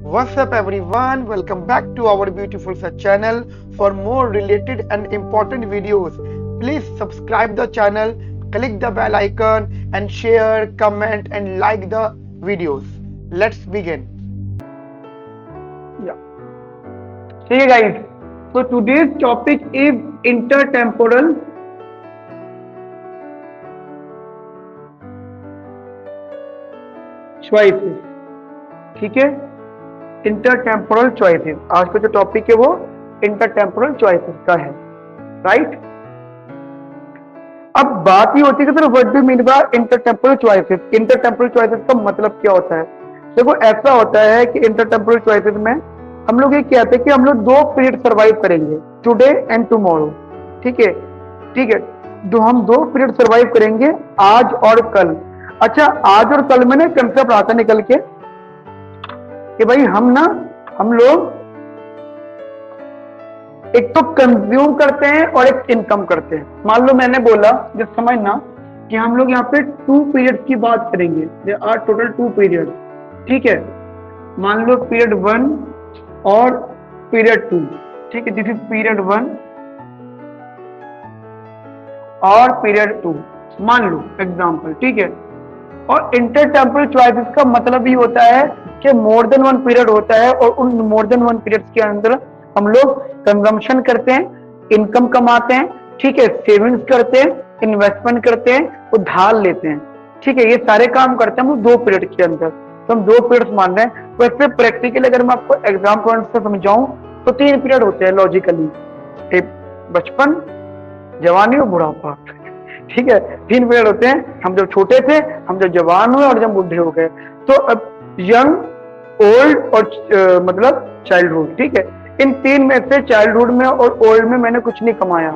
What's up everyone? Welcome back to our beautiful such channel. For more related and important videos, please subscribe the channel, click the bell icon and share, comment and like the videos. Let's begin. Yeah. Hey guys, so today's topic is intertemporal choices. ठीक है, इंटरटेम्पोरल choices. आज का जो topic है वो इंटरटेम्पोरल choices का है, right. अब बात ये होती है कि sir what do mean by intertemporal choices. Intertemporal choices का मतलब क्या होता है? देखो, ऐसा होता है कि इंटरटेम्पोरल चॉइसेस में हम लोग ये कहते हैं कि हम लोग 2 पीरियड सर्वाइव करेंगे, टुडे एंड टुमारो। ठीक है, ठीक है, तो हम 2 पीरियड सर्वाइव करेंगे, आज और कल। अच्छा, आज और कल में ना कंसेप्ट आता निकल के कि भाई हम लोग एक तो कंज्यूम करते हैं और एक इनकम करते हैं। मान लो मैंने बोला, जब समझना कि हम लोग यहाँ पे 2 पीरियड की बात करेंगे। There are total 2 period. ठीक है, मान लो पीरियड 1 और पीरियड 2। ठीक है, दिस इज पीरियड 1 और पीरियड 2, मान लो एग्जाम्पल। ठीक है, और इंटरटेम्पोरल चॉइसेस का मतलब ये होता है कि मोर देन 1 पीरियड होता है और उन मोर देन 1 पीरियड के अंदर हम लोग कंजम्पशन करते हैं, इनकम कमाते हैं। ठीक है, सेविंग्स करते हैं, इन्वेस्टमेंट करते हैं, उधार लेते हैं। ठीक है, ये सारे काम करते हैं हम 2 पीरियड के अंदर। तो हम 2 पीरियड्स मान रहे हैं। वैसे प्रैक्टिकली अगर मैं आपको एग्जाम पॉइंट से समझाऊं तो 3 पीरियड होते हैं लॉजिकली, बचपन, जवानी और बुढ़ापा। ठीक है, 3 पीरियड होते हैं। हम जब छोटे थे, हम जब जवान हुए और जब बुढ़े हो गए। तो अब यंग, ओल्ड और मतलब चाइल्डहुड। ठीक है, इन 3 में से चाइल्डहुड में और ओल्ड में मैंने कुछ नहीं कमाया।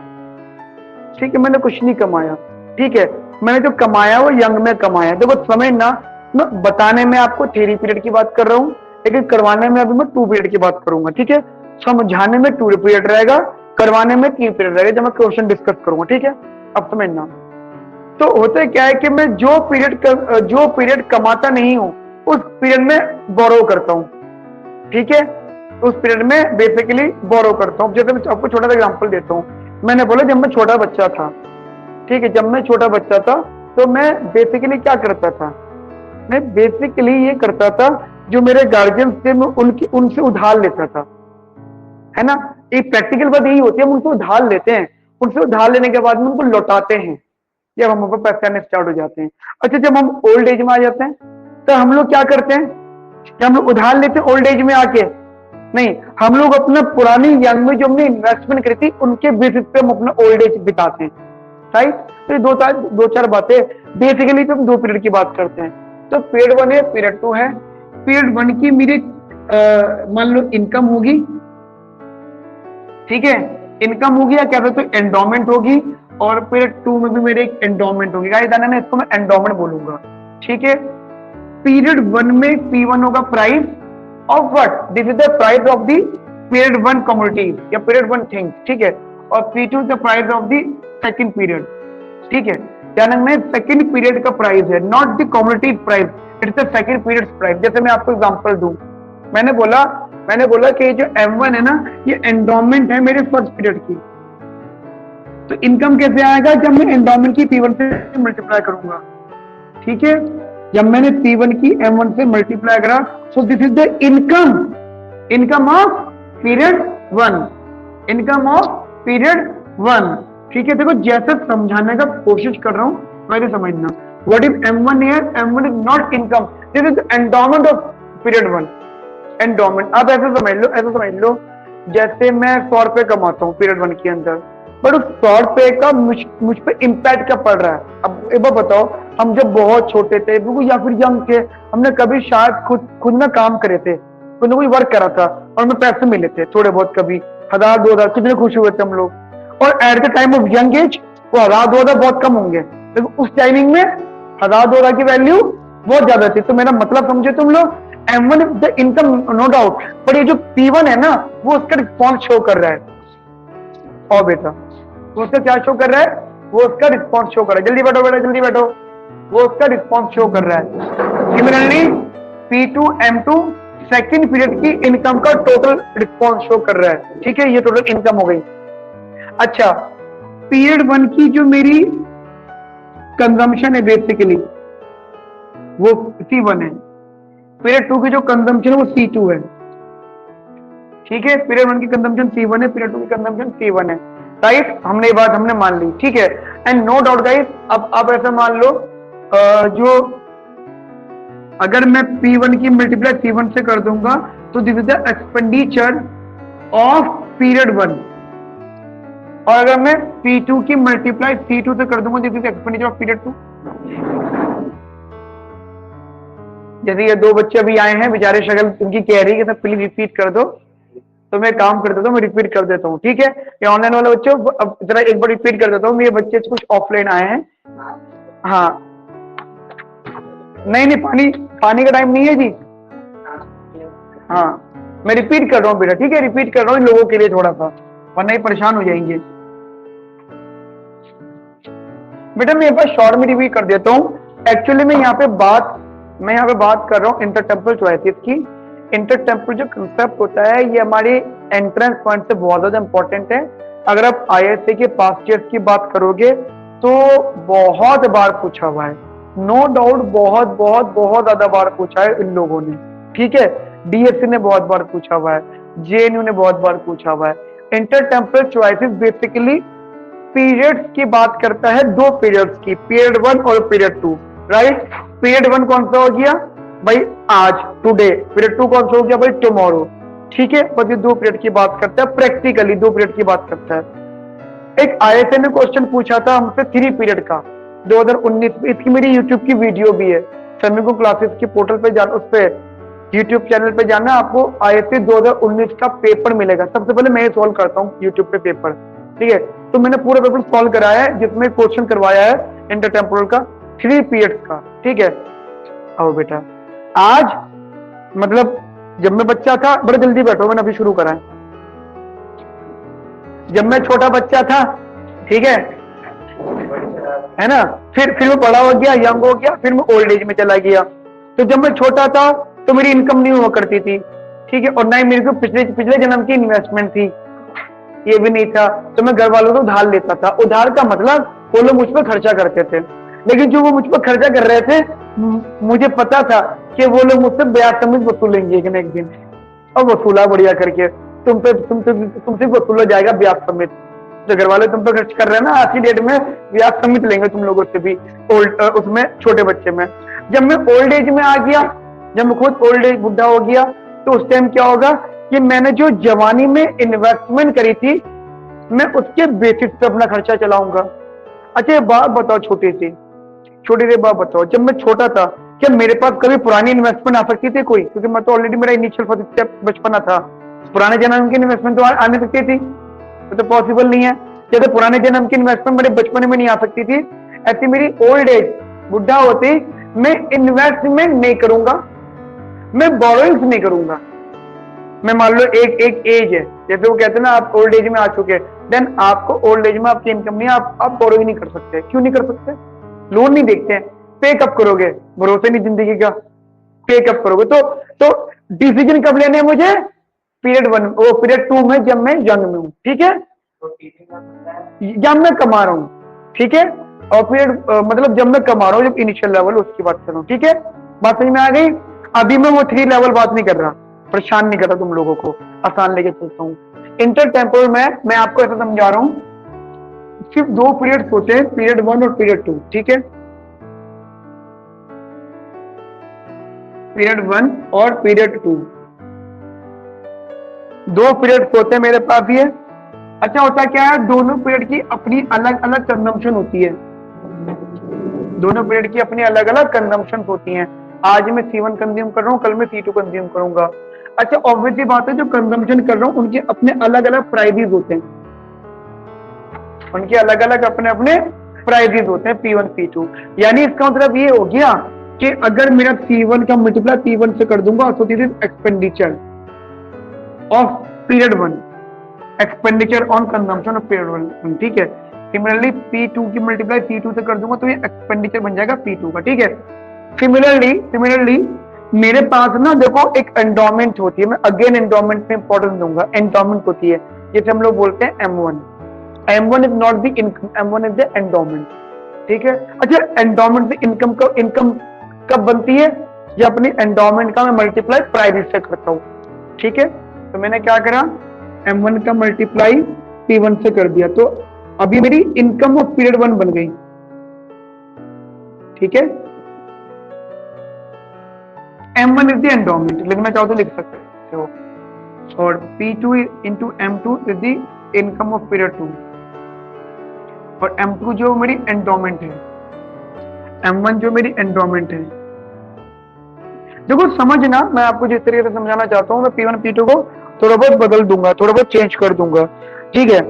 ठीक है, मैंने कुछ नहीं कमाया। ठीक है, मैंने जो कमाया वो यंग में कमाया। देखो समझना, मैं बताने में आपको 3 पीरियड की बात कर रहा हूँ, लेकिन करवाने में अभी मैं 2 पीरियड की बात करूंगा। ठीक है, समझाने में 2 पीरियड रहेगा, करवाने में 3 पीरियड रहेगा जब मैं क्वेश्चन डिस्कस करूंगा। ठीक है, अब समझना। तो होता क्या है कि मैं जो पीरियड कमाता नहीं हूं उस पीरियड में बोरो करता हूं। ठीक है, उस पीरियड में बेसिकली बोरो करता हूं। जैसे मैं आपको छोटा सा एग्जांपल देता हूं। मैंने बोला जब मैं छोटा बच्चा था, ठीक है, जब मैं छोटा बच्चा था तो मैं बेसिकली क्या करता था? मैं बेसिकली ये करता था, जो मेरे गार्जियन थे मैं उनसे उधार लेता था, है ना। एक प्रैक्टिकल बात यही होती है, हम उनसे उधार लेते हैं, उनसे उधार लेने के बाद में उनको लौटाते हैं जब हम ऊपर पैसे आने स्टार्ट हो जाते हैं। अच्छा, जब हम ओल्ड एज में आ जाते हैं तो हम लोग क्या करते हैं? कि हम लोग उधार लेते हैं ओल्ड एज में आके? नहीं, हम लोग अपना पुरानी यंग में जो हमने इन्वेस्टमेंट करी थी उनके बेसिस पे हम अपना ओल्ड एज बिताते हैं, राइट। तो ये 2-4 बातें बेसिकली तो हम 2 पीरियड की बात करते हैं। तो पीरियड 1 है, पीरियड 2 है। पीरियड 1 की मेरी मान लो इनकम होगी। ठीक है, इनकम होगी या क्या कहते हैं एंडोमेंट होगी, और पीरियड 2 में भी मेरे एक एंडोमेंट होगी। गाइस ना, इसको मैं एंडोमेंट बोलूंगा। ठीक है, पीरियड 1 में P1 होगा price of what? This is the price of the period 1 commodities या पीरियड 1 थिंग्स। ठीक है, और P2 the price of the second period. ठीक है, ध्यान रखना सेकंड पीरियड का प्राइस है, not the commodity price, it's the second period price. जैसे मैं आपको एग्जांपल दूं, मैंने बोला कि जो M1 है ना, ये एंडोमेंट है मेरे फर्स्ट पीरियड की। तो इनकम कैसे आएगा? जब मैं एंडोमेंट की P1 से मल्टीप्लाई करूंगा। ठीक है, जब मैंने P1 की M1 से मल्टीप्लाई करा, सो this is the income of period 1, income of period 1। ठीक है, देखो जैसे समझाने का कोशिश कर रहा हूं वैसे समझना। What is M1 here? M1 is not income, this is endowment of period 1, endowment. अब ऐसे समझ लो, जैसे मैं 100 रुपए कमाता हूँ पीरियड 1 के अंदर, बट उस 100 रुपए का मुझ पे इम्पैक्ट क्या पड़ रहा है? अब एक बार बताओ, हम जब बहुत छोटे थे या फिर यंग थे, हमने कभी शायद खुद में काम करे थे, कोई ना कोई वर्क करा था और हमें पैसे मिले थे थोड़े बहुत, कभी 1000-2000, कितने खुश हुए थे हम लोग। और at the time of young age वो 1000-2000 बहुत कम होंगे, लेकिन उस टाइमिंग में 1000-2000 की वैल्यू बहुत ज्यादा थी। तो मेरा मतलब समझे तुम लोग, M1 is the income no doubt, पर ये जो P1 है ना, वो उसका रिस्पॉन्स शो कर रहा है। और बेटा वो उसका क्या शो कर रहा है? वो उसका रिस्पॉन्स शो कर रहा है। जल्दी बैठो बेटा, जल्दी बैठो। वो उसका रिस्पॉन्स शो कर रहा है। Similarly P2 M2 second period की इनकम का टोटल रिस्पॉन्स शो कर रहा है, ठीक है, ये टोटल इनकम हो गई। अच्छा, पीरियड 1 की जो मेरी कंजम्पशन है बेसिकली वो C1 है, पीरियड 2 की जो कंजम्पशन है वो C2 है, ठीक है। पीरियड 1 की कंजम्पशन C1 है, पीरियड 2 की कंजम्पशन C1 है, राइट। हमने ये बात हमने मान ली, ठीक है। एंड नो डाउट गाइस, अब आप ऐसा मान लो जो अगर मैं P1 की मल्टीप्लाई C1 से कर दूंगा तो this is the expenditure of period 1, और अगर मैं P2 की मल्टीप्लाई C2 से कर दूंगा this is expenditure of period 2। जैसे ये दो बच्चे अभी आए हैं, बेचारे शक्ल उनकी कह रही है कि प्लीज रिपीट कर दो, तो मैं काम कर देता हूँ, मैं रिपीट कर देता हूँ, ठीक है। ये ऑनलाइन वाले बच्चों अब जरा एक बार रिपीट कर देता हूँ, ये बच्चे कुछ ऑफलाइन आए हैं। हाँ, नहीं पानी का टाइम नहीं है जी। हाँ, मैं रिपीट कर रहा हूँ बेटा, ठीक है, रिपीट कर रहा हूँ इन लोगों के लिए थोड़ा सा, वरना ही परेशान हो जाएंगे। बेटा मैं एक बार शॉर्ट में रिपीट कर देता हूँ। एक्चुअली मैं यहाँ पे बात कर रहा हूँ इंटरटेम्परल चॉइसेस की। इंटरटेम्परल जो कंसेप्ट होता है ये हमारे एंट्रेंस पॉइंट से बहुत ज्यादा इंपॉर्टेंट है। अगर आप IISc के पास्ट ईयर्स की बात करोगे तो बहुत बार पूछा हुआ है, नो डाउट, बहुत ज्यादा बार पूछा है इन लोगों ने, ठीक है। DSC ने बहुत बार पूछा हुआ है, JNU ने बहुत बार पूछा हुआ है। इंटरटेम्परल चॉइसेस बेसिकली पीरियड्स की बात करता है, दो पीरियड्स की, पीरियड 1 और पीरियड 2, राइट। पीरियड 1 कौन सा हो गया भाई, आज, टुडे। पीरियड 2 कौन सा हो गया भाई, टुमारो, ठीक है। बस ये दो पीरियड की बात करता है, प्रैक्टिकली दो पीरियड की बात करता है। एक IISc ने क्वेश्चन पूछा था हमसे 3 पीरियड का 2019 में, इसकी मेरी यूट्यूब की वीडियो भी है, समीको क्लासेस के पोर्टल पे जाना, उस पे यूट्यूब चैनल पे जाना, आपको IISc 2019 का पेपर मिलेगा। सबसे पहले मैं सॉल्व करता हूँ यूट्यूब पे पेपर, ठीक है। तो मैंने पूरा पेपर सॉल्व कराया है जिसमें क्वेश्चन करवाया है इंटरटेम्पोरल का 3 पीरियड्स का, ठीक है। आओ बेटा, आज मतलब जब मैं बच्चा था, बड़े जल्दी बैठो, मैंने अभी शुरू करा है। जब मैं छोटा बच्चा था, ठीक है ना, फिर मैं बड़ा हो गया, यंग हो गया, फिर मैं ओल्ड एज में चला गया। तो जब मैं छोटा था तो मेरी इनकम नहीं हुआ करती थी, ठीक है, और ना ही मेरे को पिछले जन्म की इन्वेस्टमेंट थी, ये भी नहीं था। तो मैं घर वालों को उधार लेता था। उधार का मतलब वो लोग मुझ पर खर्चा करते थे, लेकिन जो वो मुझ पर खर्चा कर रहे थे मुझे पता था कि वो लोग मुझसे ब्याज समेत वसूलेंगे एक न एक दिन, और वसूला बढ़िया करके। तुमसे वसूला जाएगा ब्याज समेत। जो घर वाले तुम पे खर्च कर रहे हैं ना, आज की डेट में ब्याज समेत लेंगे तुम लोगों से भी, उसमें छोटे बच्चे में। जब मैं ओल्ड एज में आ गया, जब मैं खुद ओल्ड एज बुढ़ा हो गया, तो उस टाइम क्या होगा कि मैंने जो जवानी में इन्वेस्टमेंट करी थी, मैं उसके बेसिस पे अपना खर्चा चलाऊंगा। अच्छा ये बात बताओ, छोटी सी बात बताओ, जब मैं छोटा था क्या मेरे पास कभी पुरानी इन्वेस्टमेंट आ सकती थी कोई? क्योंकि मैं तो ऑलरेडी, मेरा इनिशियल फर्स्ट स्टेप बचपना था, पुराने जन्म की इन्वेस्टमेंट तो आ नहीं सकती थी, तो पॉसिबल नहीं है। जैसे पुराने जन्म की इन्वेस्टमेंट मेरे बचपन में नहीं आ सकती थी, ऐसी मेरी ओल्ड एज, बुढ़ा होते मैं इन्वेस्टमेंट नहीं करूंगा, मैं बोरोइंग्स नहीं करूंगा। मैं मान लो एक एज है, जैसे वो कहते हैं ना आप ओल्ड एज में आ चुके हैं, देन आपको ओल्ड एज में आपकी इनकम नहीं है, आप बोरो ही नहीं कर सकते। क्यों नहीं कर सकते? लोन नहीं देखते हैं, पे कब करोगे? भरोसे नहीं जिंदगी का, पे कब करोगे? तो डिसीजन कब लेने हैं मुझे? पीरियड 1 वो पीरियड 2 में, जब मैं यंग में हूं, ठीक है, जब मैं कमा रहा हूं, ठीक है। और पीरियड मतलब जब मैं कमा रहा हूं, जब इनिशियल लेवल उसकी बात कर रहा हूं, ठीक है। बात समझ में आ गई? अभी मैं वो 3 लेवल बात नहीं कर रहा, परेशान नहीं कर रहा तुम लोगों को, आसान लेके चलता हूँ। इंटरटेम्पोरल में मैं आपको ऐसा समझा रहा हूं, सिर्फ 2 पीरियड्स होते हैं, पीरियड 1 और पीरियड 2, ठीक है। पीरियड 1 और पीरियड 2, 2 पीरियड्स होते हैं मेरे पास ये। अच्छा होता क्या है, दोनों पीरियड की अपनी अलग अलग कंजम्पशन होती है, दोनों पीरियड की अपनी अलग अलग कंजम्पशन होती हैं। आज मैं C1 कंज्यूम कर रहा हूँ, कल मैं C2 कंज्यूम करूंगा। अच्छा ऑब्वियसली बात है, जो कंजम्पशन कर रहा हूँ उनके अपने अलग अलग प्राइसेस होते हैं, उनके अलग अलग अपने अपने प्राइसेस होते हैं, P1 P2। यानी इसका मतलब ये हो गया कि अगर मेरा C1 का मल्टीप्लाई P1 से कर दूंगा तो this is expenditure of period 1, expenditure on consumption of period 1, ठीक है। सिमिलरली P2 की मल्टीप्लाई P2 से कर दूंगा तो ये एक्सपेंडिचर बन जाएगा P2 का, ठीक है। सिमिलरली मेरे पास ना देखो एक एंडोमेंट होती है, मैं अगेन एंडोमेंट में इंपॉर्टेंस दूंगा। एंडोमेंट होती है जैसे हम लोग बोलते हैं M1। M1 is not the income, M1 is the endowment. ठीक है। अच्छा, एंडोमेंट से इनकम कब बनती है? ये अपनी एंडोमेंट का मैं मल्टीप्लाई प्राइवेट से करता हूँ। ठीक है, तो मैंने क्या करा, M1 का मल्टीप्लाई P1 से कर दिया, तो अभी मेरी इनकम ऑफ पीरियड 1 बन गई। ठीक है, M1 इज द एंडोमेंट, लिखना चाहो तो लिख सकते हो, और P2 into M2 is the income of period 2, और M2 जो मेरी एंडोमेंट है, M1 जो मेरी एंडोमेंट है। देखो समझना, मैं आपको जिस तरीके से समझाना चाहता हूँ, मैं P1 P2 को थोड़ा बहुत बदल दूंगा, थोड़ा बहुत चेंज कर दूंगा। ठीक है,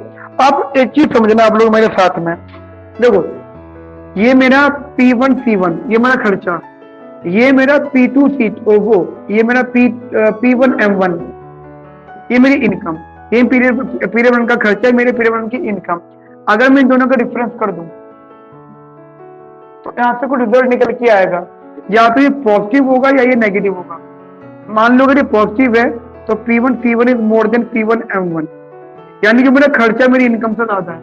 अब एक चीज समझना आप लोग मेरे साथ में। देखो, ये मेरा P1 C1, ये मेरा खर्चा, ये मेरा P2 C2, ये मेरा P1 M1, ये मेरी इनकम, ये पीरियड 1 का खर्चा है, मेरे पीरियड 1 की इनकम। अगर मैं इन दोनों का डिफरेंस कर दूं तो यहां से कुछ रिजल्ट निकल के आएगा, या तो ये पॉजिटिव होगा या ये नेगेटिव होगा। मान लो अगर ये पॉजिटिव है तो P1 C1 is more than P1 M1, यानी कि मेरा खर्चा मेरी इनकम से ज्यादा है।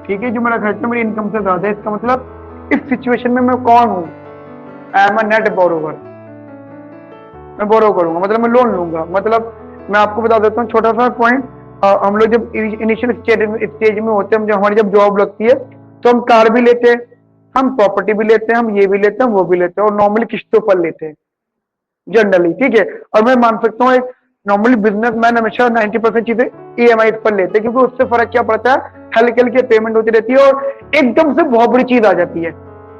ठीक है, जो मेरा खर्चा मेरी इनकम से ज्यादा है, इसका मतलब इस सिचुएशन में मैं कौन हूं? I am a net borrower. मैं बोरो करूंगा, मतलब मैं लोन लूंगा। मतलब मैं आपको बता देता हूँ छोटा सा पॉइंट, हम लोग जब इनिशियल स्टेज में होते हैं, जब हमारी जब जॉब लगती है, तो हम कार भी लेते हैं, हम प्रॉपर्टी भी लेते हैं, हम ये भी लेते हैं, वो भी लेते हैं, और नॉर्मली किस्तों पर लेते हैं जनरली। ठीक है, और मैं मान सकता हूँ एक नॉर्मली बिजनेसमैन हमेशा 90% चीजें EMI पर लेते हैं, क्योंकि उससे फर्क क्या पड़ता है, हल्के हल्के पेमेंट होती रहती है और एकदम से बहुत बड़ी चीज आ जाती है।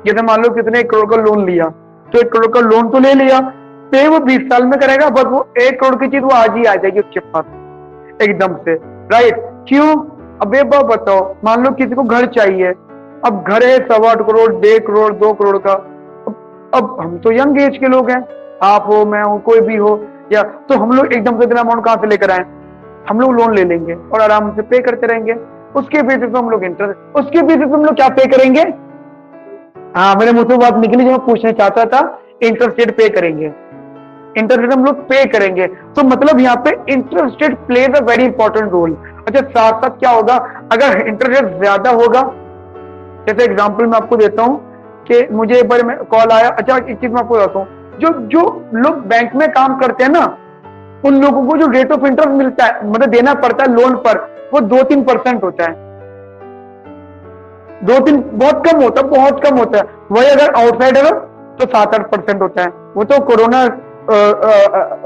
जैसे मान लो कितने 1 करोड़ का लोन लिया, तो 1 करोड़ का लोन तो ले लिया, पे वो 20 साल में करेगा, बस वो 1 करोड़ की चीज वो आज ही आ जाएगी उसके पास एकदम से। राइट, क्यों? अब एक बात बताओ, मान लो किसी को घर चाहिए, अब घर है 8.25 करोड़, 1.5 करोड़, 2 करोड़ का। अब हम तो यंग एज के लोग हैं, आप हो, मैं हूं, कोई भी हो, या तो हम लोग एकदम से इतना अमाउंट कहां से लेकर आए? हम लोग लोन ले लेंगे और आराम से पे करते रहेंगे। उसके बेसिस पे हम लोग इंटरेस्ट, उसके बेसिस पे हम लोग क्या पे करेंगे? हाँ, मेरे मुंह से बात निकली जो मैं पूछना चाहता था, इंटरेस्ट रेट पे करेंगे, इंटरेस्ट रेट हम लोग पे करेंगे। तो मतलब यहाँ पे interest rate plays a very important role. अच्छा, साथ साथ क्या होगा, अगर इंटरेस्ट रेट ज्यादा होगा, जैसे एग्जांपल मैं आपको देता हूँ कि मुझे एक बार कॉल आया। अच्छा, एक चीज मैं आपको बताता हूँ, जो लोग बैंक में काम करते हैं ना, उन लोगों को जो रेट ऑफ इंटरेस्ट मिलता है, मतलब देना पड़ता है लोन पर, वो 2-3% होता है। 2-3 बहुत कम होता है, बहुत कम होता है। वही अगर आउटसाइडर हो तो 7-8% होता है। वो तो कोरोना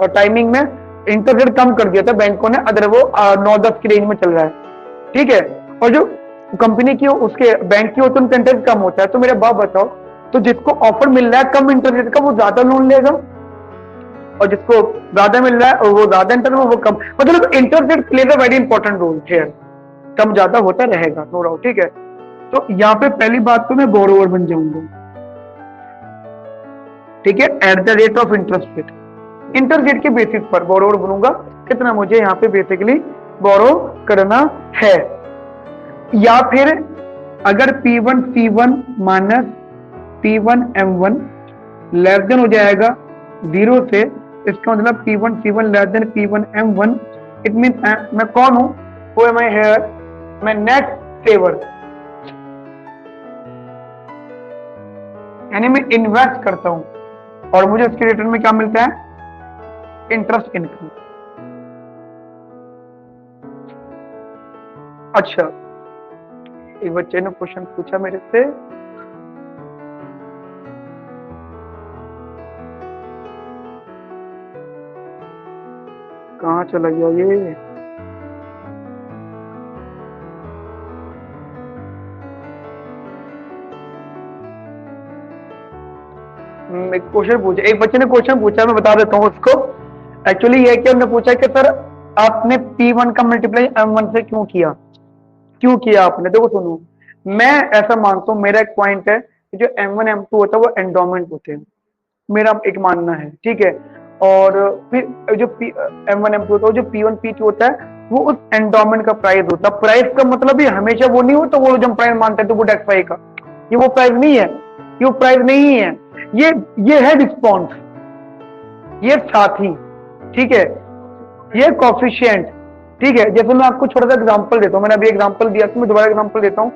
टाइमिंग में इंटरेस्ट रेट कम कर दिया था बैंकों ने, अदर वो 9-10 की रेंज में चल रहा है। ठीक है, और जो कंपनी की उसके बैंक की होती है, उनका इंटरेस्ट कम होता है। तो मेरे बाप बताओ, तो जिसको ऑफर मिल रहा है कम इंटरेस्ट रेट का, वो ज्यादा लोन लेगा, और जिसको ज्यादा मिल रहा है और वो ज्यादा इंटरेस्ट, वो कम। मतलब interest rate plays a very important role here, कम ज्यादा होता रहेगा, नो डाउट। ठीक है, तो यहाँ पे पहली बात तो मैं बोरोवर बन जाऊंगा। ठीक है, at the rate of interest rate, interest rate के बेसिस पर बोरोवर बनूंगा, कितना मुझे यहाँ पे बेसिकली बोरो करना है। या फिर अगर P1 C1 minus P1 M1 less than हो जाएगा 0 से, इसका मतलब P1 C1 less than P1 M1, it mean मैं कौन हूं? Who am I hear? मैं नेट सेवर, यानी मैं इन्वेस्ट करता हूं और मुझे उसके रिटर्न में क्या मिलता है? Interest income. अच्छा, एक बच्चे ने क्वेश्चन पूछा मेरे से, कहाँ चला गया ये? एक क्वेश्चन पूछा, एक बच्चे ने क्वेश्चन पूछा, मैं बता देता हूँ उसको। एक्चुअली ये क्या उन्होंने पूछा कि सर आपने P1 का मल्टीप्लाई M1 से क्यों किया? क्यों किया आपने? देखो सुनो, मैं ऐसा मानता हूँ, मेरा एक पॉइंट है कि जो M1 M2 होता है वो एंडोमेंट होते हैं, मेरा एक मानना है। ठीक है, और फिर जो M1 M2 होता है, जो P1 P2 होता है, वो उस एंडोमेंट का प्राइस होता है। प्राइस का मतलब ही हमेशा वो नहीं होता, वो जब प्राइस मानते हैं तो वो XY का, ये वो प्राइस नहीं है, ये वो प्राइस नहीं है, ये है रिस्पॉन्स। ये साथी, ठीक है, ये कोफिशिएंट, ठीक है। जैसे मैं आपको छोटा सा एग्जांपल देता हूँ, मैंने अभी एग्जांपल दिया तो मैं दोबारा एग्जांपल देता हूँ।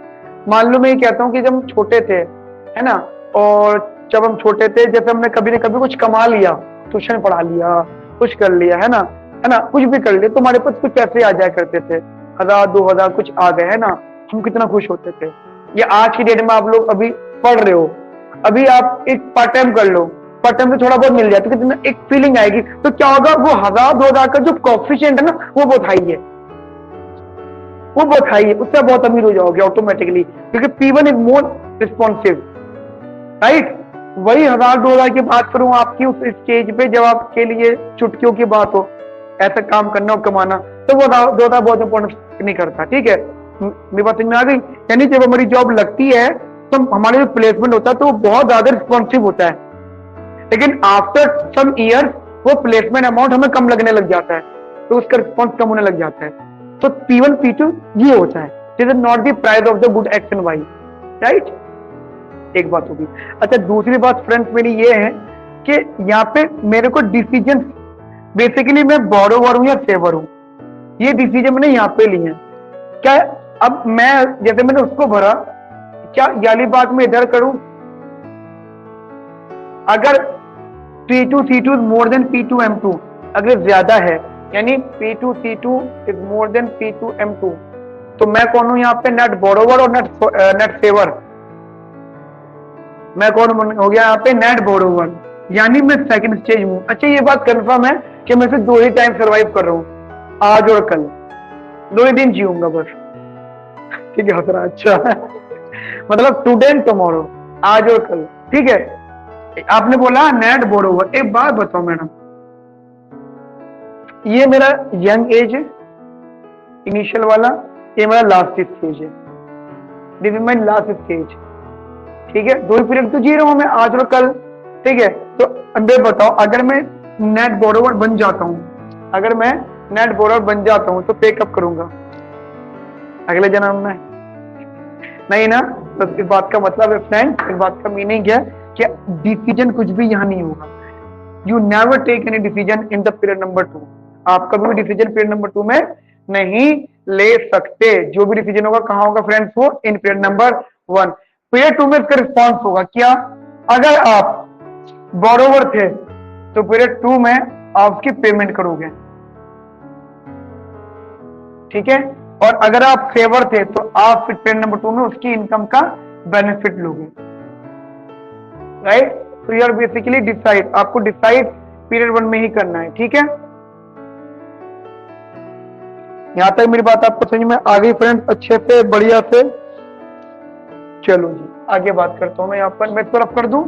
मान लो मैं ये कहता हूँ कि जब हम छोटे थे, है ना, और जब हम छोटे थे, जैसे हमने कभी ना कभी कुछ कमा लिया, ट्यूशन पढ़ा लिया, कुछ कर लिया, है ना, कुछ भी कर लिया, तो हमारे पास कुछ पैसे आ जाया करते थे, 1000 2000 कुछ आ गए, है ना, हम कितना खुश होते थे। या आज की डेट में आप लोग अभी पढ़ रहे हो, अभी आप एक पार्ट टाइम कर लो, पार्ट टाइम से थोड़ा बहुत मिल जाए तो कितना एक फीलिंग आएगी। तो क्या होगा, वो 1000 2000 का जो कोफिशिएंट है ना, वो बहुत हाई है, वो बहुत हाई है, उससे बहुत अमीर हो जाओगे ऑटोमेटिकली, क्योंकि P1 is more responsive, right. वही 1000 2000 की बात करूं आपकी उस स्टेज पे जब आपके लिए चुटकियों की बात हो, ऐसा काम करना और कमाना, तो वो 2000 बहुत इंपॉर्टेंट नहीं करता, ठीक है। मेरी बात समझ में आ गई? यानी जब हमारी जॉब लगती है तो हमारे जो प्लेसमेंट होता है तो वो बहुत ज्यादा रिस्पॉन्सिव होता है, लेकिन आफ्टर सम ईयर्स वो प्लेसमेंट अमाउंट हमें कम लगने लग जाता है, तो उसका रिस्पॉन्स कम होने लग जाता है। तो P1 P2 ये होता है, this is not the price of the good action Y, right. एक बात होगी। अच्छा, दूसरी बात फ्रेंड्स मेरी ये है कि यहाँ पे मेरे को डिसीजन, बेसिकली मैं बोरोवर हूं या सेवर हूं, ये डिसीजन मैंने यहाँ पे लिए हैं। क्या अब मैं, जैसे मैंने उसको भरा, क्या याली बात में इधर करूं, अगर P2 C2 is more than P2 M2, अगर ज्यादा है, यानी P2 C2 is more than P2 M2, तो मैं कौन हूं यहाँ पे, नेट बोरोवर और नेट सेवर। मैं कौन हो गया यहाँ पे, नेट बोरोवर, यानी मैं सेकंड स्टेज हूं। अच्छा, ये बात कंफर्म है कि मैं सिर्फ 2 ही टाइम सर्वाइव कर रहा हूं, आज और कल, 2 ही दिन जीऊंगा बस, ठीक है। हसरा, अच्छा मतलब टुडे एंड टुमारो, आज और कल, ठीक है। आपने बोला नेट बोरोवर, एक बात बताओ मैडम, ये मेरा यंग एज है इनिशियल वाला, ये मेरा लास्ट स्टेज है, this is my last stage, ठीक है। 2 ही पीरियड तो जी रहा हूं मैं, आज और कल, ठीक है। तो अंदर बताओ, अगर मैं नेट बोरोवर बन जाता हूं, अगर मैं नेट बोरोवर बन जाता हूं तो पे कब करूंगा, अगले जन्म में? नहीं ना। तो इस बात का मतलब है फ्रेंड, इस बात का मीनिंग है कि डिसीजन कुछ भी यहाँ नहीं होगा। You never take any decision in the period number 2, आप कभी भी डिसीजन पीरियड नंबर 2 में नहीं ले सकते। जो भी डिसीजन होगा कहाँ होगा फ्रेंड्स, वो इन पीरियड नंबर 1। पीरियड 2 में इसका रिस्पॉन्स होगा क्या, अगर आप बोरोवर थे तो पीरियड 2 में आप उसकी पेमेंट करोगे, ठीक है। और अगर आप फेवर थे तो आप फिर पीरियड नंबर 2 में उसकी इनकम का बेनिफिट लोगे, राइट। तो यू आर बेसिकली डिसाइड, आपको डिसाइड पीरियड 1 में ही करना है, ठीक है। यहां तक मेरी बात आपको समझ में आ गई फ्रेंड्स, अच्छे से, बढ़िया से। चलो जी, आगे बात करता हूं मैं। यहाँ पर मैं तरफ कर दूं।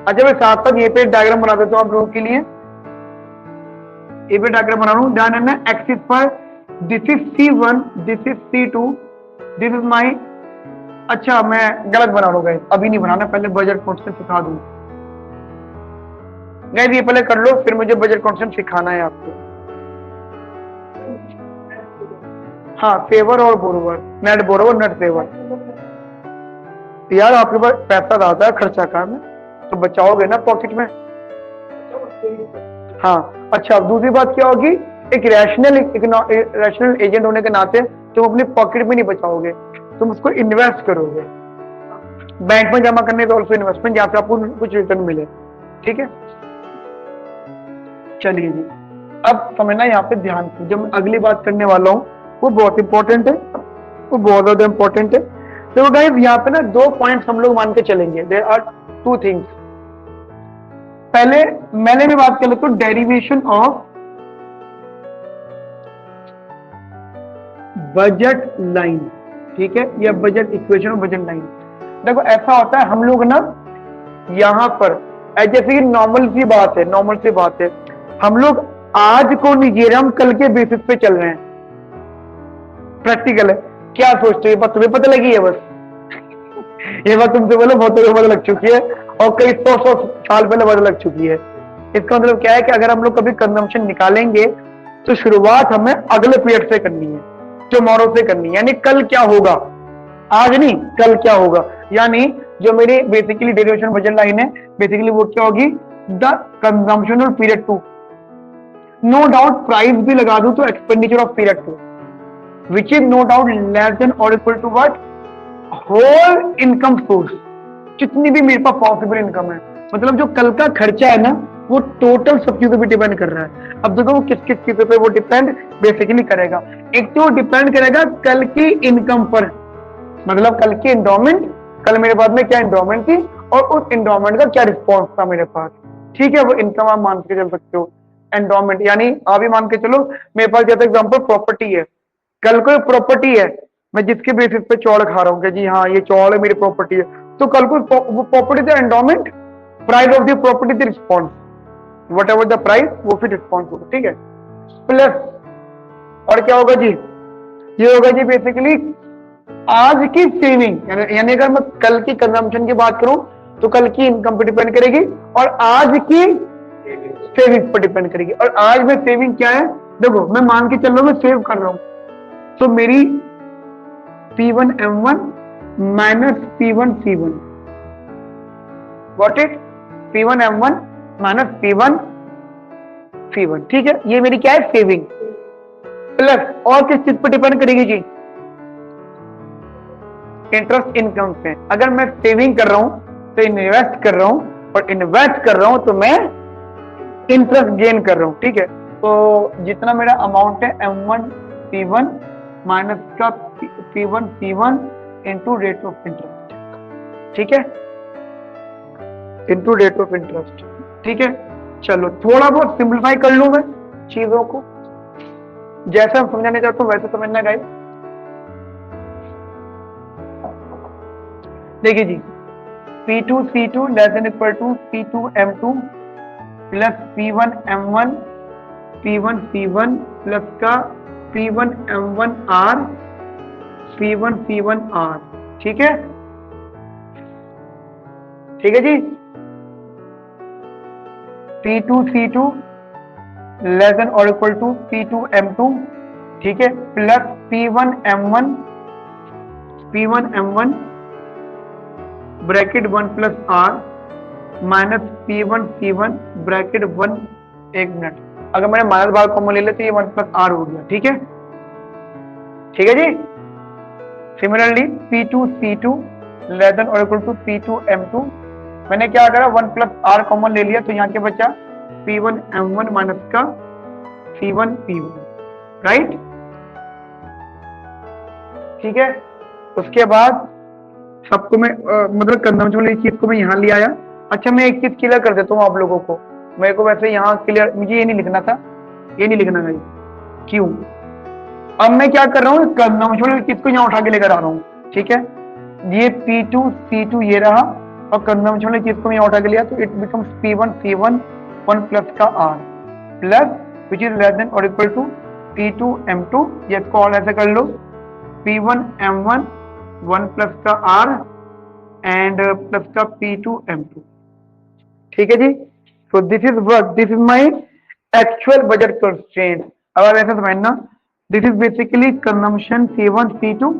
अच्छा, मैं साथ साथ ये पे डायग्राम बना देता हूं आप लोगों के लिए, ये पे डायग्राम बना रहा हूं, ध्यान रखना एक्सिस पर, this is C1, this is C2, this is my, अच्छा मैं गलत बना रहा हूँ, अभी नहीं बनाना, पहले बजट कॉन्सेप्ट सिखा दूं गाइस, ये पहले कर लो, फिर मुझे बजट कॉन्सेप्ट सिखाना है आपको। हाँ, फेवर और borrower, net borrower net favour. यार आपके पास पैसा ज्यादा है, खर्चा कम है, तो बचाओगे ना पॉकेट में। हाँ, अच्छा, दूसरी बात क्या होगी, एक रैशनल एजेंट होने के नाते तुम अपनी पॉकेट में नहीं बचाओगे, तुम उसको इन्वेस्ट करोगे। बैंक में जमा करने का ऑल्सो इन्वेस्टमेंट, जहां से आपको कुछ रिटर्न मिले, ठीक है। चलिए जी, अब समझना यहाँ पे ध्यान से, जो मैं अगली बात करने वाला हूँ वो बहुत इंपॉर्टेंट है, वो बहुत ज्यादा इंपॉर्टेंट है। तो गाइस यहाँ पे ना 2 पॉइंट्स हम लोग मान के चलेंगे, देयर आर 2 थिंग्स। पहले मैंने भी बात कर लेता हूँ डेरिवेशन ऑफ बजट लाइन, ठीक है, या बजट इक्वेशन और बजट लाइन। देखो ऐसा होता है, हम लोग ना यहाँ पर जैसे कि नॉर्मल सी बात है, हम लोग आज को नहीं जी रहे, हम कल के बेसिस पे चल रहे हैं, प्रैक्टिकल है। क्या सोचते हो, ये बात तुम्हें पता लगी है बस ये बात तुमसे बोलो बहुत पता लग चुकी है, और कई 100 साल पहले पता लग चुकी है। इसका मतलब क्या है कि अगर हम लोग कभी कंजम्पशन निकालेंगे तो शुरुआत हमें अगले पीरियड से करनी है, टुमारो से करनी है, यानी कल क्या होगा, आज नहीं कल क्या होगा। यानी जो मेरी बेसिकली डेरिवेशन बजट लाइन है, बेसिकली वो क्या होगी, the consumption of period 2, no doubt price भी लगा दूं तो expenditure of period 2 which is no doubt less than और equal to what whole income source, जितनी भी मेरे पास पॉसिबल इनकम है, मतलब जो कल का खर्चा है ना वो टोटल सब चीजों पे डिपेंड कर रहा है। अब देखो वो किस किस चीजों पे वो डिपेंड बेसिकली करेगा। एक तो डिपेंड करेगा कल की इनकम पर, मतलब कल की एंडोमेंट, कल मेरे पास में क्या एंडोमेंट थी और उस एंडोमेंट का क्या रिस्पॉन्स था मेरे पास, ठीक है। वो इनकम आप मान के चल सकते हो। एंडोमेंट यानी आप भी मान के चलो मेरे पास जैसे एग्जांपल प्रॉपर्टी है, कल को प्रॉपर्टी है, मैं जिसके बेसिस पे चौड़ खा रहा हूँ कि जी हाँ ये चौड़ है मेरी प्रॉपर्टी है, तो कल को वो property the endowment, price of the property the response, what ever the price वो फिर रिस्पॉन्स होगा, ठीक है। प्लस और क्या होगा जी, ये होगा जी बेसिकली आज की सेविंग, यानी अगर मैं कल की कंजम्पशन की बात करूं तो कल की इनकम पर डिपेंड करेगी और आज की सेविंग पर डिपेंड करेगी। और आज में सेविंग क्या है, देखो मैं मान के चल रहा हूं मैं सेव कर रहा हूं, तो मेरी P1 M1 minus P1 C1, what it P1 M1 minus P1 C1, ठीक है। ये मेरी क्या है सेविंग। प्लस और किस चीज पर डिपेंड करेगी जी, इंटरेस्ट इनकम से। अगर मैं सेविंग कर रहा हूं तो इन्वेस्ट कर रहा हूं, और इन्वेस्ट कर रहा हूं तो मैं इंटरेस्ट गेन कर रहा हूं, ठीक है। तो जितना मेरा अमाउंट है M1 P1 माइनस का P1 C1 into rate of interest, ठीक है, इंटू रेट ऑफ इंटरेस्ट, ठीक है। चलो थोड़ा बहुत सिंप्लीफाई कर लूं मैं चीजों को, जैसे हम समझाने चाहते हूं वैसे समझना गाइस। देखिए जी P2 C2 less than equal to P2 M2 plus P1 M1 P1 C1 plus का P1 M1 R P1 C1 R, ठीक है, ठीक है जी। P2 C2 लेस देन और इक्वल टू P2 M2, ठीक है, plus P1 M1 bracket 1 plus R minus P1 C1 bracket 1, एक minute, अगर मैंने माइनस बार कॉमन ले लिया तो ये 1 प्लस R हो गया, ठीक है, ठीक है जी। Similarly P2 C2 less than और इक्वल टू P2 M2, मैंने क्या करा 1 प्लस R कॉमन ले लिया तो यहाँ के बचा P1 M1 माइनस का C1 P1, राइट, ठीक है। उसके बाद सबको मैं मतलब कंजम्पशन वाली चीज को मैं यहाँ ले आया। अच्छा मैं एक चीज क्लियर कर देता हूँ आप लोगों को, मेरे को वैसे यहाँ क्लियर, मुझे ये नहीं लिखना था, ये नहीं लिखना है, क्यों। अब मैं क्या कर रहा हूँ कंजम्पशन वाली चीज को यहाँ उठा के लेकर आ रहा हूँ, ठीक है। ये P2 C2 ये रहा और कंजम्पशन वाली चीज को मैं यहाँ उठा के लिया तो it becomes P1 C1 1 plus का R plus which is less than और इक्वल टू P2 M2, ये इसको और ऐसे कर लो P1 M1 1 प्लस का R एंड प्लस का P2 M2, ठीक है जी। So this is work, this is my actual budget constraint. अब आप ऐसे समझना, this is basically consumption C1 C2,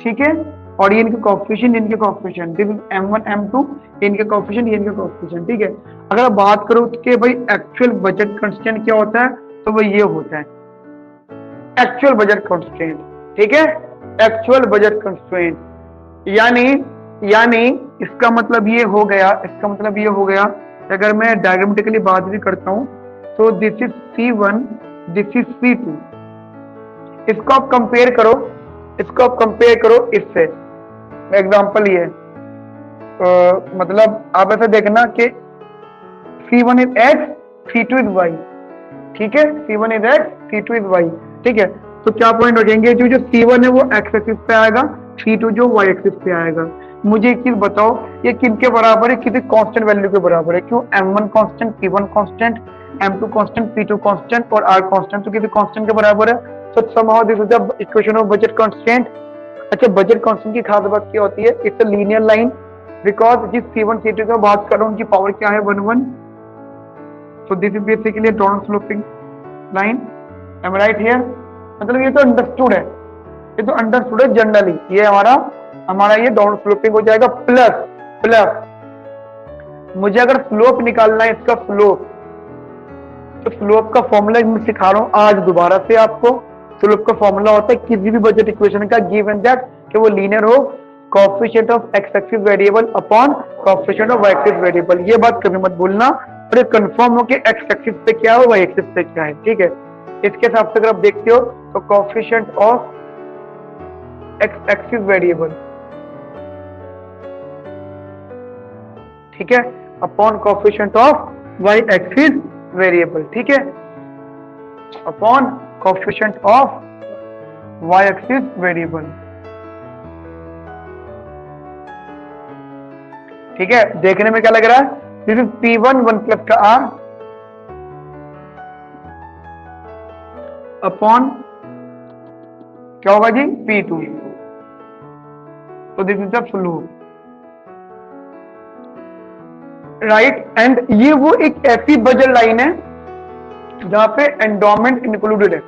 ठीक है, और ये इनके कोएफिशिएंट, इनके coefficient, this is M1 M2, इनके कोएफिशिएंट, ये इनके कोएफिशिएंट, ठीक है। अगर आप बात करो कि भाई एक्चुअल बजट कंस्ट्रेंट क्या होता है तो वो ये होता है एक्चुअल बजट कंस्ट्रेंट, ठीक है, एक्चुअल बजट कंस्ट्रेंट। यानी इसका मतलब ये हो गया, इसका मतलब ये हो गया, अगर मैं डायग्रामेटिकली बात भी करता हूं तो this is C1, this is C2, इसको आप कंपेयर करो, इसको आप कंपेयर करो इससे। एग्जांपल ये मतलब आप ऐसा देखना कि C1 is X, C2 is Y, ठीक है, C1 is X, C2 is Y, ठीक है। तो क्या पॉइंट रखेंगे, जो C1 है वो X एक्सिस पे आएगा, C2 जो Y एक्सिस पे आएगा। मुझे एक चीज बताओ ये किनके बराबर है, किसी कांस्टेंट वैल्यू के बराबर है, क्यों M1 constant, P1 constant, M2 constant, P2 constant और R कांस्टेंट, तो किसी कांस्टेंट के बराबर है। So somehow this is the equation of budget constant। अच्छा बजट कांस्टेंट की खास बात क्या होती है, it's a linear line, because जिस C1 C2 की बात कर रहा हूं उनकी पावर क्या है 1 1, so this is basically a down sloping line, am I right here. मतलब ये तो अंडरस्टूड है, ये तो अंडरस्टूड है जनरली, ये हमारा ये डाउन स्लोपिंग हो जाएगा। प्लस मुझे अगर स्लोप निकालना है इसका स्लोप, तो स्लोप का फॉर्मूला मैं सिखा रहा हूँ आज दोबारा से आपको। स्लोप का फॉर्मूला होता है किसी भी बजट इक्वेशन का, गिवन दैट कि वो लीनियर हो, coefficient of X axis variable upon coefficient of Y axis variable. ये बात कभी मत भूलना, और ये कंफर्म हो कि एक्स एक्सिस पे क्या है, वाई एक्सिस पे क्या है, ठीक है। इसके हिसाब से अगर आप देखते हो तो coefficient of X axis variable, ठीक है, upon coefficient of Y axis variable, ठीक है, upon coefficient of Y axis variable, ठीक है। देखने में क्या लग रहा है, दिस इज P1 1 प्लस का R अपॉन क्या होगा जी, P2, तो this is the slope, right. And ये वो एक ऐसी बजट लाइन है जहां पे एंडोमेंट इंक्लूडेड है,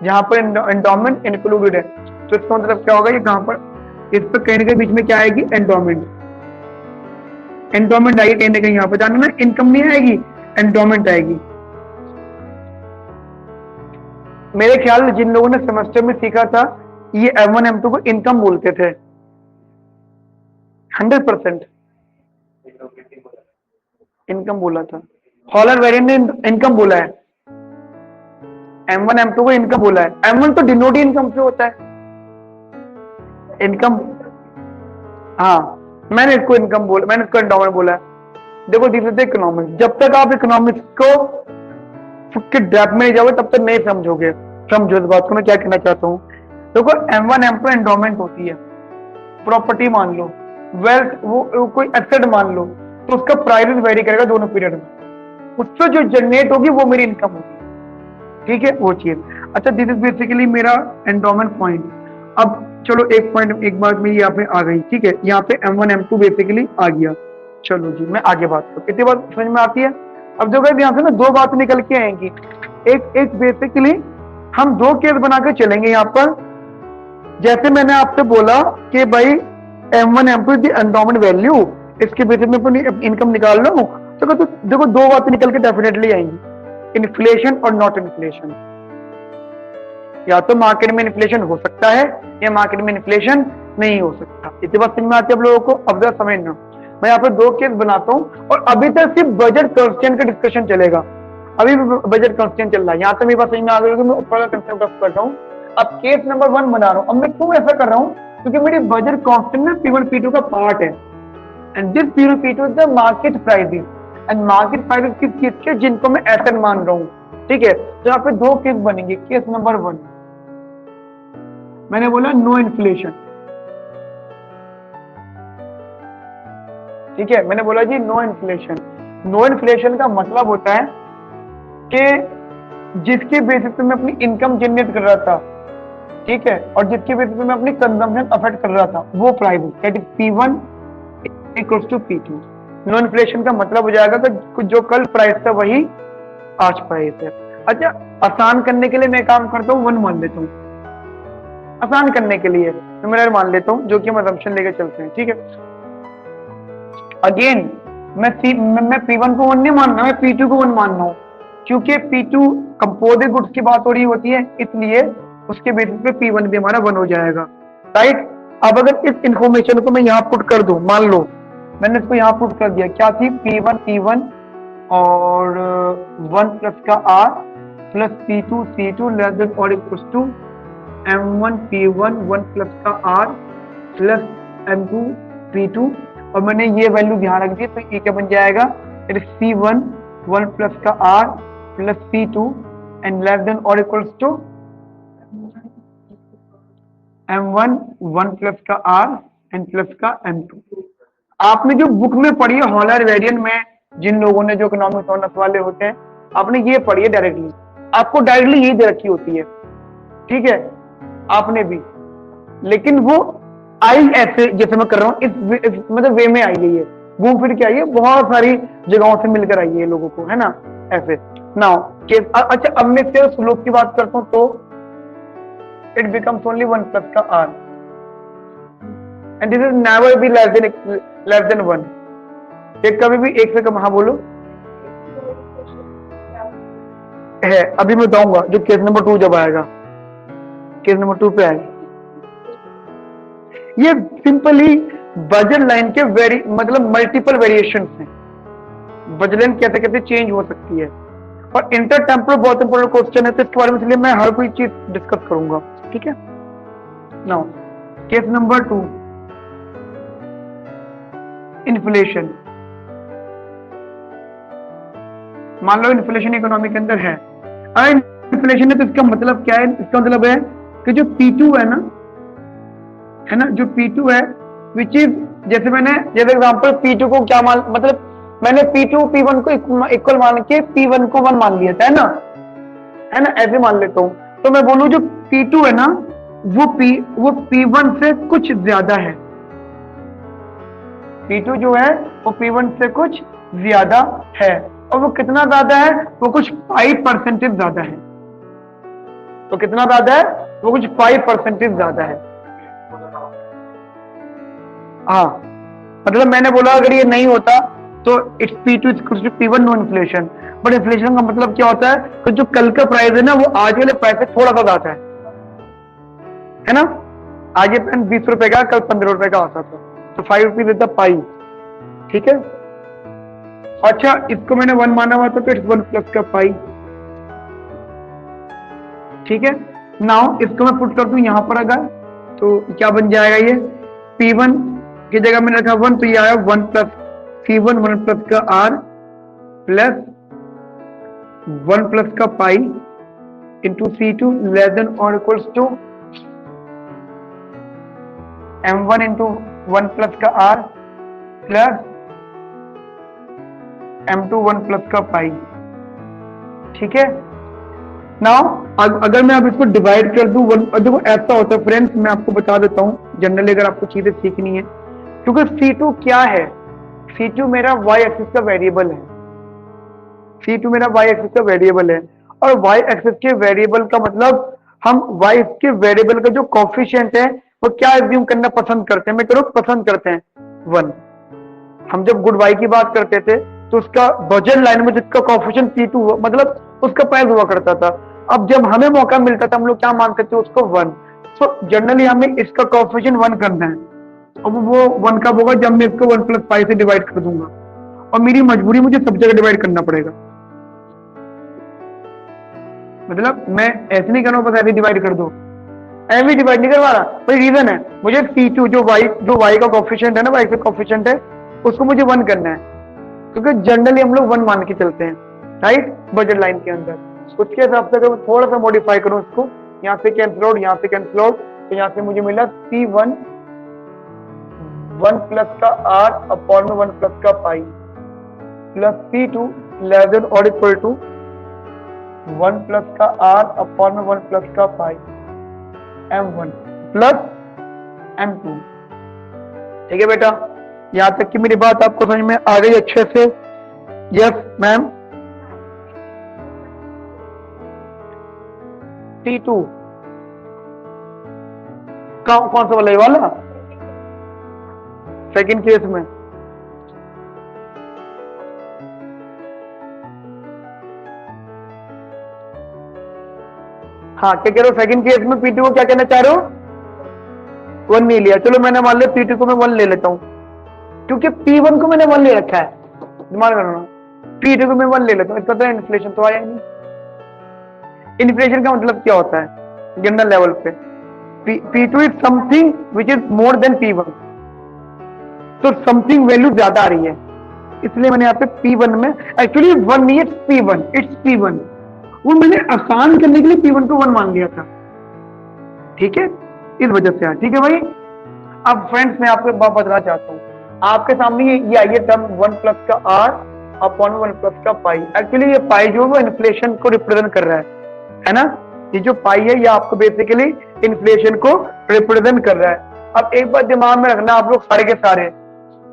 जहां पर एंडोमेंट इंक्लूडेड है। तो इसका मतलब क्या होगा, ये कहां पर, इस पर कहीं ना कहीं बीच में क्या आएगी, एंडोमेंट, एंडोमेंट आएगी कहीं ना कहीं, यहाँ पे जाना ना, इनकम नहीं आएगी, एंडोमेंट आएगी। मेरे ख्याल जिन लोगों ने सेमेस्टर में सीखा था, ये M1 M2 को इनकम बोलते थे, 100% इनकम बोला था। हॉलर वेरिएंट ने इनकम बोला है, M1 M2 को इनकम बोला है। M1 तो डिनोट इनकम से होता है, इनकम, हाँ मैंने इसको इनकम बोला, मैंने इसको एंडोमेंट बोला है। देखो दिस इज इकोनॉमिक्स, जब तक आप इकोनॉमिक्स को के डेप्थ में नहीं जाओगे तब तक नहीं समझोगे। समझो इस बात को मैं क्या कहना चाहता हूँ। देखो M1 M2 एंडोमेंट होती है, प्रॉपर्टी मान लो, वेल्थ, वो कोई एसेट मान लो, तो उसका प्राइस वेरी करेगा दोनों पीरियड में, उससे जो जनरेट होगी वो मेरी इनकम होगी, ठीक है, वो चीज। अच्छा, दिस इज बेसिकली मेरा एंडोमेंट पॉइंट। अब चलो एक पॉइंट, एक बात मेरी यहाँ पे आ गई, ठीक है, यहाँ पे M1 M2 बेसिकली आ गया। चलो जी मैं आगे बात करूँ, इतनी बात समझ में आती है। अब जो यहाँ से ना दो बात निकल के आएंगी, एक बेसिकली हम दो केस बना के चलेंगे यहाँ पर। जैसे मैंने आपसे बोला कि भाई M1 M2 is the endowment value, इसके बेसिस में अपनी इनकम निकाल लो, तो देखो दो बातें निकल के डेफिनेटली आएंगी, इन्फ्लेशन और नॉट इन्फ्लेशन। या तो मार्केट में इन्फ्लेशन हो सकता है या मार्केट में इन्फ्लेशन नहीं हो सकता। इतनी बात समझ में आती है आप लोगों को। अब जरा समझना, मैं यहाँ पे दो केस बनाता हूँ और अभी तक सिर्फ बजट कंस्ट्रेंट का डिस्कशन चलेगा, अभी भी बजट कंस्ट्रेंट चल रहा है। यहाँ तक मेरी बात समझ में आ गई कि मैं ऊपर का कंसेप्ट कर रहा हूँ। अब केस नंबर 1 बना रहा हूँ। अब मैं क्यों ऐसा कर रहा हूँ, क्योंकि मेरी बजट कांस्टेंट में P1 P2 का पार्ट है, and this P1 P2 is the market prices, and market prices किस चीज के, जिनको मैं एसेट मान रहा हूँ, ठीक है। तो यहाँ पे दो केस बनेंगे। केस नंबर 1 मैंने बोला नो इन्फ्लेशन, ठीक है, मैंने बोला जी नो इन्फ्लेशन। नो इन्फ्लेशन का मतलब होता है कि जिसके बेसिस पे मैं अपनी इनकम जनरेट कर रहा था, ठीक है, और जिसके बेसिस पे मैं अपनी कंजम्पशन अफेक्ट कर रहा था, वो price, that is P1 equals to P2। No inflation का मतलब हो जाएगा कि जो कल प्राइस था वही आज प्राइस है। अच्छा, आसान करने के लिए मैं काम करता हूँ 1 मान लेता हूँ, आसान करने के लिए तो मैं मान लेता हूँ, जो कि हम असम्पशन लेके चलते हैं, ठीक है। अगेन मैं P1 को 1 नहीं मान रहा, मैं P2 को 1 मान रहा हूँ, क्योंकि P2 कंपोजिट गुड्स की बात हो रही होती है, इसलिए उसके बेसिस पे P1 भी हमारा 1 हो जाएगा, राइट। अब अगर इस इंफॉर्मेशन को मैं यहाँ पुट कर दूं, मान लो मैंने इसको यहाँ पुट कर दिया, क्या थी, P1 और 1 प्लस का R plus P2 less than और equals to M1 P1 1 plus का R प्लस M2 P2, और मैंने ये वैल्यू ध्यान रख दी, तो ये क्या बन जाएगा, इट इज P1 1 प्लस का R plus P2 and less than और इक्वल्स टू M1 1 प्लस का R एंड प्लस का M2। आपने जो बुक में पढ़ी है हॉलर वेरिएंट में, जिन लोगों ने जो इकोनॉमिक्स ऑनर्स वाले होते हैं, आपने ये पढ़ी है डायरेक्टली, आपको डायरेक्टली यही दे रखी होती है, ठीक है, आपने भी, लेकिन वो आई ऐसे जैसे मैं कर रहा हूँ, इस मतलब वे में आई है, ये घूम फिर के आई है, बहुत सारी जगहों से मिलकर आई है लोगों को, है ना, ऐसे नाउ। अच्छा, अब मैं सिर्फ स्लोप की बात करता हूँ, तो इट बिकम्स ओनली 1 प्लस का R and this is never be less than 1, ये कभी भी एक से कम, हाँ बोलो, है, अभी मैं बताऊंगा जो केस नंबर 2 जब आएगा, केस नंबर 2 पे आएगा। ये सिंपली बजट लाइन के मतलब मल्टीपल वेरिएशन हैं। बजट लाइन कैसे कैसे चेंज हो सकती है, और इंटर टेम्पोरल बहुत इंपॉर्टेंट क्वेश्चन है, तो इसके बारे में इसलिए मैं हर कोई चीज डिस्कस करूंगा। ठीक है, नाउ केस नंबर 2, इन्फ्लेशन। मान लो इन्फ्लेशन इकोनॉमी के अंदर है। अगर इन्फ्लेशन है तो इसका मतलब क्या है? इसका मतलब है कि जो P2 है ना, जो P2 है विच इज, जैसे एग्जांपल P2 को क्या मान, मतलब मैंने P2 P1 को इक्वल मान के P1 को 1 मान लिया था, है ना, ऐसे मान लेता हूं। तो मैं बोलूं जो P2 है ना वो P1 से कुछ ज्यादा है। P2 जो है वो P1 से कुछ ज्यादा है, और वो कितना ज्यादा है? वो कुछ 5% ज्यादा है। तो कितना ज्यादा है? वो कुछ 5% ज्यादा है। हाँ, मतलब मैंने बोला अगर ये नहीं होता तो it's P2 = P1 no inflation. But inflation का मतलब क्या होता है कि जो कल का प्राइस है ना वो आज वाले प्राइस से थोड़ा सा ज्यादा है ना। आज ये पेन 20 रुपए का, कल 15 रुपए का आता था, तो 5 रुपीज इज द पाई। ठीक है, अच्छा इसको मैंने 1 माना हुआ था, तो इट्स 1 प्लस का पाई। ठीक है, नाउ इसको मैं पुट कर दूं यहां पर, अगर तो क्या बन जाएगा? ये P1 की जगह मैंने रखा 1, तो ये आया 1 प्लस C1 1 प्लस का R प्लस 1 प्लस का pi into C2 less than और equals to M1 into 1 plus का R प्लस M2 1 प्लस का पाई। ठीक है, नाउ अगर मैं अब इसको डिवाइड कर दूं, देखो ऐसा होता है फ्रेंड्स, मैं आपको बता देता हूं जनरली अगर आपको चीजें सीखनी है, क्योंकि C2 क्या है? C2 मेरा y एक्सिस का वेरिएबल है। C2 मेरा y एक्सिस का वेरिएबल है, और y एक्सिस के वेरिएबल का मतलब हम y के वेरिएबल का जो कोफिशिएंट है वो क्या एज्यूम करना पसंद करते हैं? मैं करूँ पसंद करते हैं 1। हम जब गुड y की बात करते थे तो उसका बजट लाइन में जिसका कोफिशिएंट P2 मतलब उसका प्राइस हुआ करता था। अब जब हमें मौका मिलता था हम लोग क्या मानते थे? उसको 1। सो जनरली हमें इसका कोफिशिएंट 1 करना है, और वो 1 कब होगा? जब मैं इसको 1 प्लस पाई से डिवाइड कर दूंगा, और मेरी मजबूरी मुझे सब जगह डिवाइड करना पड़ेगा। मतलब मैं ऐसे नहीं कर रहा हूं बस ऐसे डिवाइड कर दो, ऐसे डिवाइड नहीं करवा रहा। कोई रीजन है, मुझे P2 जो y का कोफिशिएंट है ना, y का कोफिशिएंट है, उसको मुझे 1 करना है, क्योंकि जनरली हम लोग 1 मान के चलते हैं, राइट, बजट लाइन के अंदर। उसके हिसाब से अगर मैं थोड़ा सा मॉडिफाई करूं इसको, यहाँ से कैंसिल आउट, यहाँ से कैंसिल आउट, तो यहाँ से मुझे मिला P1 1 प्लस का R अपॉन में 1 प्लस का pi plus P2 less than और इक्वल टू 1 प्लस का R अपॉन में 1 प्लस का पाई M1 प्लस M2। ठीक है बेटा, यहां तक कि मेरी बात आपको समझ में आ गई अच्छे से? Yes ma'am. T2 कौन सा वाला? ये वाला सेकंड केस में। हाँ, क्या कह रहे हो? सेकंड केस में P2 को क्या कहना चाह रहे हो? 1 नहीं लिया, चलो मैंने मान लिया P2 को मैं 1 ले लेता हूं, क्योंकि P1 को मैंने 1 ले रखा है। दिमाग लगाना, P2 को मैं 1 ले लेता हूं, इसका तो इन्फ्लेशन तो आया नहीं। इन्फ्लेशन का मतलब क्या होता है जनरल लेवल पे? P2 is something which is more than P1, तो समथिंग वैल्यू ज्यादा आ रही है, इसलिए मैंने यहाँ पे P1 में, एक्चुअली 1 नहीं है, P1, इट्स P1। वो मैंने आसान करने के लिए P1 को 1 मान लिया था। ठीक है, इस वजह से। ठीक है भाई, अब फ्रेंड्स मैं आपको एक बात बताना चाहता हूँ, आपके सामने ये आई है टर्म 1 प्लस का R अपॉन 1 प्लस का पाई। एक्चुअली ये पाई जो है वो इन्फ्लेशन को रिप्रेजेंट कर रहा है ना। ये जो पाई है ये आपको बेसिकली इन्फ्लेशन को रिप्रेजेंट कर रहा है। अब एक बात दिमाग में रखना आप लोग सारे के सारे,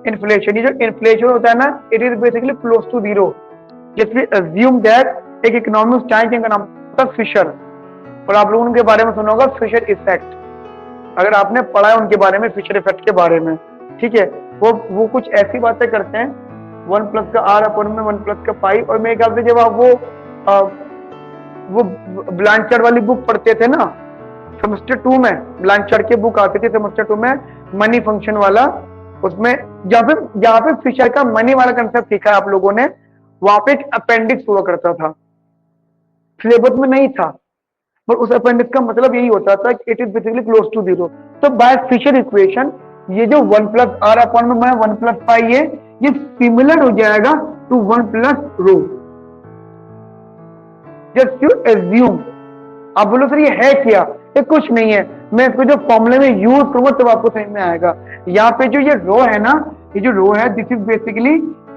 इन्फ्लेशन, ये जो इन्फ्लेशन होता है ना, it is basically close to 0। Just we assume that एक इकोनॉमिक्स टाइम जिनका नाम था फिशर, और आप लोगों के बारे में सुना होगा फिशर इफेक्ट, अगर आपने पढ़ा है उनके बारे में, फिशर इफेक्ट के बारे में। ठीक है, वो कुछ ऐसी बातें करते हैं 1 प्लस का R अपॉन में 1 प्लस का पाई, और मेरे ख्याल से जब आप वो वो ब्लांचर्ड वाली बुक पढ़ते थे ना सेमेस्टर 2 में, ब्लांचर्ड की बुक आती थी सेमेस्टर 2 में, मनी फंक्शन वाला, उसमें जहाँ पे फिशर का मनी वाला कंसेप्ट सीखा है आप लोगों ने, वहां पे एक अपेंडिक्स हुआ करता था, सिलेबस में नहीं था, पर उस अपेंडिक्स का मतलब यही होता था कि it is basically close to zero. तो बाय फिशर इक्वेशन ये जो 1 प्लस आर अपॉन में 1 प्लस पाई है, ये सिमिलर हो जाएगा to 1 plus rho. Just you assume, आप बोलो सर ये है क्या, ये कुछ नहीं है, मैं इसको जो फॉर्मूले में यूज करूंगा तब आपको समझ में आएगा। यहाँ पे जो ये रो है ना, ये जो रो है, this is basically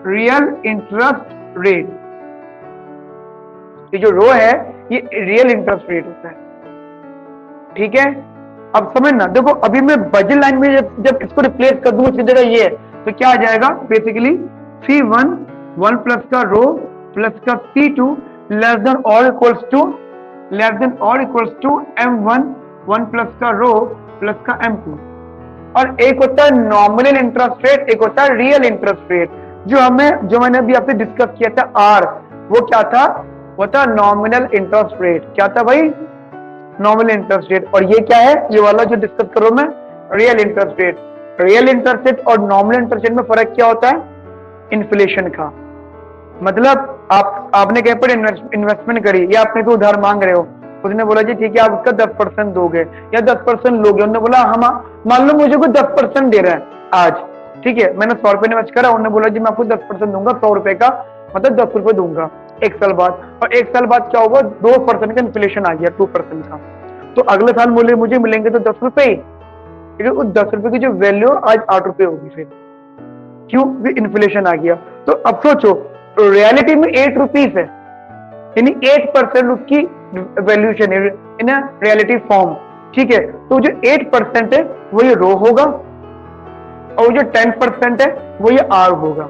real interest rate. ये जो रो है ये रियल इंटरेस्ट रेट होता है, ठीक है। अब समझना, देखो अभी मैं बजट लाइन में जब इसको रिप्लेस कर दूंगा इसकी जगह ये है, तो क्या आ जाएगा बेसिकली C1 1 प्लस का रो प्लस का C2 लेस देन और इक्वल्स टू M1 1 प्लस का रो प्लस का M2। और एक होता है नॉमिनल इंटरेस्ट रेट, एक होता है रियल इंटरेस्ट रेट। जो मैंने अभी आपसे डिस्कस किया था R, वो क्या था, वो था नॉमिनल इंटरेस्ट रेट। क्या था भाई, नॉमिनल इंटरेस्ट रेट। और ये क्या है, ये वाला जो डिस्कस करो मैं, real interest rate. Real interest rate और नॉमिनल इंटरेस्ट रेट में फर्क क्या होता है, इन्फ्लेशन का। मतलब आपने कहीं पर इन्वेस्टमेंट करी या आपने कोई उधार मांग रहे हो, उसने बोला जी ठीक है आप उसका 10% दोगे या 10% लोगे। उन्होंने बोला हम, मान लो मुझे कोई 10% दे रहा है आज, ठीक है, मैंने 100 रुपए इन्वेस्ट करा, उन्होंने बोला जी मैं आपको 10% दूंगा, 100 रुपए का मतलब 10 रुपए दूंगा 1 साल बाद। और 1 साल बाद क्या होगा, 2% का इन्फ्लेशन आ गया, 2% का, तो अगले साल मुझे मिलेंगे तो 10 रुपए ही, ठीक है। उस 10 रुपए की जो वैल्यू आज 8 रुपए होगी, फिर क्यों, इन्फ्लेशन आ गया। तो अब सोचो रियलिटी में 8 रुपीज है, यानी 8% उसकी वैल्यूशन है इन रियलिटी फॉर्म, ठीक है। तो जो 8% है वो ये रो होगा और जो 10% है वो ये आर होगा।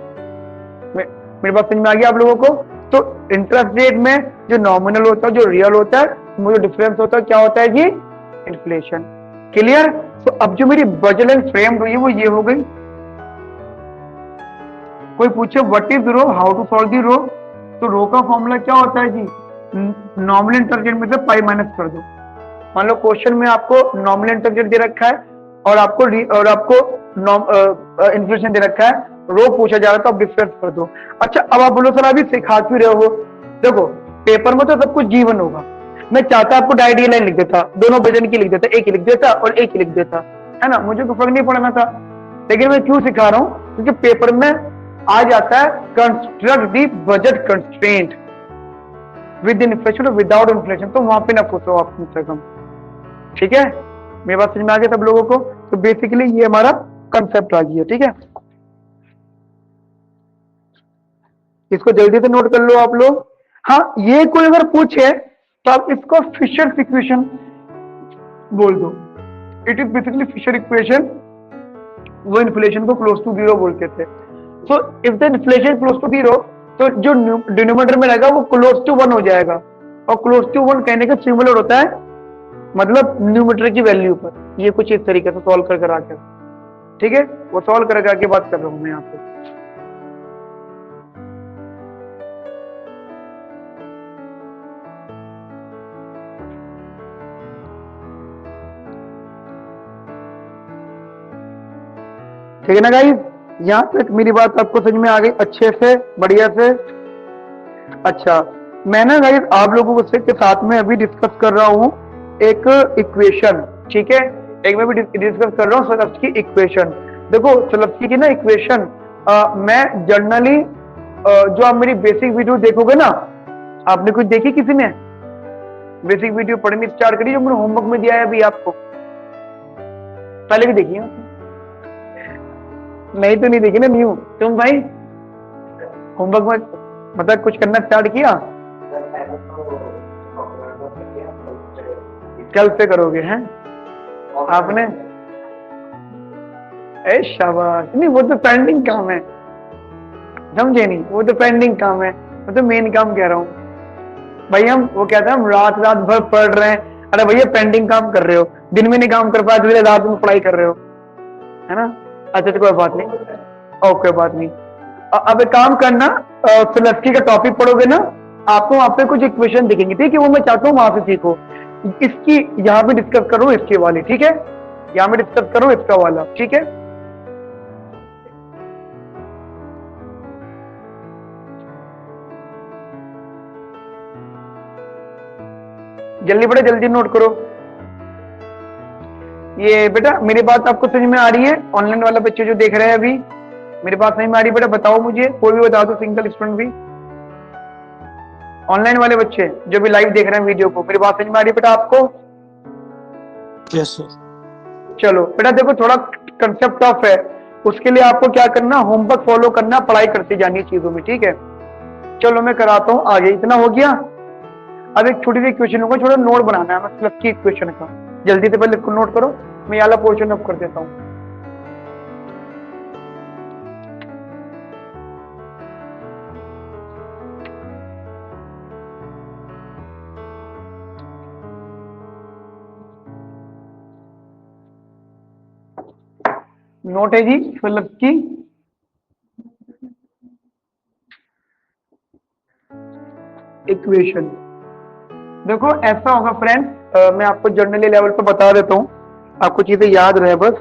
मेरी बात समझ में आ गया आप लोगों को। तो इंटरेस्ट रेट में जो नॉमिनल होता है, जो रियल होता है, वो जो डिफरेंस होता है क्या होता है जी, इन्फ्लेशन। क्लियर। तो अब जो मेरी बजट लाइन फ्रेम हुई है वो ये हो गई। कोई पूछे what is rho, how to solve the rho, तो रो का फॉर्मूला क्या होता है जी, नॉमिनल इंटरेस्ट रेट में से पाई माइनस कर दो। मान लो क्वेश्चन में आपको नॉमिनल इंटरेस्ट रेट दे रखा है और आपको इन्फ्लेशन दे रखा है, रो पूछा जा रहा है, तो आप डिफरेंस कर दो। अच्छा अब आप बोलो सर अभी सिखा क्यों रहे हो, देखो पेपर में तो सब कुछ जीवन होगा, मैं चाहता आपको डायरेक्ट लाइन लिख देता, दोनों वजन की लिख देता, एक ही लिख देता और एक ही लिख देता, है ना, मुझे तो फर्क नहीं पड़ना था। लेकिन मैं क्यों सिखा रहा हूं, क्योंकि पेपर में आ जाता है construct the budget constraint with inflation और विदाउट इन्फ्लेशन, तो वहां पे ना पूछो आप कम से कम, ठीक है। मेरी बात समझ में आ गई सब लोगों को। तो बेसिकली ये हमारा कंसेप्ट आ गया, ठीक है। इसको जल्दी से नोट कर लो आप लोग। हाँ, ये कोई अगर पूछे तो आप इसको फिशर इक्वेशन बोल दो। It is basically Fisher equation, वो इन्फ्लेशन को क्लोज टू जीरो बोलते थे। So if the inflation close to zero, तो जो डिनोमिनेटर में रहेगा वो क्लोज टू 1 हो जाएगा, और क्लोज टू 1 कहने का सिमिलर होता है मतलब न्यूमरेटर की वैल्यू पर। ये कुछ इस तरीके से सॉल्व कर आके, ठीक है, वो सॉल्व कर आके बात कर रहा हूं मैं यहाँ पे। ठीक है ना गाइस, यहां तक मेरी बात आपको समझ में आ गई अच्छे से, बढ़िया से। अच्छा, मैं ना गाइस आप लोगों से के साथ में अभी डिस्कस कर रहा हूं एक इक्वेशन, ठीक है, एक मैं भी डिस्कस कर रहा हूँ सलफ्स की इक्वेशन। देखो सलफ्स की ना इक्वेशन मैं जनरली जो आप मेरी बेसिक वीडियो देखोगे ना, आपने कुछ देखी किसी ने बेसिक वीडियो पढ़नी स्टार्ट करी जो मैंने होमवर्क में दिया है अभी आपको, पहले भी देखी है? नहीं तो नहीं देखी ना न्यू, तुम भाई होमवर्क में मतलब कुछ करना स्टार्ट किया? कल से करोगे हैं आपने? ए शाबाश, नहीं वो तो पेंडिंग काम है, समझे नहीं, वो तो पेंडिंग काम है, मैं तो मेन काम कह रहा हूँ भाई। हम वो कहते हैं हम रात रात भर पढ़ रहे हैं, अरे भैया पेंडिंग काम कर रहे हो, दिन में नहीं काम कर पाए तो रात में पढ़ाई कर रहे हो, है ना। अच्छा तो कोई बात नहीं, ओके बात नहीं। अब एक काम करना, फिलोसफी का टॉपिक पढ़ोगे ना, आपको वहां पे कुछ इक्वेशन दिखेंगे, ठीक है, वो मैं चाहता हूँ वहां से सीखो। इसकी यहाँ पे डिस्कस करो, इसके वाले, ठीक है, यहाँ पे डिस्कस करो इसका वाला, ठीक है। जल्दी बेटा जल्दी नोट करो। ये बेटा मेरी बात आपको समझ में आ रही है? ऑनलाइन वाला बच्चे जो देख रहे हैं अभी, मेरी बात समझ में आ रही है बेटा? बताओ मुझे, कोई भी बता दो, सिंगल स्टूडेंट भी। ऑनलाइन वाले बच्चे जो भी लाइव देख रहे हैं वीडियो को, मेरी बात समझ में आ रही है बेटा आपको? Yes sir. चलो बेटा देखो, थोड़ा कंसेप्ट टफ है, उसके लिए आपको क्या करना, होमवर्क फॉलो करना, पढ़ाई करते जानी चीजों में, ठीक है। चलो मैं कराता हूँ आगे, इतना हो गया। अब एक छोटी सी क्वेश्चन होगा, थोड़ा नोट बनाना है मतलब की क्वेश्चन का, जल्दी से पहले इसको नोट करो, मैं वाला पोर्शन अप कर देता हूँ। नोट है जी फिलिप्स की इक्वेशन। देखो ऐसा होगा फ्रेंड्स, मैं आपको जर्नली लेवल पे बता देता हूँ, आपको चीजें याद रहे बस,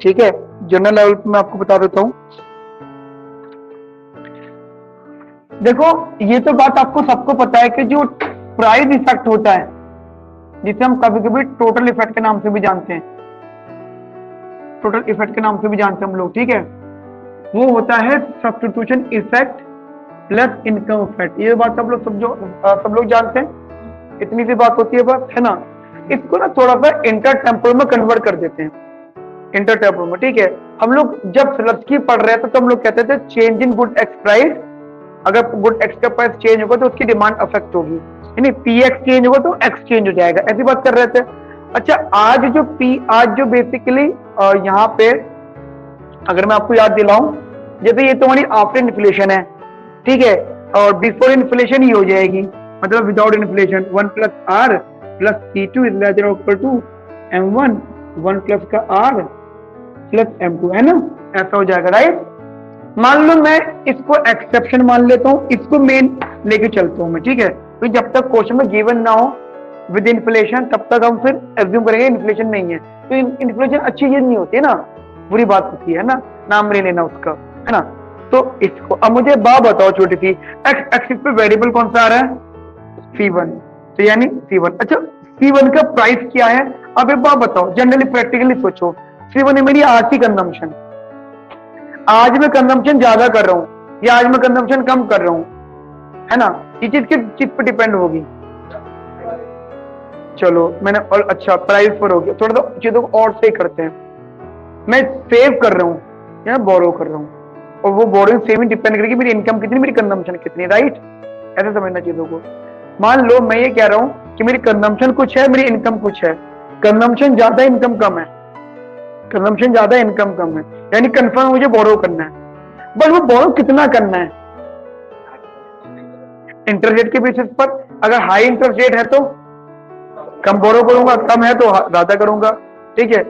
ठीक है। जर्नल लेवल पे मैं आपको बता देता हूँ। देखो ये तो बात आपको सबको पता है कि जो प्राइस इफेक्ट होता है, जिसे हम कभी कभी टोटल इफेक्ट के नाम से भी जानते हैं, टोटल इफेक्ट के नाम से भी जानते हैं हम लोग, ठीक है, वो होता है substitution effect plus income effect. ये बात सब लोग जानते हैं, इतनी सी बात होती है बस, है ना। इसको ना थोड़ा सा इंटर टेम्पोरल में कन्वर्ट कर देते हैं, इंटर टेम्पोरल में, ठीक है। हम लोग जब फिलिप्स पढ़ रहे थे तो हम लोग कहते थे change in good x price, अगर गुड एक्स का प्राइस चेंज होगा तो उसकी डिमांड अफेक्ट होगी, यानी पी एक्स चेंज होगा तो एक्स चेंज हो जाएगा, ऐसी बात कर रहे थे। अच्छा आज जो बेसिकली यहाँ पे अगर मैं आपको याद दिलाऊं, जैसे ये तुम्हारी आफ्टर इन्फ्लेशन है, ठीक है, और बिफोर इन्फ्लेशन ही हो जाएगी, मतलब without inflation 1 plus R plus C2 is less than equal to M1, 1 plus का R प्लस M2, है ना, ऐसा हो जाएगा, राइट। मान लो मैं इसको एक्सेप्शन मान लेता हूँ, इसको मेन लेके चलता हूँ मैं, ठीक है। तो जब तक क्वेश्चन में गिवन ना हो विद इन्फ्लेशन, तब तक हम फिर एज्यूम करेंगे इन्फ्लेशन नहीं है, तो इन्फ्लेशन अच्छी चीज नहीं होती है ना, बुरी बात होती है ना, नाम नहीं लेना उसका, है ना। तो इसको अब मुझे बात बताओ छोटी सी, एक्स एक्सिस पे वेरिएबल कौन सा आ रहा है? C1, तो यानी C1। अच्छा C1 का प्राइस क्या है? अब एक बात बताओ, जनरली प्रैक्टिकली सोचो, C1 है मेरी आज की कंजम्पशन, आज मैं कंजम्पशन ज्यादा कर रहा हूँ या आज मैं कंजम्पशन कम कर रहा हूँ, है ना, ये चीज किस चीज पर डिपेंड होगी? चलो मैंने, और अच्छा प्राइस पर हो गया, थोड़ा सा चीजों को और सही करते हैं, मैं सेव कर रहा हूँ या बोरो कर रहा हूँ, और वो बोरोइंग सेविंग डिपेंड करेगी मेरी इनकम कितनी, मेरी कंजम्पशन कितनी, राइट। ऐसे समझना चीजों को। मान लो मैं ये कह रहा हूँ कि मेरी कंजम्पशन कुछ है, मेरी इनकम कुछ है, कंजम्पशन ज्यादा इनकम कम है, कंजम्पशन ज्यादा इनकम कम है, यानी कंफर्म मुझे बोरो करना है, बट वो बोरो कितना करना है? इंटरेस्ट रेट के बेसिस पर, अगर हाई इंटरेस्ट रेट है तो कम बोरो करूंगा, कम है तो ज्यादा करूंगा, ठीक है।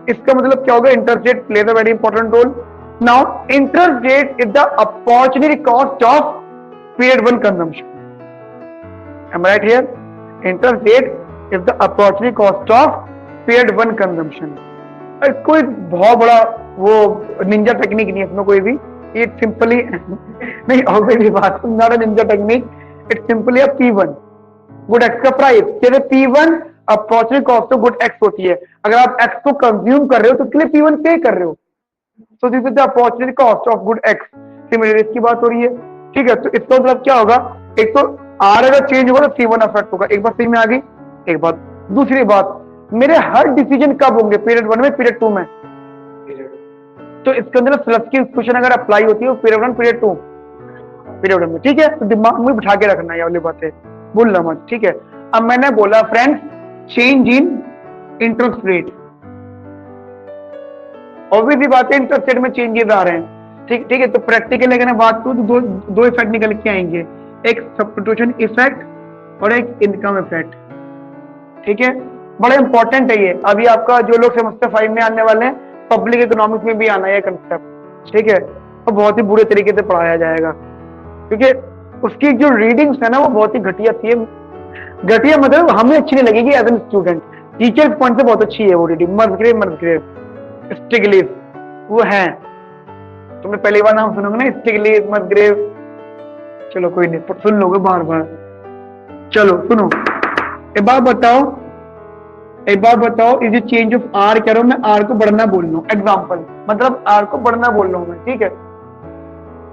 इसका मतलब क्या होगा? Interest rate plays a very important role. Now interest rate is the opportunity cost of period 1 consumption, am I right here? Interest rate is the opportunity cost of period 1 consumption। कोई बहुत बड़ा वो निंजा टेक्निक नहीं है इसमें कोई भी, ये सिंपली नहीं, ऑब्वियसली बात, not a Ninja technique, it's simply a P1 good x का प्राइस, जैसे P1 opportunity cost of good x होती है, अगर आप एक्स को कंज्यूम कर रहे हो तो उसके लिए P1 पे कर रहे हो, सो this is the opportunity cost of good x. Similarly इसकी बात हो रही है, ठीक है। तो इसका मतलब क्या होगा? एक तो आर अगर चेंज होगा तो C1 अफेक्ट होगा, एक बात सही में आ गई, एक बात। दूसरी बात, मेरे हर डिसीजन कब होंगे? पीरियड 1 में, पीरियड 2 में, तो इसके अंदर फिलिप्स की इक्वेशन अगर अप्लाई होती है पीरियड 1 पीरियड 2 पीरियड 1 में, ठीक है। तो दिमाग में बिठा के रखना, ये वाली बात है, भूलना मत, ठीक है। अब मैंने बोला friends change in interest rate, obviously बात है इंटरेस्ट रेट में चेंजेस आ रहे हैं, ठीक है। तो प्रैक्टिकल अगर मैं बात करूं तो दो इफेक्ट निकल के आएंगे, एक सब्स्टिट्यूशन इफेक्ट और एक इनकम इफेक्ट, ठीक है। बड़ा इंपॉर्टेंट है ये, अभी आपका जो लोग सेमेस्टर 5 में आने वाले हैं, पब्लिक इकोनॉमिक्स में भी आना है कंसेप्ट, ठीक है, और बहुत ही बुरे तरीके से पढ़ाया जाएगा, क्योंकि उसकी जो रीडिंग्स है ना वो बहुत ही घटिया थी। घटिया मतलब हमें अच्छी नहीं लगेगी as an student, teacher point से बहुत अच्छी है वो रीडिंग। मर्सग्रेव स्टिगलिस वो है, तुमने पहली बार नाम सुनोगे ना स्टिगलिस मर्सग्रेव, चलो कोई नहीं सुन लोगे बार बार। चलो सुनो, एक बार बताओ इज चेंज ऑफ आर कह रहा हूं मैं, आर को बढ़ना बोल रहा हूँ, एग्जाम्पल मतलब आर को बढ़ना बोल रहा हूं मैं, ठीक है।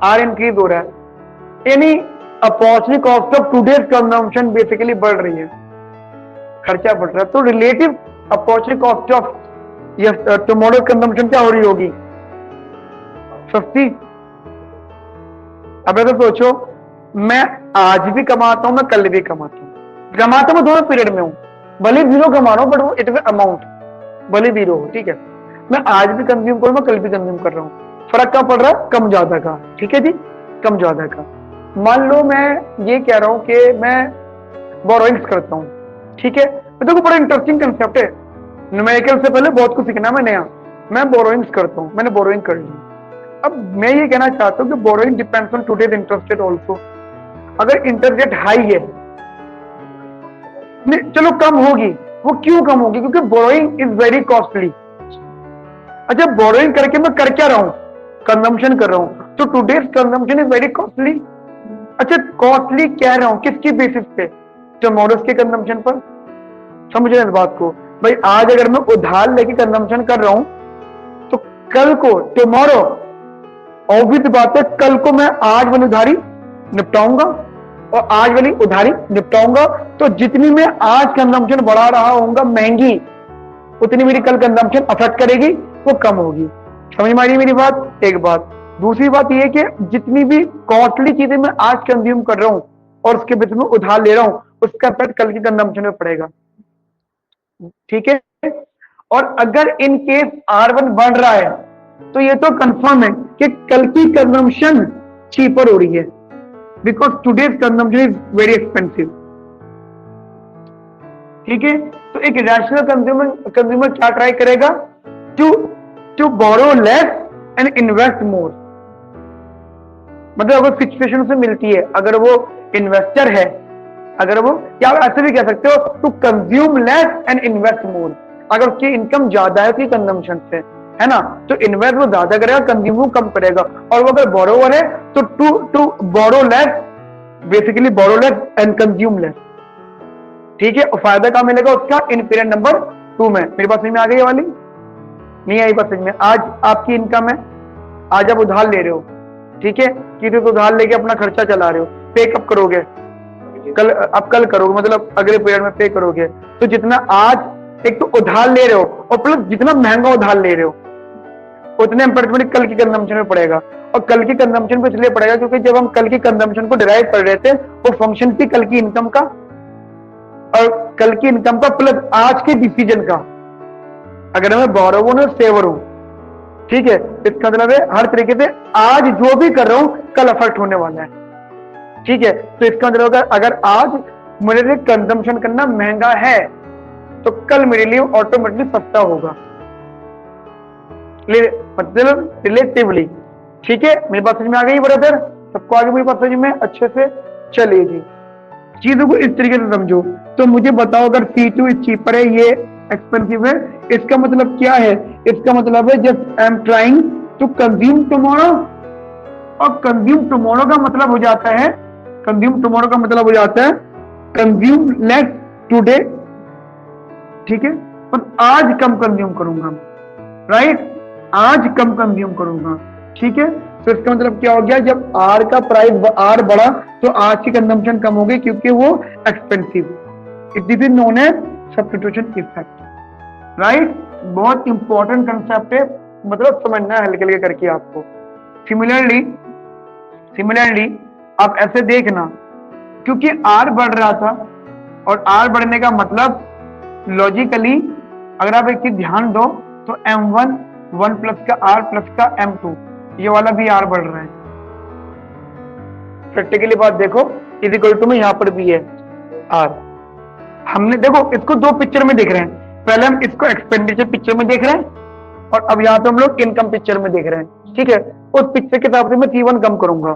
आर इंक्रीज हो रहा है, यानी opportunity cost of today's consumption basically बढ़ रही है, खर्चा बढ़ रहा है, तो relative opportunity cost of tomorrow consumption क्या हो रही होगी, सस्ती। अब ऐसा सोचो, मैं आज भी कमाता हूं, मैं कल भी कमाता हूं, मैं दोनों पीरियड में हूं, भले जीरो कमा रहा हूं बट वो इट अमाउंट भले जीरो हो, ठीक है। मैं आज भी कंज्यूम करूं, मैं कल भी कंज्यूम कर रहा हूं, फर्क क्या पड़ रहा है, कम ज्यादा का, ठीक है जी, कम ज्यादा का। मान लो मैं ये कह रहा हूं कि मैं बोरोइंग्स करता हूं, ठीक है। देखो बड़ा इंटरेस्टिंग कंसेप्ट है, न्यूमेरिकल से पहले बहुत कुछ सीखना मैं नया। मैं बोरोइंग्स करता हूं, मैंने बोरोइंग कर ली, अब मैं ये कहना चाहता हूं कि borrowing depends on today's interest rate also. अगर इंटरेस्ट रेट हाई है, चलो कम होगी, वो क्यों कम होगी, क्योंकि बोरोइंग इज वेरी कॉस्टली। अच्छा बोरोइंग करके मैं कर क्या रहा हूं, कंजम्पशन कर रहा हूं, तो today's consumption is very costly. अच्छा कॉस्टली कह रहा हूं किसकी बेसिस पे, टुमारोज के कंजम्पशन पर, समझ रहे हैं इस बात को भाई। आज अगर मैं उधार लेके कंजम्पशन कर रहा हूं तो कल को टुमारो ऑब्वियस बात है, कल को मैं आज वाली उधारी निपटाऊंगा और आज वाली उधारी निपटाऊंगा, तो जितनी मैं आज कंजम्पशन बढ़ा रहा होऊंगा महंगी, उतनी मेरी कल कंजम्पशन अफेक्ट करेगी, वो कम होगी। समझ में आ रही मेरी बात, एक बात। दूसरी बात यह कि जितनी भी कॉस्टली चीजें मैं आज कंज्यूम कर रहा हूं और उसके बीच में उधार ले रहा हूं, उसका इफेक्ट कल की कंजम्पशन में पड़ेगा, ठीक है। और अगर इन केस R1 बढ़ रहा है तो ये तो कंफर्म है कि कल की कंजम्पशन चीपर हो रही है, because today's consumption is very expensive, ठीक है। तो एक रैशनल कंज्यूमर क्या ट्राई करेगा, to borrow less and invest more. मतलब अगर सिचुएशन से मिलती है, अगर वो इन्वेस्टर है, अगर वो, क्या आप ऐसे भी कह सकते हो, to consume less and invest more. अगर उसकी इनकम ज्यादा है उसकी कंजम्पशन से, है ना, तो इन्वेस्ट वो ज्यादा करेगा, कंज्यूम वो कम करेगा। और वो अगर बोरोवर है तो to borrow less, basically borrow less and consume less, ठीक है। और फायदा क्या मिलेगा उसका, इन पीरियड नंबर 2 में। मेरी बात समझ में आ गई वाली, नहीं आई बात समझ में। आज आपकी इनकम है, आज आप उधार ले रहे हो, ठीक है, कि तो उधार लेके अपना खर्चा चला रहे हो, पे कब करोगे, कल, अब कल करोगे, मतलब अगले पीरियड में पे करोगे। तो जितना आज एक तो उधार ले रहे हो और प्लस जितना महंगा उधार ले रहे हो उतने इम्पैक्ट कल की कंजम्पशन में पड़ेगा। और कल की कंजम्पशन पे इसलिए पड़ेगा क्योंकि जब हम कल की कंजम्पशन को डिराइव कर रहे थे वो फंक्शन थी कल की इनकम का, और कल की इनकम का प्लस आज के डिसीजन का। अगर मैं बोरोवर हूं सेवर हूं, ठीक है, इसका मतलब है हर तरीके से आज जो भी कर रहा हूं कल अफेक्ट होने वाला है, ठीक है। तो इसका मतलब अगर आज मेरे लिए कंजम्पशन करना महंगा है तो कल मेरे लिए ऑटोमेटिकली सस्ता होगा, मतलब रिलेटिवली, ठीक है। मेरी बात समझ में आ गई ब्रदर, सबको आगे मेरी बात समझ में अच्छे से चलिए जी। चीजों को इस तरीके से समझो। तो मुझे बताओ अगर C2 इज चीपर है, ये एक्सपेंसिव है, इसका मतलब क्या है, इसका मतलब है just I am trying to consume tomorrow, और कंज्यूम टुमारो का मतलब हो जाता है, कंज्यूम टुमारो का मतलब हो जाता है कंज्यूम लेस टुडे, ठीक है, और आज कम कंज्यूम करूंगा, राइट, आज कम कंज्यूम करूंगा, ठीक है। तो इसका मतलब क्या हो गया, जब आर का प्राइस आर बढ़ा तो आज की कंजम्पशन कम हो गई क्योंकि वो expensive. It is known as substitution effect, right. बहुत इंपॉर्टेंट कंसेप्ट है, मतलब समझना है हल्के हल्के करके आपको। सिमिलरली आप ऐसे देखना, क्योंकि आर बढ़ रहा था और आर बढ़ने का मतलब लॉजिकली अगर आप एक चीज ध्यान दो तो M1 1 प्लस का R प्लस का M2 ये वाला भी R बढ़ रहा है। प्रैक्टिकली बात देखो, इज इक्वल टू में यहां पर भी है R। हमने देखो इसको दो पिक्चर में देख रहे हैं, पहले हम इसको एक्सपेंडिचर पिक्चर में देख रहे हैं और अब यहाँ पे हम लोग इनकम पिक्चर में देख रहे हैं, ठीक है। उस पिक्चर के हिसाब से मैं C1 कम करूंगा,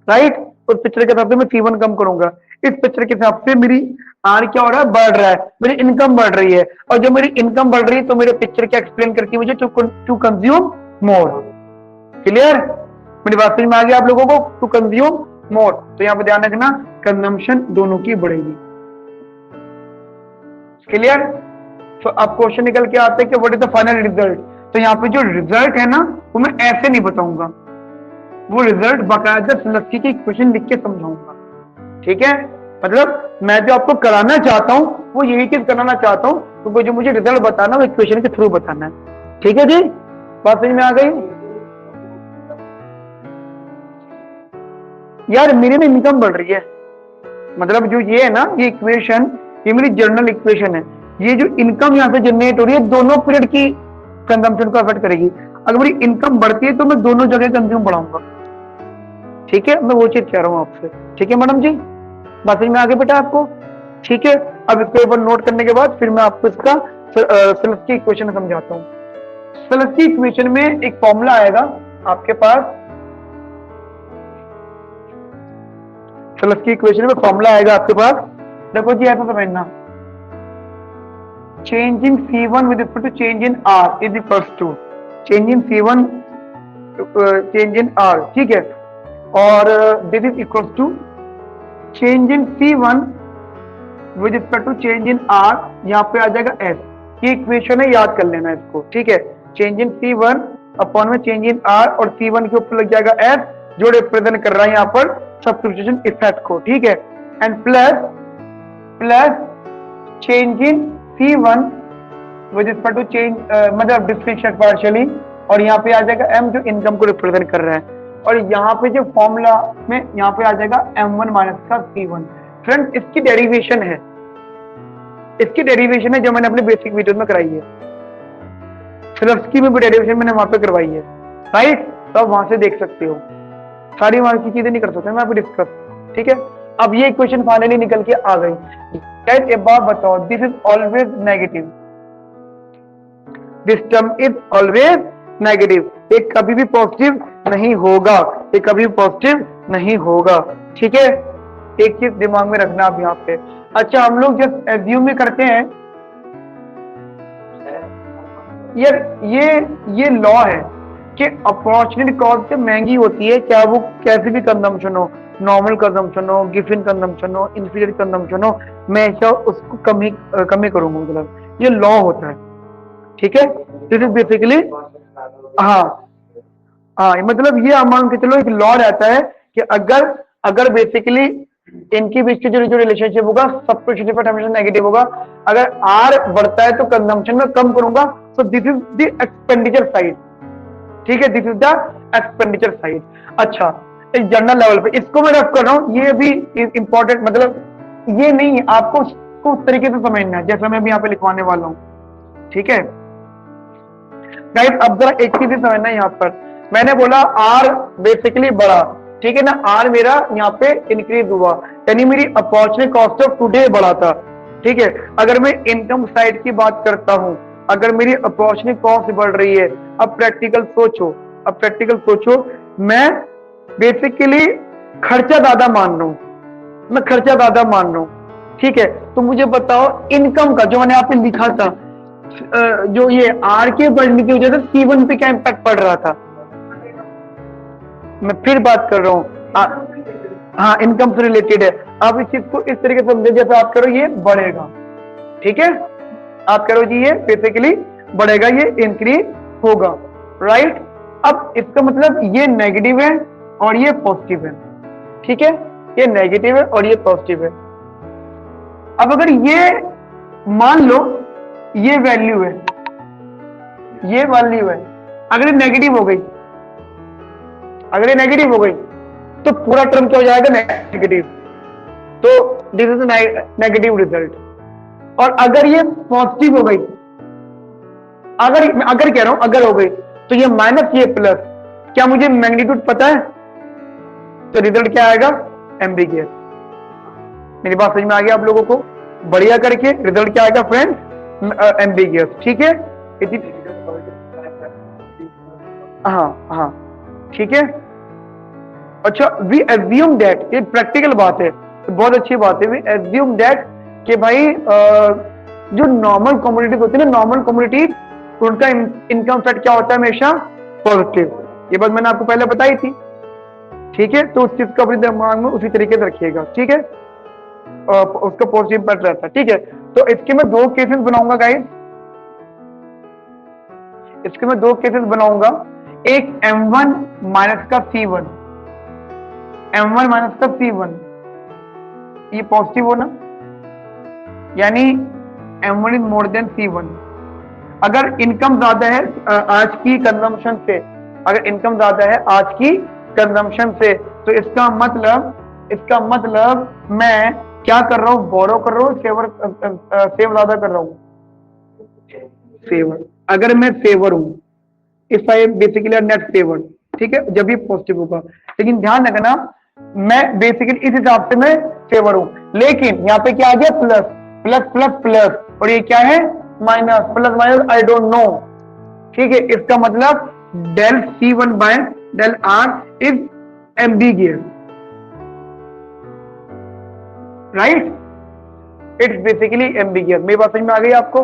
राइट। उस पिक्चर के हिसाब से मैं C1 कम करूंगा। इस पिक्चर के हिसाब से मेरी आर क्या हो रहा है, बढ़ रहा है, मेरी इनकम बढ़ रही है, और जब मेरी इनकम बढ़ रही है तो मेरे पिक्चर क्या एक्सप्लेन करती है मुझे, टू कंज्यूम मोर। क्लियर? मेरी बात समझ में आ गई आप लोगों को? To consume more. तो यहाँ पे ध्यान रखना, कंजम्पशन दोनों की बढ़ेगी। क्लियर? तो अब क्वेश्चन निकल के आते हैं कि what is the final result. तो यहाँ पे जो रिजल्ट है ना वो मैं ऐसे नहीं बताऊंगा, वो रिजल्ट बाकायदा स्लस्की की इक्वेशन लिख के समझाऊंगा। ठीक है? मतलब मैं जो आपको कराना चाहता हूँ वो यही चीज कराना चाहता हूँ, तो जो मुझे रिजल्ट बताना वो इक्वेशन के थ्रू बताना है। ठीक है जी, बात समझ में आ गई? यार मेरी में इनकम बढ़ रही है, मतलब जो ये है ना, ये इक्वेशन, ये मेरी जर्नल इक्वेशन है। ये जो इनकम यहाँ से जनरेट हो रही है दोनों पीरियड की कंजम्पशन को अफेक्ट करेगी। अगर मेरी इनकम बढ़ती है तो मैं दोनों जगह कंज्यूम बढ़ाऊंगा। ठीक है, मैं वो चीज कह रहा हूँ आपसे। ठीक है मैडम जी, बात समझ में आ गई बेटा आपको? ठीक है, अब इसको एक बार नोट करने के बाद फिर मैं आपको इसका स्लस्की इक्वेशन समझाता हूँ। स्लस्की इक्वेशन में एक फॉर्मूला आएगा आपके पास, स्लस्की इक्वेशन में फॉर्मूला आएगा आपके पास। देखो जी ऐसा समझना, change in C1 with respect to change in R is equals to change in C1 change in R, ठीक है, और this is equals to change in C1 with respect to change in R, यहाँ पे आ जाएगा S। ये equation है, याद कर लेना इसको। ठीक है, change in C1 अपॉन में change in R, और C1 के ऊपर लग जाएगा S जो रिप्रेजेंट कर रहा है यहाँ पर सब्स्टिट्यूशन इफेक्ट को। ठीक है, and plus change in C1 with respect to change मतलब डिफरेंशिएट पार्शियली, और यहाँ पे आ जाएगा M जो इनकम को रिप्रेजेंट कर रहा है, और यहाँ पे जो फॉर्मूला में यहाँ पे आ जाएगा M1 माइनस का C1। फ्रेंड इसकी डेरिवेशन है, इसकी डेरिवेशन है जो मैंने अपने बेसिक वीडियो में कराई है, स्लस्की में भी डेरिवेशन मैंने वहां पे करवाई है। राइट, तो आप वहां से देख सकते हो, सारी वहां की चीजें नहीं कर सकते मैं अभी डिस्कस। ठीक है, अब ये इक्वेशन फाइनली निकल के आ गई। एक बात बताओ, this is always negative, this term is always negative, ये कभी भी पॉजिटिव नहीं होगा, ये कभी भी पॉजिटिव नहीं होगा। ठीक है, एक चीज दिमाग में रखना आप यहाँ पे। अच्छा, हम लोग जब एज्यूम में करते हैं, ये लॉ है कि अपॉर्चुनिटी कॉस्ट जब महंगी होती है, क्या वो कैसे भी कंजम्पशन हो, नॉर्मल कंजम्पशन हो, गिवन कंजम्पशन हो, इन्फीरियर कंजम्पशन हो, मैं ऐसा उसको कम ही करूंगा, मतलब ये लॉ होता है। ठीक है, दिस इज बेसिकली, हाँ मतलब ये मान के चलो एक लॉ रहता है कि अगर बेसिकली इनके बीच की जो रिलेशनशिप होगा सब्स्टिट्यूशन इफेक्ट हमेशा नेगेटिव होगा। अगर आर बढ़ता है तो कंजम्पशन में कम करूंगा, सो this is the expenditure side. ठीक है, this is the expenditure side. अच्छा, इस जनरल लेवल पे इसको मैं रख कर रहा हूँ, ये भी इंपॉर्टेंट, मतलब ये नहीं, आपको उसको उस तरीके से समझना है जैसा मैं भी यहाँ पे लिखवाने वाला हूँ। ठीक है गाइस, अब जरा एक चीज समझना है, यहाँ पर मैंने बोला आर बेसिकली बढ़ा, ठीक है ना, आर मेरा यहाँ पे इंक्रीज हुआ, यानी मेरी अपॉर्चुनिटी कॉस्ट ऑफ टुडे बढ़ा था। ठीक है, अगर मैं इनकम साइड की बात करता हूँ, अगर मेरी अपॉर्चुनिटी कॉस्ट बढ़ रही है, अब प्रैक्टिकल सोचो, मैं बेसिकली खर्चा ज्यादा मान रहा हूँ, ठीक है, तो मुझे बताओ इनकम का जो मैंने यहाँ पे लिखा था, जो ये आर के बढ़ने की वजह से C1 पे क्या इम्पैक्ट पड़ रहा था, मैं फिर बात कर रहा हूँ, हाँ इनकम से रिलेटेड है। आप इस चीज को इस तरीके से समझे, जैसे आप करो ये बढ़ेगा, ठीक है, आप करो जी ये बेसिकली बढ़ेगा, ये इंक्रीज होगा, राइट। अब इसका मतलब ये नेगेटिव है और ये पॉजिटिव है, ठीक है, ये नेगेटिव है और ये पॉजिटिव है। अब अगर ये मान लो ये वैल्यू है, अगर ये नेगेटिव हो गई, तो पूरा टर्म क्या हो जाएगा, नेगेटिव, तो दिस इज नेगेटिव रिजल्ट। और अगर ये पॉजिटिव हो गई, अगर कह रहा हूं अगर हो गई, तो ये माइनस ये प्लस, क्या मुझे मैग्नीट्यूड पता है, तो रिजल्ट क्या आएगा, एम्बिगियस। मेरी बात समझ में आ गया आप लोगों को, बढ़िया करके रिजल्ट क्या आएगा फ्रेंड्स, एम्बिगियस, ठीक है, हाँ ठीक है, अच्छा, वी एज्यूम दैट, ये प्रैक्टिकल बात है, तो बहुत अच्छी बात है। वी एज्यूम दैट कि भाई जो नॉर्मल कम्युनिटीज होती है ना, नॉर्मल कम्युनिटी, उनका इनकम फैक्ट क्या होता है? हमेशा पॉजिटिव। ये बात मैंने आपको पहले बताई थी, ठीक है? तो उस चीज को अपने दिमाग में उसी तरीके से रखिएगा, ठीक है? उसका पॉजिटिव इम्पैक्ट रहता है, ठीक है? तो इसके मैं दो केसेस बनाऊंगा गाइस, इसके मैं दो केसेस बनाऊंगा। एक M1 माइनस का C1, M1 माइनस का C1, ये पॉजिटिव हो ना, यानी M1 is more than C1। अगर इनकम ज्यादा है आज की कंजम्पशन से, अगर इनकम ज्यादा है आज की कंजम्पशन से, तो इसका मतलब मैं क्या कर रहा हूँ? बोरो कर रहा हूँ, सेव ज्यादा कर रहा हूँ, सेवर। अगर मैं सेवर हूं, if I basically net saver, ठीक है, जब ये पॉजिटिव होगा। लेकिन ध्यान रखना, मैं बेसिकली इस हिसाब से मैं सेवर हूं, लेकिन यहाँ पे क्या आ गया? प्लस प्लस प्लस प्लस, और ये क्या है? Minus. Plus minus I don't know, ठीक है? इसका मतलब del C1 by del R is ambiguous, right? It's basically ambiguous. मेरी बात समझ में आ गई आपको?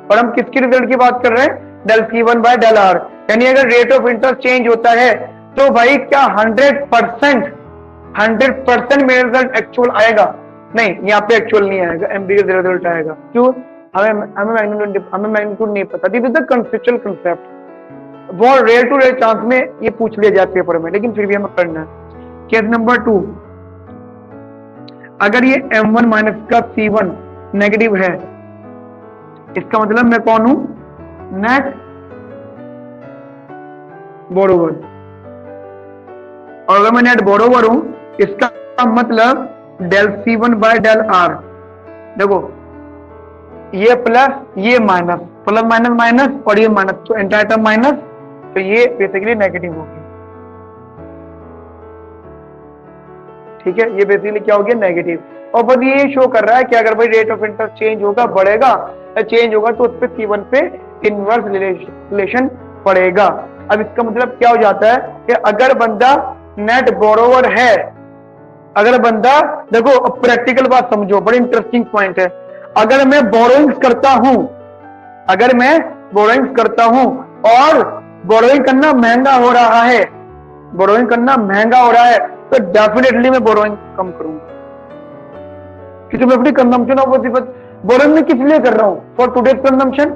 और हम किसके रिजल्ट की बात कर रहे हैं? Del C1 by del R। यानी अगर रेट ऑफ इंटरेस्ट चेंज होता है तो भाई क्या 100% मेरा रिजल्ट एक्चुअल आएगा? नहीं, यहाँ पे एक्चुअल नहीं आएगा, एम्बिगियस रिजल्ट आएगा। क्यों? हमें मैग्नीट्यूड नहीं पता। This is the conceptual concept. बहुत रेयर टू रेयर चांस में ये पूछ लिया जाए पेपर में, लेकिन फिर भी हमें करना है। केस नंबर 2, अगर ये M1 माइनस का C1 नेगेटिव है, इसका मतलब मैं कौन हूं? Net borrower. और अगर मैं नेट बोरोवर हूं, इसका मतलब del C1 by del R। देखो, ये प्लस, ये माइनस, प्लस माइनस माइनस, और ये माइनस, तो एंटायर टर्म माइनस, तो ये बेसिकली नेगेटिव होगी, ठीक है? ये बेसिकली क्या हो गया? नेगेटिव। और बस ये शो कर रहा है कि अगर भाई रेट ऑफ इंटरेस्ट चेंज होगा, बढ़ेगा या चेंज होगा, तो उस पर C1 पे इनवर्स रिलेशन पड़ेगा। अब इसका मतलब क्या हो जाता है कि अगर बंदा नेट बोरोवर है, अगर बंदा, देखो प्रैक्टिकल बात समझो, बड़ी इंटरेस्टिंग पॉइंट है। अगर मैं बोरोइंग्स करता हूं, अगर मैं बोरोइंग्स करता हूं और बोरोइंग करना महंगा हो रहा है, बोरोइंग करना महंगा हो रहा है, तो डेफिनेटली मैं बोरोइंग कम करूंगा, क्योंकि मैं अपनी कंजम्पशन ऑफ बोरोइंग में किस लिए कर रहा हूं? For today's consumption.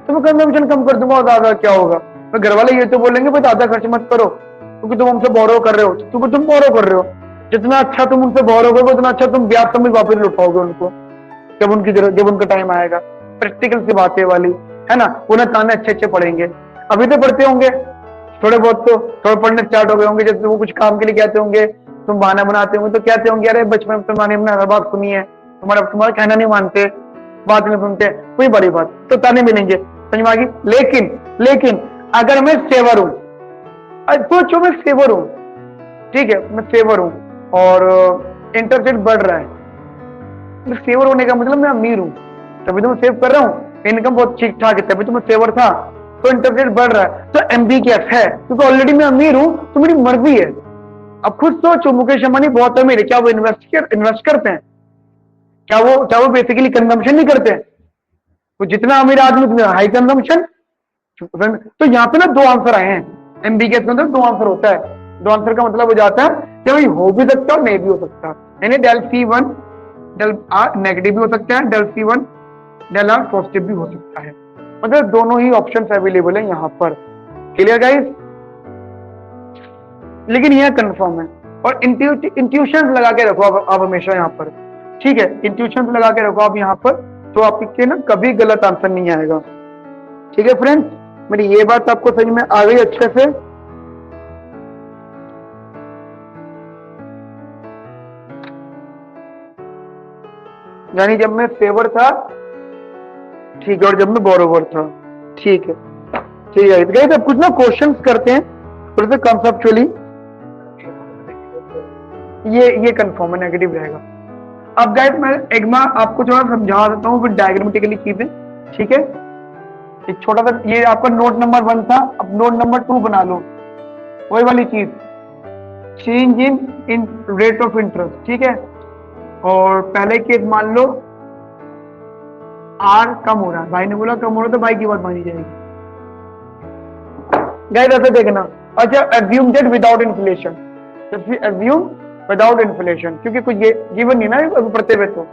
तो मैं कंजम्पशन कम कर दूंगा, और ज्यादा क्या होगा? मैं घर वाले ये तो बोलेंगे भाई ज्यादा खर्च मत करो, क्योंकि तुम हमसे बोरो कर रहे हो, क्योंकि तुम बोरो कर रहे हो। जितना अच्छा तुम उनसे बोरो करोगे, उतना अच्छा तुम ब्याज समेत वापस लौटाओगे उनको, जब उनका टाइम आएगा। प्रैक्टिकल सी बातें वाली है ना, उन्हें ताने अच्छे अच्छे पड़ेंगे। अभी तो पढ़ते होंगे थोड़े बहुत, तो थोड़े पढ़ने स्टार्ट हो गए होंगे, जब वो कुछ काम के लिए कहते होंगे, तुम बहाना बनाते होंगे, तो कहते होंगे अरे बचपन में तुम्हारी हमने हर बात सुनी है, तुम्हारा कहना नहीं मानते, बात नहीं सुनते, कोई बड़ी बात, तो ताने मिलेंगे, समझ में आ गई? लेकिन अगर मैं सेवर हूं, सोचो मैं सेवर हूं, ठीक है, मैं सेवर हूं और इंटरेस्ट रेट बढ़ रहा है, तो सेवर होने का मतलब मैं अमीर हूं, तभी तो मैं सेव कर रहा हूं, इनकम बहुत ठीक ठाक है, तभी तो मैं सेवर था, तो इंटरेस्ट रेट बढ़ रहा है, तो एमबीकेएफ है, क्योंकि ऑलरेडी मैं अमीर हूं, तो मेरी मर्जी है। अब खुद सोचो, मुकेश अंबानी बहुत अमीर है, क्या वो इन्वेस्ट करते हैं? क्या वो बेसिकली कंजम्पशन नहीं करते हैं? तो जितना अमीर आदमी उतना हाई कंजम्पशन। तो यहाँ पे ना दो आंसर आए हैं, एमबीकेएफ के अंदर दो आंसर होता है। दो आंसर का मतलब हो जाता है कि भाई हो भी सकता है और नहीं भी हो सकता, यानी del C1 del R negative भी हो सकता है, del C1 del R positive भी हो सकता है, मतलब दोनों ही ऑप्शंस अवेलेबल है यहाँ पर। Clear guys? लेकिन यह कंफर्म है, और इंट्यूशंस लगा के रखो आप हमेशा यहाँ पर, ठीक है? इंट्यूशंस लगा के रखो आप यहाँ पर, तो आपके ना कभी गलत आंसर नहीं आएगा। ठीक है फ्रेंड्स, मेरी ये बात आपको समझ में आ गई अच्छे से? यानी जब मैं फेवर था, ठीक है, और जब मैं बोरोवर था, ठीक है, ठीक है। गाइस अब कुछ ना क्वेश्चंस करते हैं थोड़े से कंसेप्चुअली, ये कंफर्म है, नेगेटिव रहेगा। अब गाइस मैं एग्मा आपको थोड़ा समझा देता हूँ फिर डायग्रामेटिकली चीजें, ठीक है? एक छोटा सा, ये आपका नोट नंबर 1 था, अब नोट नंबर 2 बना लो। वही वाली चीज, change in rate of interest, ठीक है। और पहले केस मान लो आर कम हो रहा है, भाई ने बोला कम हो रहा है तो भाई की बात मानी जाएगी। गाइस ऐसे देखना, अच्छा assume that without inflation, assume without inflation, क्योंकि कुछ गिवन नहीं ना अभी पढ़ते हुए तो,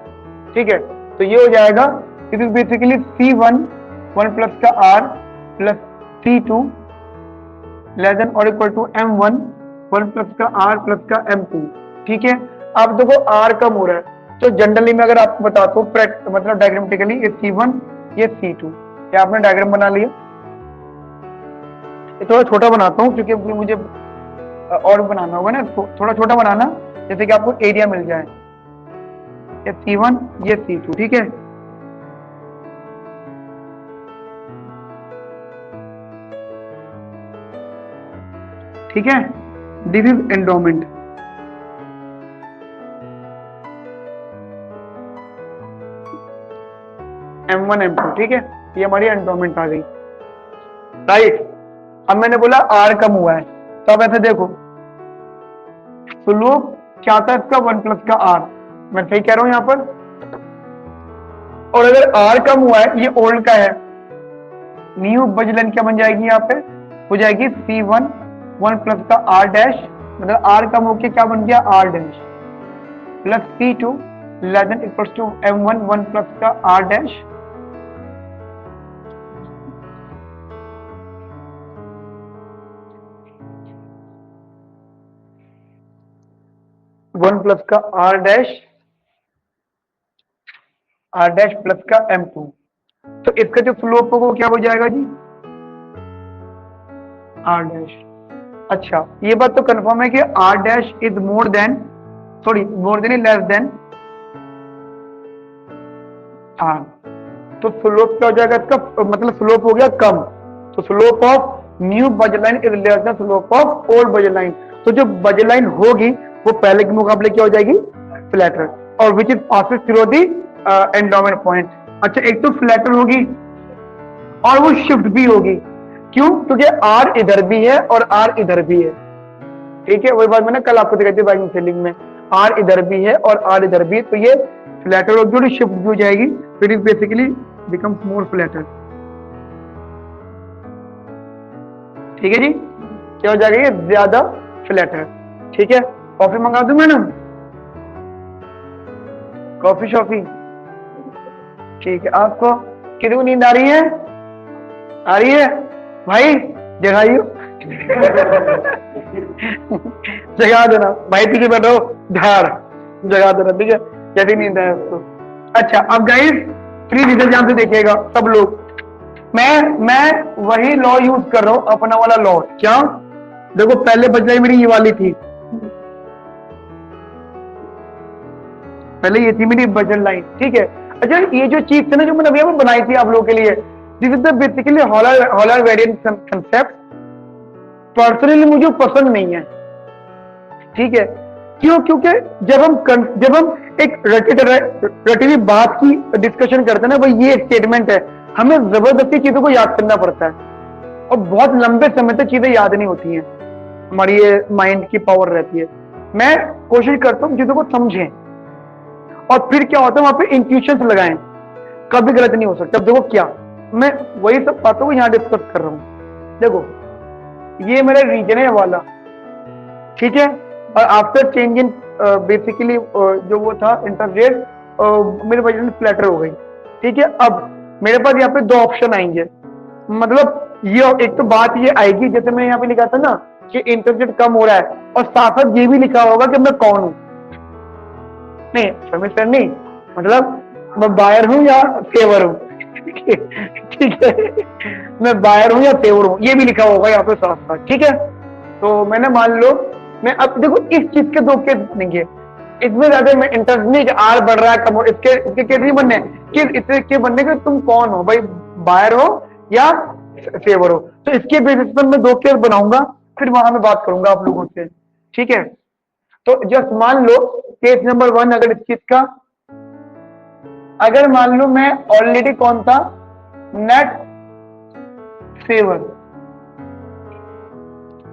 ठीक है। तो ये हो जाएगा, it is basically C1 1 plus का R plus C2 less than और इक्वल टू M1 1 प्लस का R प्लस का M2, ठीक है। अब देखो R कम हो रहा है, तो जनरली में अगर आपको बताता हूँ मतलब डायग्रामेटिकली ये C1 ये C2, ये आपने डायग्राम बना लिया। ये थोड़ा छोटा बनाता हूँ क्योंकि मुझे और बनाना होगा ना, थोड़ा छोटा बनाना जैसे कि आपको एरिया मिल जाए। ये C1 ये C2, ठीक है। ठीक है, this is endowment. M1 M2, ठीक है, ये हमारी एंडोमेंट आ गई, राइट। अब मैंने बोला R कम हुआ है, तो अब ऐसे देखो स्लोप क्या था इसका 1 प्लस का R, मैं सही कह रहा हूं यहां पर। और अगर R कम हुआ है, ये ओल्ड का है, न्यू बज लाइन क्या बन जाएगी यहाँ पे, हो जाएगी C1 1 प्लस का R डैश, मतलब R कम होके क्या बन गया R dash, plus C2 less than equals to M1 1 plus का R डैश, वन प्लस का R डैश प्लस का M2। तो इसका जो स्लोप होगा वो क्या हो जाएगा जी, R डैश। अच्छा ये बात तो कंफर्म है कि R dash is more than less than R, तो स्लोप क्या हो जाएगा इसका, मतलब स्लोप हो गया कम, तो स्लोप ऑफ न्यू बज line is less then slope of old बज लाइन। तो जो बज लाइन होगी वो पहले के मुकाबले क्या हो जाएगी, फ्लैटर, और which is passes through the endowment point. अच्छा एक तो फ्लैटर होगी और वो शिफ्ट भी होगी, क्यों, क्योंकि R इधर भी है और R इधर भी है, ठीक है। वही बात मैंने कल आपको दिखाई थी बाइंग सेलिंग में, R इधर भी है और R इधर भी है, तो ये फ्लैटर होगी और शिफ्ट भी हो जाएगी, फिर it basically becomes more flatter, ठीक है जी। क्या हो जाएगा, ये ज्यादा फ्लैटर, ठीक है। कॉफी मंगा दूं मैडम, कॉफी शॉफी, ठीक है। आपको कितनी को नींद आ रही है, भाई जगाइयो जगा देना भाई, पीछे बैठो झाड़ जगा देना, ठीक है, जैसे नींद है उसको। अच्छा अब गाइस प्लीज इधर ध्यान से देखिएगा सब लोग, मैं वही लॉ यूज कर रहा हूं, अपना वाला लॉ। क्या, देखो पहले बज रही मेरी ये वाली थी, पहले ये थी मेरी बजट लाइन, ठीक है। अच्छा ये जो चीज थी ना जो मैंने अभी बनाई थी आप लोगों के लिए, this is the basically holler variant concept, personally मुझे पसंद नहीं है, ठीक है। क्यों, क्योंकि जब हम एक रटी हुई बात की डिस्कशन करते हैं ना, भाई ये स्टेटमेंट है, हमें जबरदस्ती चीजों को याद करना पड़ता है और बहुत लंबे समय तक चीजें याद नहीं होती हैं, हमारी ये माइंड की पावर रहती है। मैं कोशिश करता हूँ चीजों को समझें और फिर क्या होता है वहां पे इंट्यूशंस लगाएं, कभी गलत नहीं हो सकता। अब देखो क्या, मैं वही सब बातों को यहाँ डिस्कस कर रहा हूँ। देखो ये मेरा रीजन है वाला, ठीक है, और आफ्टर चेंज इन बेसिकली जो वो था इंटरेस्ट रेट, मेरे बजट में फ्लैटर हो गई, ठीक है। अब मेरे पास यहाँ पे दो ऑप्शन आएंगे, मतलब ये एक तो बात ये आएगी जैसे मैं यहाँ पे लिखा था ना कि इंटरेस्ट रेट कम हो रहा है, और साथ साथ ये भी लिखा होगा कि मैं कौन हूं, नहीं सर नहीं, मतलब मैं बायर हूं या सेवर हूं ठीक है, मैं बायर हूं या सेवर हूं, ये भी लिखा होगा यहाँ पे साथ साथ, ठीक है। तो मैंने मान लो, मैं अब देखो इस चीज के दो केस बनेंगे, इसमें ज्यादा मैं इंटरेस्ट नहीं कि आर बढ़ रहा है कम, इसके केस नहीं बनने कि इसके के बनने के तुम कौन हो भाई, बायर हो या फेवर हो। तो इसके बेसिस पर मैं दो केस बनाऊंगा, फिर वहां में बात करूंगा आप लोगों से, ठीक है। तो जस्ट मान लो केस नंबर 1, अगर इस चीज का, अगर मान लो मैं ऑलरेडी कौन था, नेट फेवर,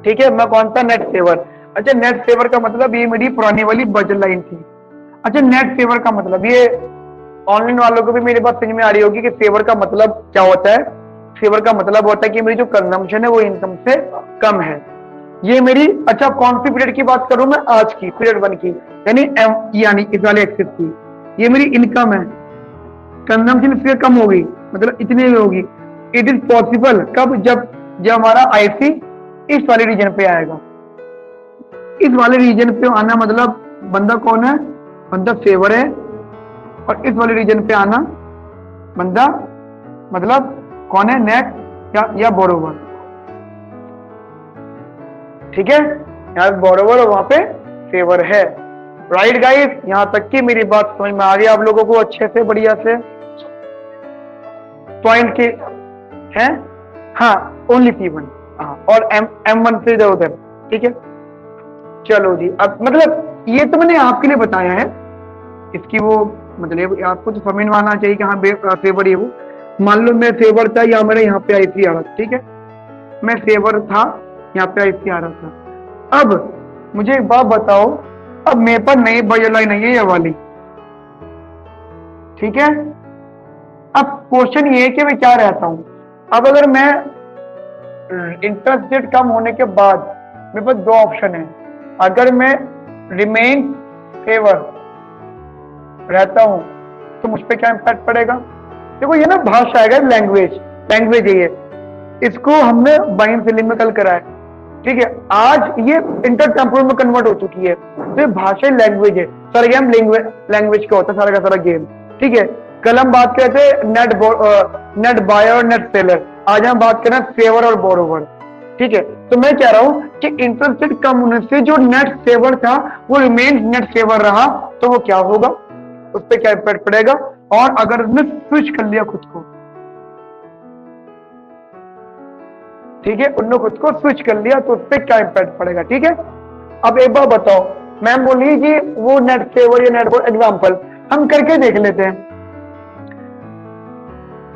ठीक है, मैं कौन सा नेट सेवर। अच्छा, नेट सेवर का मतलब ये मेरी पुरानी वाली बजट लाइन थी। अच्छा, नेट सेवर का मतलब ये ऑनलाइन वालों को भी मेरी बात समझ में आ रही होगी कि सेवर का मतलब क्या होता है। सेवर का मतलब होता है कि मेरी जो कंजम्पशन है वो इनकम से कम है। ये मेरी, अच्छा कौन सी पीरियड की बात करूं मैं, आज की पीरियड 1 की, यानी इस वाले एक्सिस की, ये मेरी इनकम है। कंजम्पशन इससे कम होगी, मतलब इतनी होगी। इट इज पॉसिबल कब, जब हमारा आईसी इस वाले रीजन पे आएगा। इस वाले रीजन पे आना मतलब बंदा कौन है, बंदा सेवर है। और इस वाले रीजन पे आना बंदा मतलब कौन है, नेट या बोरोवर। ठीक है, यहाँ बोरोवर और वहां पे सेवर है। राइट गाइस, यहां तक की मेरी बात समझ में आ रही है आप लोगों को अच्छे से, बढ़िया से पॉइंट के हैं। हाँ, ओनली P1, हाँ, और M1 से इधर उधर। ठीक है, चलो जी। अब मतलब ये तो मैंने आपके लिए बताया है, इसकी वो मतलब आपको तो समझ में आना चाहिए कि हाँ फेवर ये वो। मान लो मैं फेवर था, या मेरे यहाँ पे आईसी आ रहा था। ठीक है, मैं फेवर था, यहाँ पे आईसी आ रहा था। अब मुझे एक बात बताओ, अब मेरे पास नई बजट लाइन नहीं है ये वाली। ठीक है, अब क्वेश्चन ये है कि मैं क्या रहता हूं। अब अगर मैं इंटरेस्ट रेट कम होने के बाद मेरे पास दो ऑप्शन है। अगर मैं रिमेन फेवर रहता हूं तो मुझ पे क्या इम्पैक्ट पड़ेगा। देखो ये ना भाषा है, लैंग्वेज है ये, इसको हमने बाइन फिलिंग में कल कराया। ठीक है, आज ये इंटर टेम्पोरल में कन्वर्ट हो चुकी है। तो ये भाषा लैंग्वेज है, सारा गेम लैंग्वेज का होता है, सारा का सारा गेम। ठीक है, कल हम बात करते थे नेट बायर और नेट सेलर, आज हम बात कर रहे हैं सेवर और बोरोवर। ठीक है, तो मैं कह रहा हूं कि इंटरेस्ट रेट कम होने से जो नेट सेवर था वो रिमेन नेट सेवर रहा, तो वो क्या होगा, उस पर क्या इम्पैक्ट पड़ेगा। और अगर उसने स्विच कर लिया खुद को, ठीक है, उन्होंने खुद को स्विच कर लिया तो उस पर क्या इम्पैक्ट पड़ेगा। ठीक है, अब एक बार बताओ, मैम बोलिए कि वो नेट सेवर या नेट बोर एग्जाम्पल हम करके देख लेते हैं।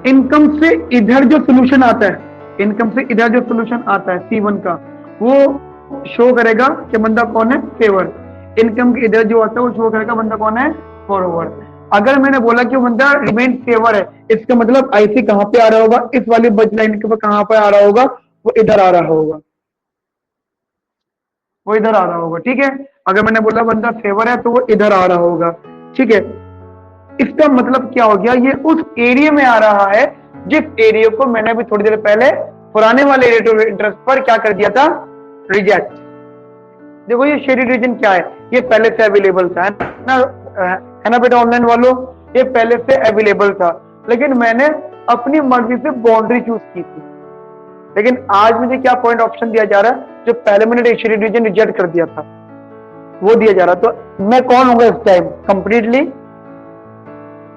इनकम से इधर जो सोल्यूशन आता है, इनकम से इधर जो सोल्यूशन आता है C1 का, वो शो करेगा कि बंदा कौन है, सेवर। इनकम के इधर जो आता है वो शो करेगा बंदा कौन है, बोरोवर। अगर मैंने बोला कि वो बंदा रिमेन सेवर है, इसका मतलब आईसी कहां पे आ रहा होगा, इस वाली बजट लाइन के ऊपर कहां पे आ रहा होगा, वो इधर आ रहा होगा, वो इधर आ रहा होगा। ठीक है, अगर मैंने बोला बंदा सेवर है तो वो इधर आ रहा होगा। ठीक है, इसका मतलब क्या हो गया, ये उस एरिया में आ रहा है जिस एरिया को मैंने भी थोड़ी देर पहले पुराने वाले रेट ऑफ इंटरेस्ट पर क्या कर दिया था, रिजेक्ट। देखो ये शेडेड रीजन क्या है, ये पहले से अवेलेबल था, है ना बेटा ऑनलाइन वालों, ये पहले से अवेलेबल था, लेकिन मैंने अपनी मर्जी से बाउंड्री चूज की थी। लेकिन आज मुझे क्या पॉइंट ऑप्शन दिया जा रहा है, जो पहले मैंने शेडेड रीजन रिजेक्ट कर दिया था वो दिया जा रहा। तो मैं कौन होगा इस टाइम, कंप्लीटली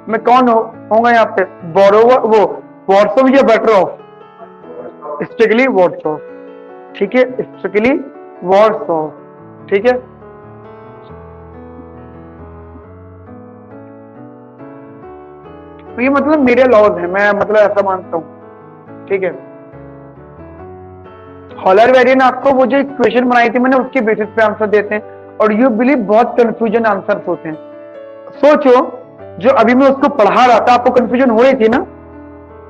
मैं कौन होगा यहाँ पे, बोरोवर, वो वर्स ऑफ या better off, strictly worse off. ठीक है, स्ट्रिक्टली वर्स ऑफ। ठीक है, तो ये मतलब मेरे लॉज है, मैं मतलब ऐसा मानता हूं। ठीक है, हॉलर वेरिएंट आपको वो जो इक्वेशन बनाई थी मैंने उसके बेसिस पे आंसर देते हैं, और यू बिलीव बहुत कंफ्यूजन आंसर्स होते हैं। सोचो, जो अभी मैं उसको पढ़ा रहा था आपको कंफ्यूजन हो रही थी ना,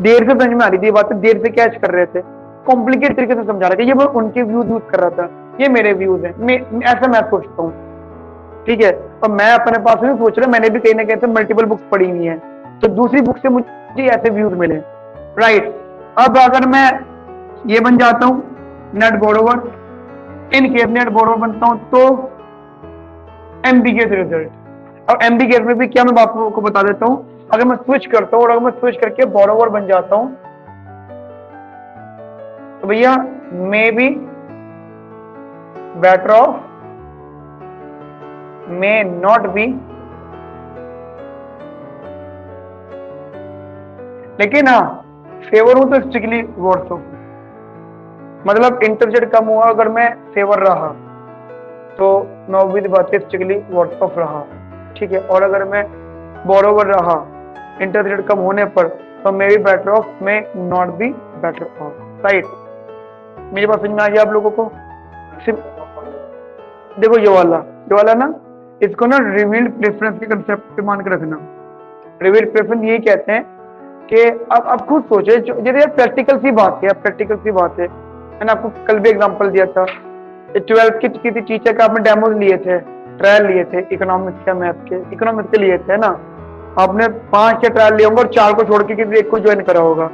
देर से समझ में आ रही थी बातें, देर से कैच कर रहे थे, कॉम्प्लिकेट तरीके से समझा रहे थे, ये मैं उनके व्यूज यूज कर रहा था, ये मेरे व्यूज हैं, ऐसा मैं सोचता हूँ। ठीक है, और मैं अपने पास नहीं सोच रहा, मैंने भी कहीं ना कहीं मल्टीपल बुक्स पढ़ी हुई है, तो दूसरी बुक से मुझे ऐसे व्यूज मिले। राइट, अब अगर मैं ये बन जाता हूं net borrower, in case net borrower बनता हूं तो एमबीके रिजल्ट। और एमबीके में भी क्या मैं आपको बता देता हूं, अगर मैं स्विच करता हूं और अगर मैं स्विच करके बोरोवर बन जाता हूं तो भैया may be better of, may not be, लेकिन हाँ फेवर हूं तो स्ट्रिक्टली वर्स ऑफ। मतलब इंटरेस्ट रेट कम हुआ अगर मैं फेवर रहा तो मैं ऑब्वियस बात है स्ट्रिक्टली वर्स ऑफ रहा। ठीक है, और अगर मैं बोरोवर रहा इंटरेस्ट रेट कम होने पर तो may be better of, may not be better of. Right, मेरी बात समझ में आ गया आप लोगों को। देखो ये वाला ना, इसको ना रिवील्ड प्रेफरेंस के कंसेप्ट पे मान के रखना। रिवील्ड प्रेफरेंस यही कहते हैं कि अब आप खुद सोचो, जैसे यार प्रैक्टिकल सी बात है, प्रैक्टिकल सी बात है। मैंने आपको कल भी एग्जांपल दिया था, 12th की किसी टीचर का आपने डेमोज लिए थे, ट्रायल लिए थे, इकोनॉमिक्स या मैथ के, इकोनॉमिक्स के लिए थे ना, आपने 5 या ट्रायल लिए होंगे और 4 को छोड़ के किसी एक को ज्वाइन करा होगा।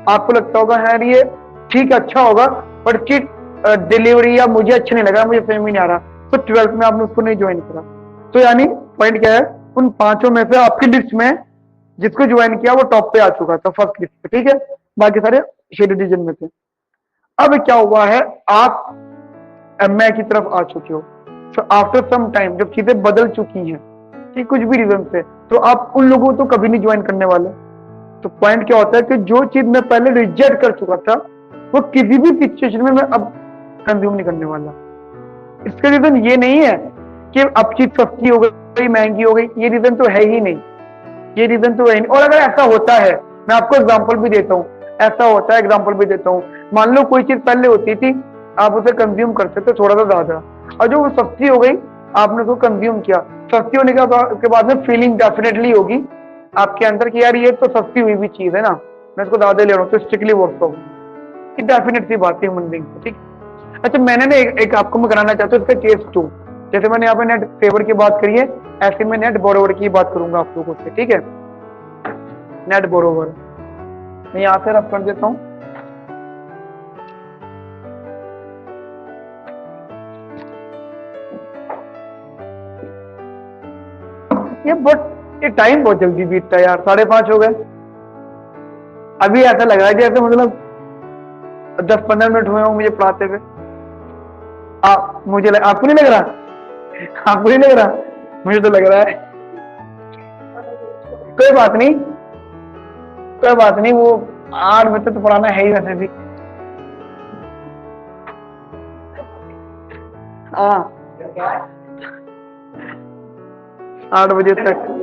आपको लगता होगा यार ये ठीक अच्छा होगा, बट इसकी डिलीवरी या मुझे अच्छा नहीं लगा, मुझे समझ में नहीं आ रहा, तो 12th में आपने उसको नहीं ज्वाइन करा। तो यानी पॉइंट क्या है, उन 5 में से आपकी लिस्ट में जिसको ज्वाइन किया वो टॉप पे आ चुका था, फर्स्ट लिस्ट पे, ठीक है, बाकी सारे शेड डिवीजन में थे। अब क्या हुआ है, आप एमए की तरफ आ चुके हो, तो आफ्टर सम टाइम जब चीजें बदल चुकी हैं, ठीक, कुछ भी रीजन से, तो आप उन लोगों को तो कभी नहीं ज्वाइन करने वाले। तो पॉइंट क्या होता है कि जो चीज मैं पहले रिजेक्ट कर चुका था, वो किसी भी सिचुएशन में मैं अब कंज्यूम नहीं करने वाला। इसका रीजन ये नहीं है कि अब चीज सस्ती हो गई, महंगी हो गई, ये रीजन तो है ही नहीं, ये रीजन तो है ही नहीं। और अगर ऐसा होता है, मैं आपको एग्जांपल भी देता हूँ, ऐसा होता है, एग्जांपल भी देता हूँ। मान लो कोई चीज पहले होती थी, आप उसे कंज्यूम करते थे थोड़ा सा ज्यादा, और जो वो सस्ती हो गई, आपने उसको कंज्यूम किया, सस्ती होने के बाद में फीलिंग डेफिनेटली होगी आपके अंदर कि यार ये तो सस्ती हुई भी चीज है ना, मैं इसको ज्यादा ले रहा हूँ, तो स्ट्रिक्टली वर्क होगी, ये डेफिनेट सी बात है ह्यूमन बीइंग की, ठीक। अच्छा, मैंने ना एक आपको मैं कराना चाहता हूँ इसका केस 2। जैसे मैंने यहाँ पे नेट फेवर की बात करी है, ऐसे मैं नेट बोरोवर की बात करूंगा आप लोगों से, ठीक है। नेट बोरोवर मैं यहाँ से रफ कर देता हूँ। ये टाइम बहुत जल्दी बीतता है यार, 5:30 हो गए। अभी ऐसा लग रहा है जैसे मतलब 10-15 मिनट हुए हो मुझे पढ़ाते हुए। आपको नहीं लग रहा? आपको नहीं लग रहा? मुझे तो लग रहा है। कोई बात नहीं, कोई बात नहीं, वो 8 बजे तो पढ़ाना है ही वैसे भी। हाँ, 8 बजे तक।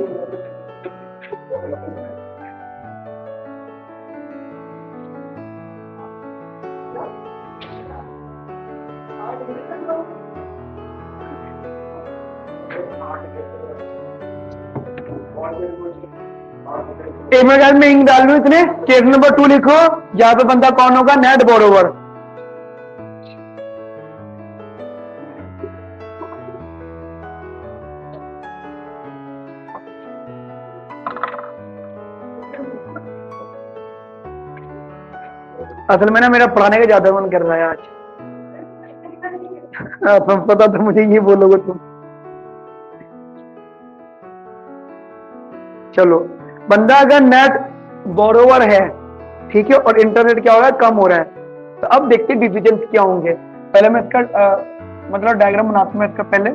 एक मिनट में इंक डाल लू इतने। केस नंबर 2 लिखो, यहाँ पे बंदा कौन होगा? Net borrower. असल में ना मेरा पढ़ाने का ज्यादा मन कर रहा है आज। तुम पता तो मुझे ये बोलोगे तुम। चलो, बंदा अगर नेट बोरोवर है, ठीक है, और इंटरनेट क्या हो रहा है, कम हो रहा है, तो अब देखते हैं डिविजन क्या होंगे। पहले मैं इसका मतलब डायग्राम बनाता हूं मैं इसका पहले,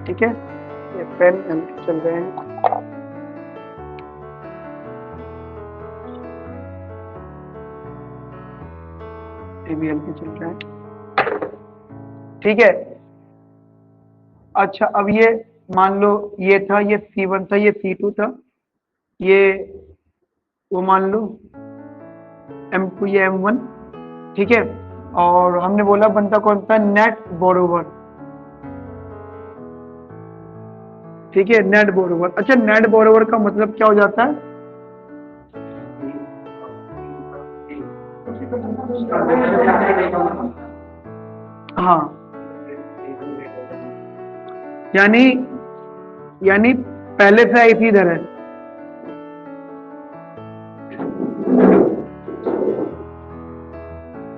ठीक है। ये पेन चल रहे हैं। के चल रहा है, ठीक है। अच्छा, अब ये मान लो ये था, ये C1 था, ये C2 था, ये वो मान लो M2, ये M1, ठीक है। और हमने बोला बनता कौन सा? नेट बोरोवर, ठीक है, नेट बोरोवर। अच्छा, नेट बोरोवर का मतलब क्या हो जाता है? हाँ, यानी पहले से आई थी इधर है,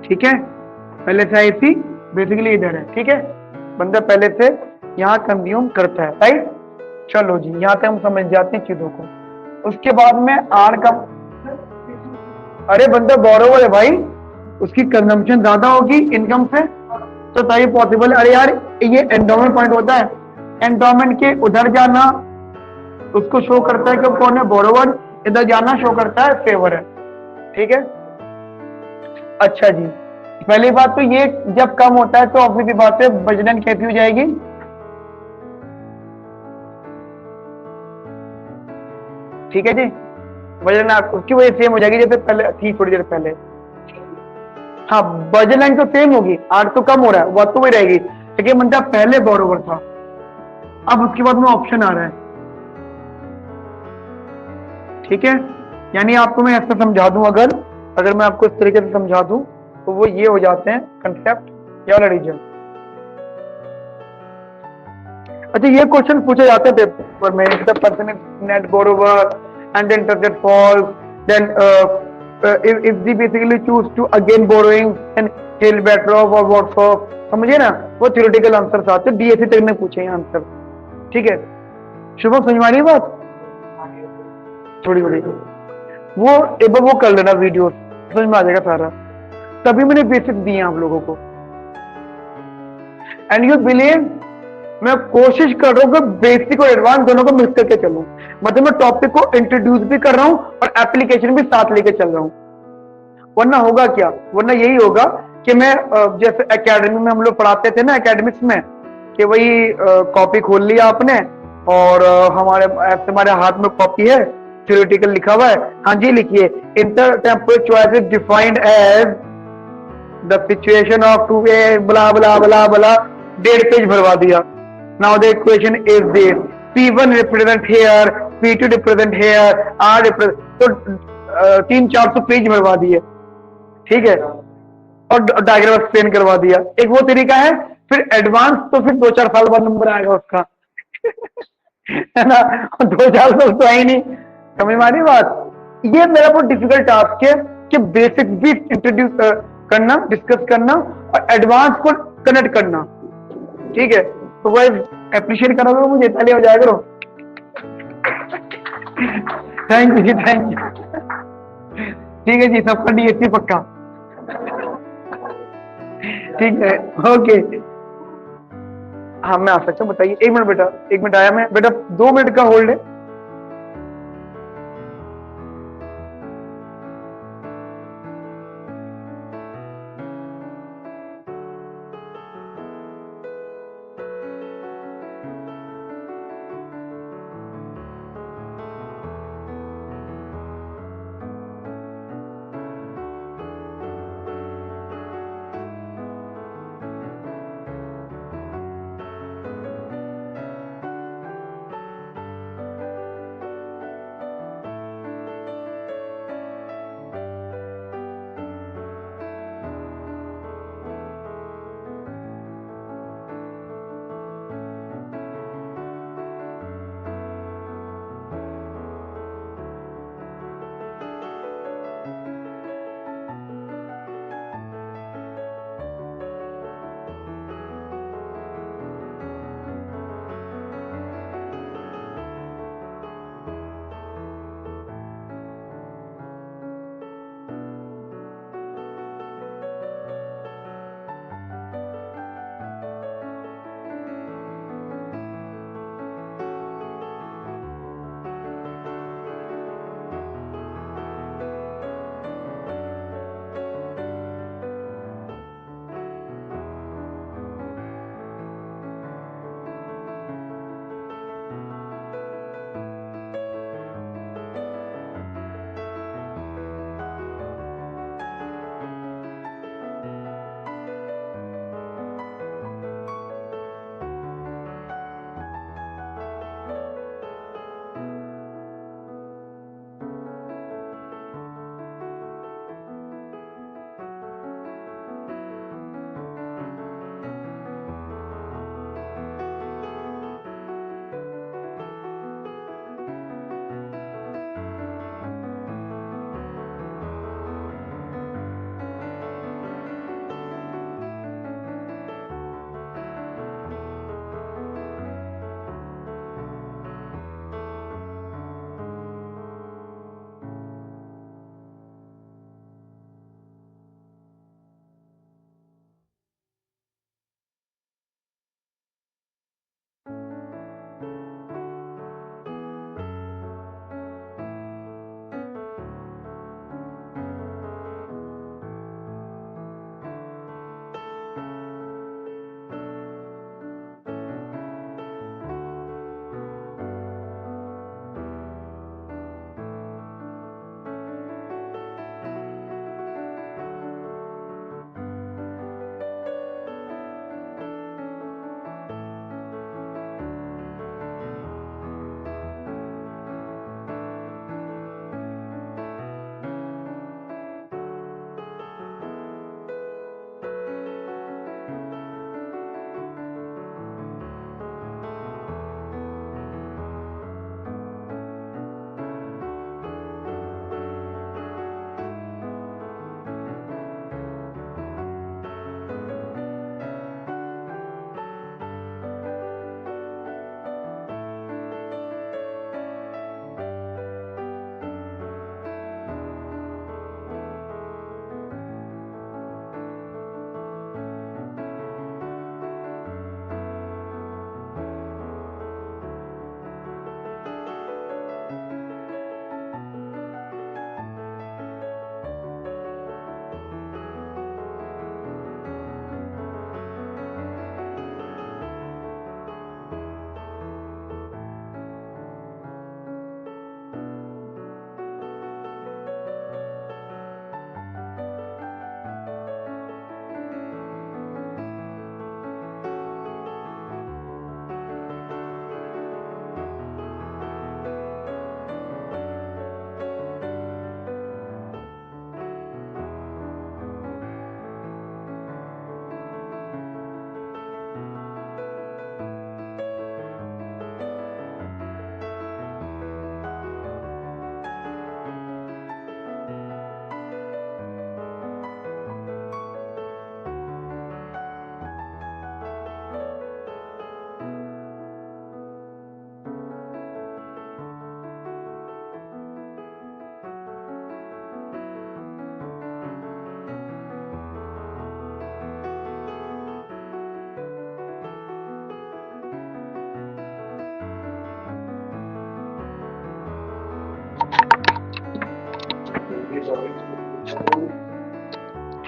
ठीक है, पहले से आई थी बेसिकली इधर है, ठीक है। बंदा पहले से यहाँ कंज्यूम करता है, राइट। चलो जी, यहाँ तक हम समझ जाते हैं चीजों को। उसके बाद में आर का, अरे बंदा बोरोवर है भाई, उसकी कंजम्पशन ज्यादा होगी इनकम से, तो तभी पॉसिबल है। अरे यार, ये एंडोमेंट पॉइंट होता है, एंडोमेंट के उधर जाना उसको शो करता है कि कौन है बोरोवर, इधर जाना शो करता है फेवर है, ठीक है। अच्छा जी, पहली बात तो ये, जब कम होता है तो ऑब्वियसली बात है बजटन कैसी हो जाएगी? ठीक है जी, वजन उसकी वजह सेम हो जाएगी जैसे पहले थी थोड़ी देर पहले। हाँ, बजट लाइन तो सेम होगी, 8 तो कम हो रहा है, वह तो वही रहेगी, लेकिन बंदा पहले बोरोवर था, अब उसके बाद में ऑप्शन आ रहा है। ठीक है, यानी आपको मैं ऐसा समझा दूं, अगर मैं आपको इस तरीके से समझा दूं तो वो ये हो जाते हैं कंसेप्ट या रीजन। अच्छा, ये क्वेश्चन पूछे जाते हैं पेपर में, if the person is net borrower and then interest rate falls, then if they basically choose to again borrowing, then he'll better off or worse off, समझिए ना, वो थ्योरेटिकल आंसर आते हैं, डीएससी तक में पूछे हैं आंसर। ठीक है, शुभम समझ में आ रही है बात? थोड़ी थोड़ी वो एक बार वो कर लेना, वीडियो समझ में आ जाएगा सारा, तभी मैंने बेसिक दिए आप लोगों को। एंड यू बिलीव, मैं कोशिश कर रहा हूँ कि बेसिक और एडवांस दोनों को मिक्स करके चलूं, मतलब मैं टॉपिक को इंट्रोड्यूस भी कर रहा हूँ और एप्लीकेशन भी साथ लेके चल रहा हूँ। वरना होगा क्या, वरना यही होगा कि मैं जैसे एकेडमी में हम लोग पढ़ाते थे ना, एकेडमिक्स में, कि वही कॉपी खोल लिया आपने और हमारे हाथ में कॉपी है, थ्योरेटिकल लिखा हुआ है, हाँ जी लिखिए, intertemporal choice is defined as the situation of two a blah blah blah बला, 1.5 पेज भरवा दिया। Now the equation is this: P1 represent here, P2 represent here, R represent, तो 300-400 पेज भरवा दिए। ठीक है, और डायग्राम एक्सप्लेन करवा दिया, एक वो तरीका है। फिर एडवांस तो फिर 2-4 साल बाद नंबर आएगा उसका है ना, 2-4 साल तो आई नहीं, समझ में आ रही बात? ये मेरा बहुत डिफिकल्ट टास्क है कि बेसिक भी इंट्रोड्यूस करना, डिस्कस करना और एडवांस को कनेक्ट करना। ठीक है, तो वो एप्रिशिएट करोगे मुझे, पहले हो जाएगा करो। थैंक यू जी, थैंक यू। ठीक है जी, सबका डीएससी पक्का। ठीक है, ओके। हाँ मैं आ सकता हूँ, बताइए। 1 मिनट बेटा, 1 मिनट आया मैं, बेटा 2 मिनट का होल्ड है।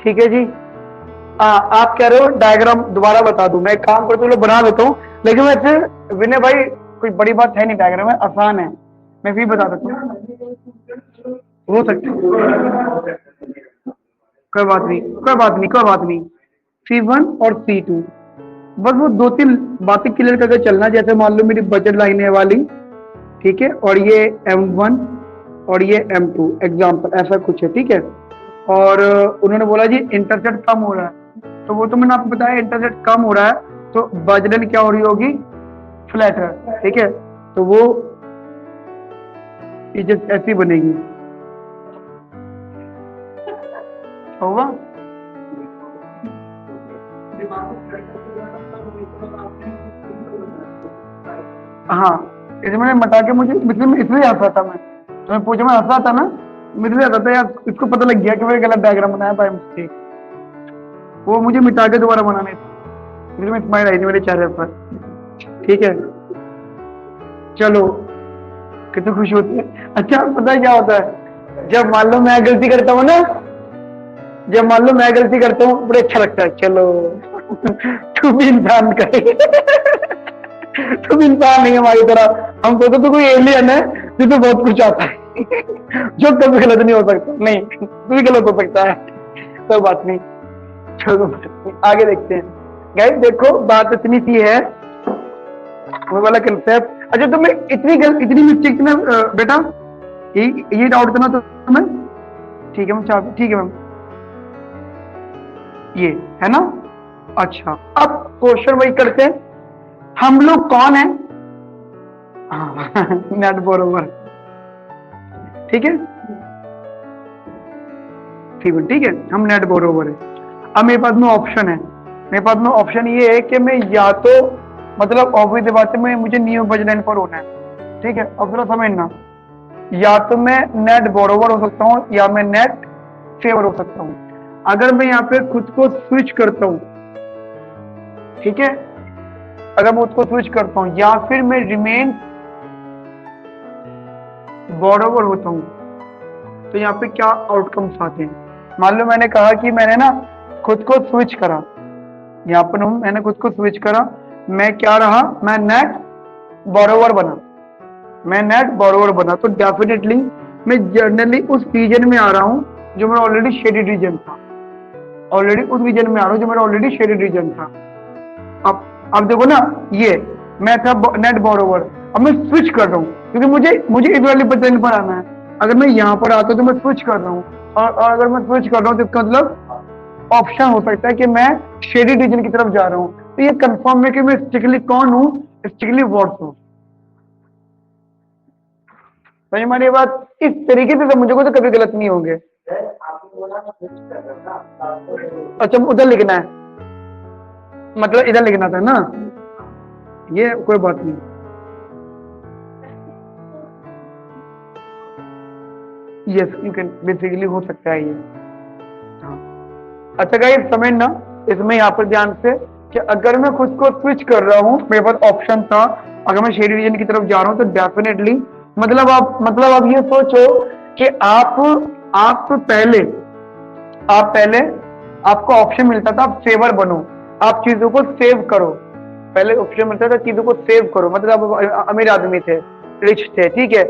ठीक है जी। आप कह रहे हो डायग्राम दोबारा बता दूं, मैं एक काम करता हूँ बना देता हूँ, लेकिन वैसे विनय भाई कोई बड़ी बात है नहीं, डायग्राम है, आसान है, मैं भी बता देता हूँ, हो सकता है, कोई बात नहीं, कोई बात नहीं, कोई बात नहीं। C1 और C2 बस वो दो तीन बातें क्लियर करके चलना, जैसे मान लो मेरी बजट लाइन है वाली, ठीक है, और ये M1 और ये M2 एग्जाम्पल ऐसा कुछ है, ठीक है। और उन्होंने बोला जी इंटरसेप्ट कम हो रहा है, तो वो तो मैंने आपको बताया इंटरसेप्ट कम हो रहा है, तो बजट लाइन क्या हो रही होगी, फ्लैट है, ठीक है, तो वो जस्ट ऐसी बनेगी, होगा। हाँ, इसे मैंने मटा के मुझे इसलिए हंसा था, मैं पूछा, मैं हंसा था ना, मुझे हंसा था यार, इसको पता लग गया कि मैंने गलत डायग्राम बनाया बाय मिस्टेक, वो मुझे मिटा के दोबारा बनाने थे, इसलिए स्माइल आई थी मेरे चेहरे पर, ठीक है। चलो, कितनी खुशी होती है। अच्छा पता है क्या होता है, जब मान लो मैं गलती करता हूँ ना, जब मान लो मैं गलती करता हूँ बड़ा अच्छा लगता है, चलो तू भी इंसान करे तू भी इंसान नहीं है हमारी तरह, हम सोचते तो कोई एलियन है जिसे बहुत कुछ आता है जो कभी गलत नहीं हो सकता, नहीं तू भी गलत हो सकता है, कोई बात नहीं, चलो आगे देखते हैं। गाइस देखो बात इतनी सी है, वो वाला कंसेप्ट। अच्छा तुम्हें इतनी मिस्टेक ना बेटा, ये डाउट था ना तुम्हें, ठीक है मैम, ठीक है मैम, ये है ना। अच्छा अब क्वेश्चन वही करते हैं, हम लोग कौन है, नेट बोरोवर, ठीक है, ठीक है, हम नेट बोरोवर है। अब मेरे पास में ऑप्शन है, मेरे पास में ऑप्शन ये है कि मैं या तो मतलब ऑब्वियस बात है मैं मुझे न्यू बजट लाइन पर होना है, ठीक है। अब थोड़ा समझना, या तो मैं नेट बोरोवर हो सकता हूँ या मैं नेट सेवर हो सकता हूँ। अगर मैं यहाँ पे खुद को स्विच करता हूँ, ठीक है, अगर मैं उसको स्विच करता हूँ या फिर मैं रिमेन बोरोवर होता हूँ, तो यहाँ पे क्या आउटकम्स आते हैं। मान लो मैंने कहा कि मैंने ना खुद को स्विच करा, यहाँ पर मैंने खुद को स्विच करा, मैं क्या रहा, मैं नेट बोरोवर बना, मैं नेट बोरोवर बना, तो डेफिनेटली मैं जनरली उस रीजन में आ रहा हूँ जो मेरा ऑलरेडी शेडेड रीजन था, ऑलरेडी उस रीजन में आ रहा हूँ जो मेरा ऑलरेडी शेडेड रीजन था। अब देखो ना, ये मैं था नेट बोरोवर, अब मैं स्विच कर रहा हूँ क्योंकि मुझे इस वाली बटन पर आना है। अगर मैं यहाँ पर आता हूँ तो मैं स्विच कर रहा हूँ, और अगर मैं स्विच कर रहा हूँ तो इसका मतलब ऑप्शन हो सकता है कि मैं शेडेड रीजन की तरफ जा रहा हूँ, तो ये कंफर्म है कि मैं स्ट्रिक्टली कौन हूँ, स्ट्रिक्टली वॉट्स हूँ। समझ हमारी बात, इस तरीके से समझोगे तो कभी गलत नहीं होंगे। अच्छा उधर लिखना है, मतलब इधर लिखना था ना, ये कोई बात नहीं, यस यू कैन, बेसिकली हो सकता है ये। हाँ अच्छा गाइस समझना इसमें यहाँ पर ध्यान से कि अगर मैं खुद को स्विच कर रहा हूँ, मेरे पास ऑप्शन था, अगर मैं शेडेड रीजन की तरफ जा रहा हूँ तो डेफिनेटली मतलब आप ये सोचो कि आप पहले आपको ऑप्शन मिलता था आप सेवर बनो, आप चीजों को सेव करो, पहले ऑप्शन मिलता था चीजों को सेव करो, मतलब आप अमीर आदमी थे, रिच थे, ठीक है,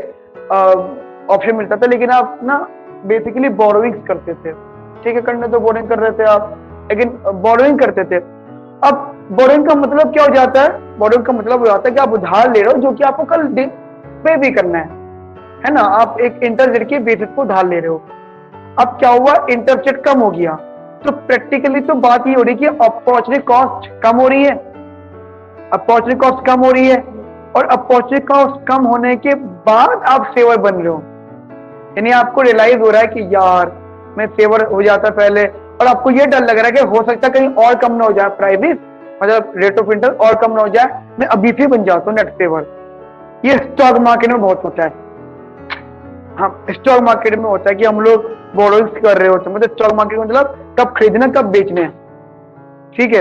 ऑप्शन मिलता था, लेकिन आप ना बेसिकली बोरोइंग्स करते थे, ठीक है, करने तो बोरोइंग कर रहे थे आप, लेकिन बोरोइंग करते थे। अब बोरोइंग का मतलब क्या हो जाता है, बोरोइंग का मतलब हो जाता है कि आप उधार ले रहे हो जो कि आपको कल पे भी करना है ना, आप एक इंटरेस्ट के बेसिस पर उधार ले रहे हो। अब क्या हुआ, इंटरेस्ट रेट कम हो गया, तो प्रैक्टिकली तो बात ये हो रही है कि अपॉर्चुनिटी कॉस्ट कम हो रही है, अपॉर्चुनिटी कॉस्ट कम हो रही है, और अपॉर्चुनिटी कॉस्ट कम होने के बाद आप सेवर बन रहे हो, यानी आपको रियलाइज हो रहा है कि यार मैं सेवर हो जाता पहले, और आपको ये डर लग रहा है कि हो सकता है कहीं और कम ना हो जाए प्राइस, मतलब रेट ऑफ इंटरेस्ट और कम ना हो जाए, मैं अभी से बन जाता हूँ नेट सेवर। ये स्टॉक मार्केट में बहुत होता है, हाँ स्टॉक मार्केट में होता है कि हम लोग बोरोइंग्स कर रहे होते हैं, मतलब स्टॉक मार्केट मतलब कब खरीदना कब बेचना है, ठीक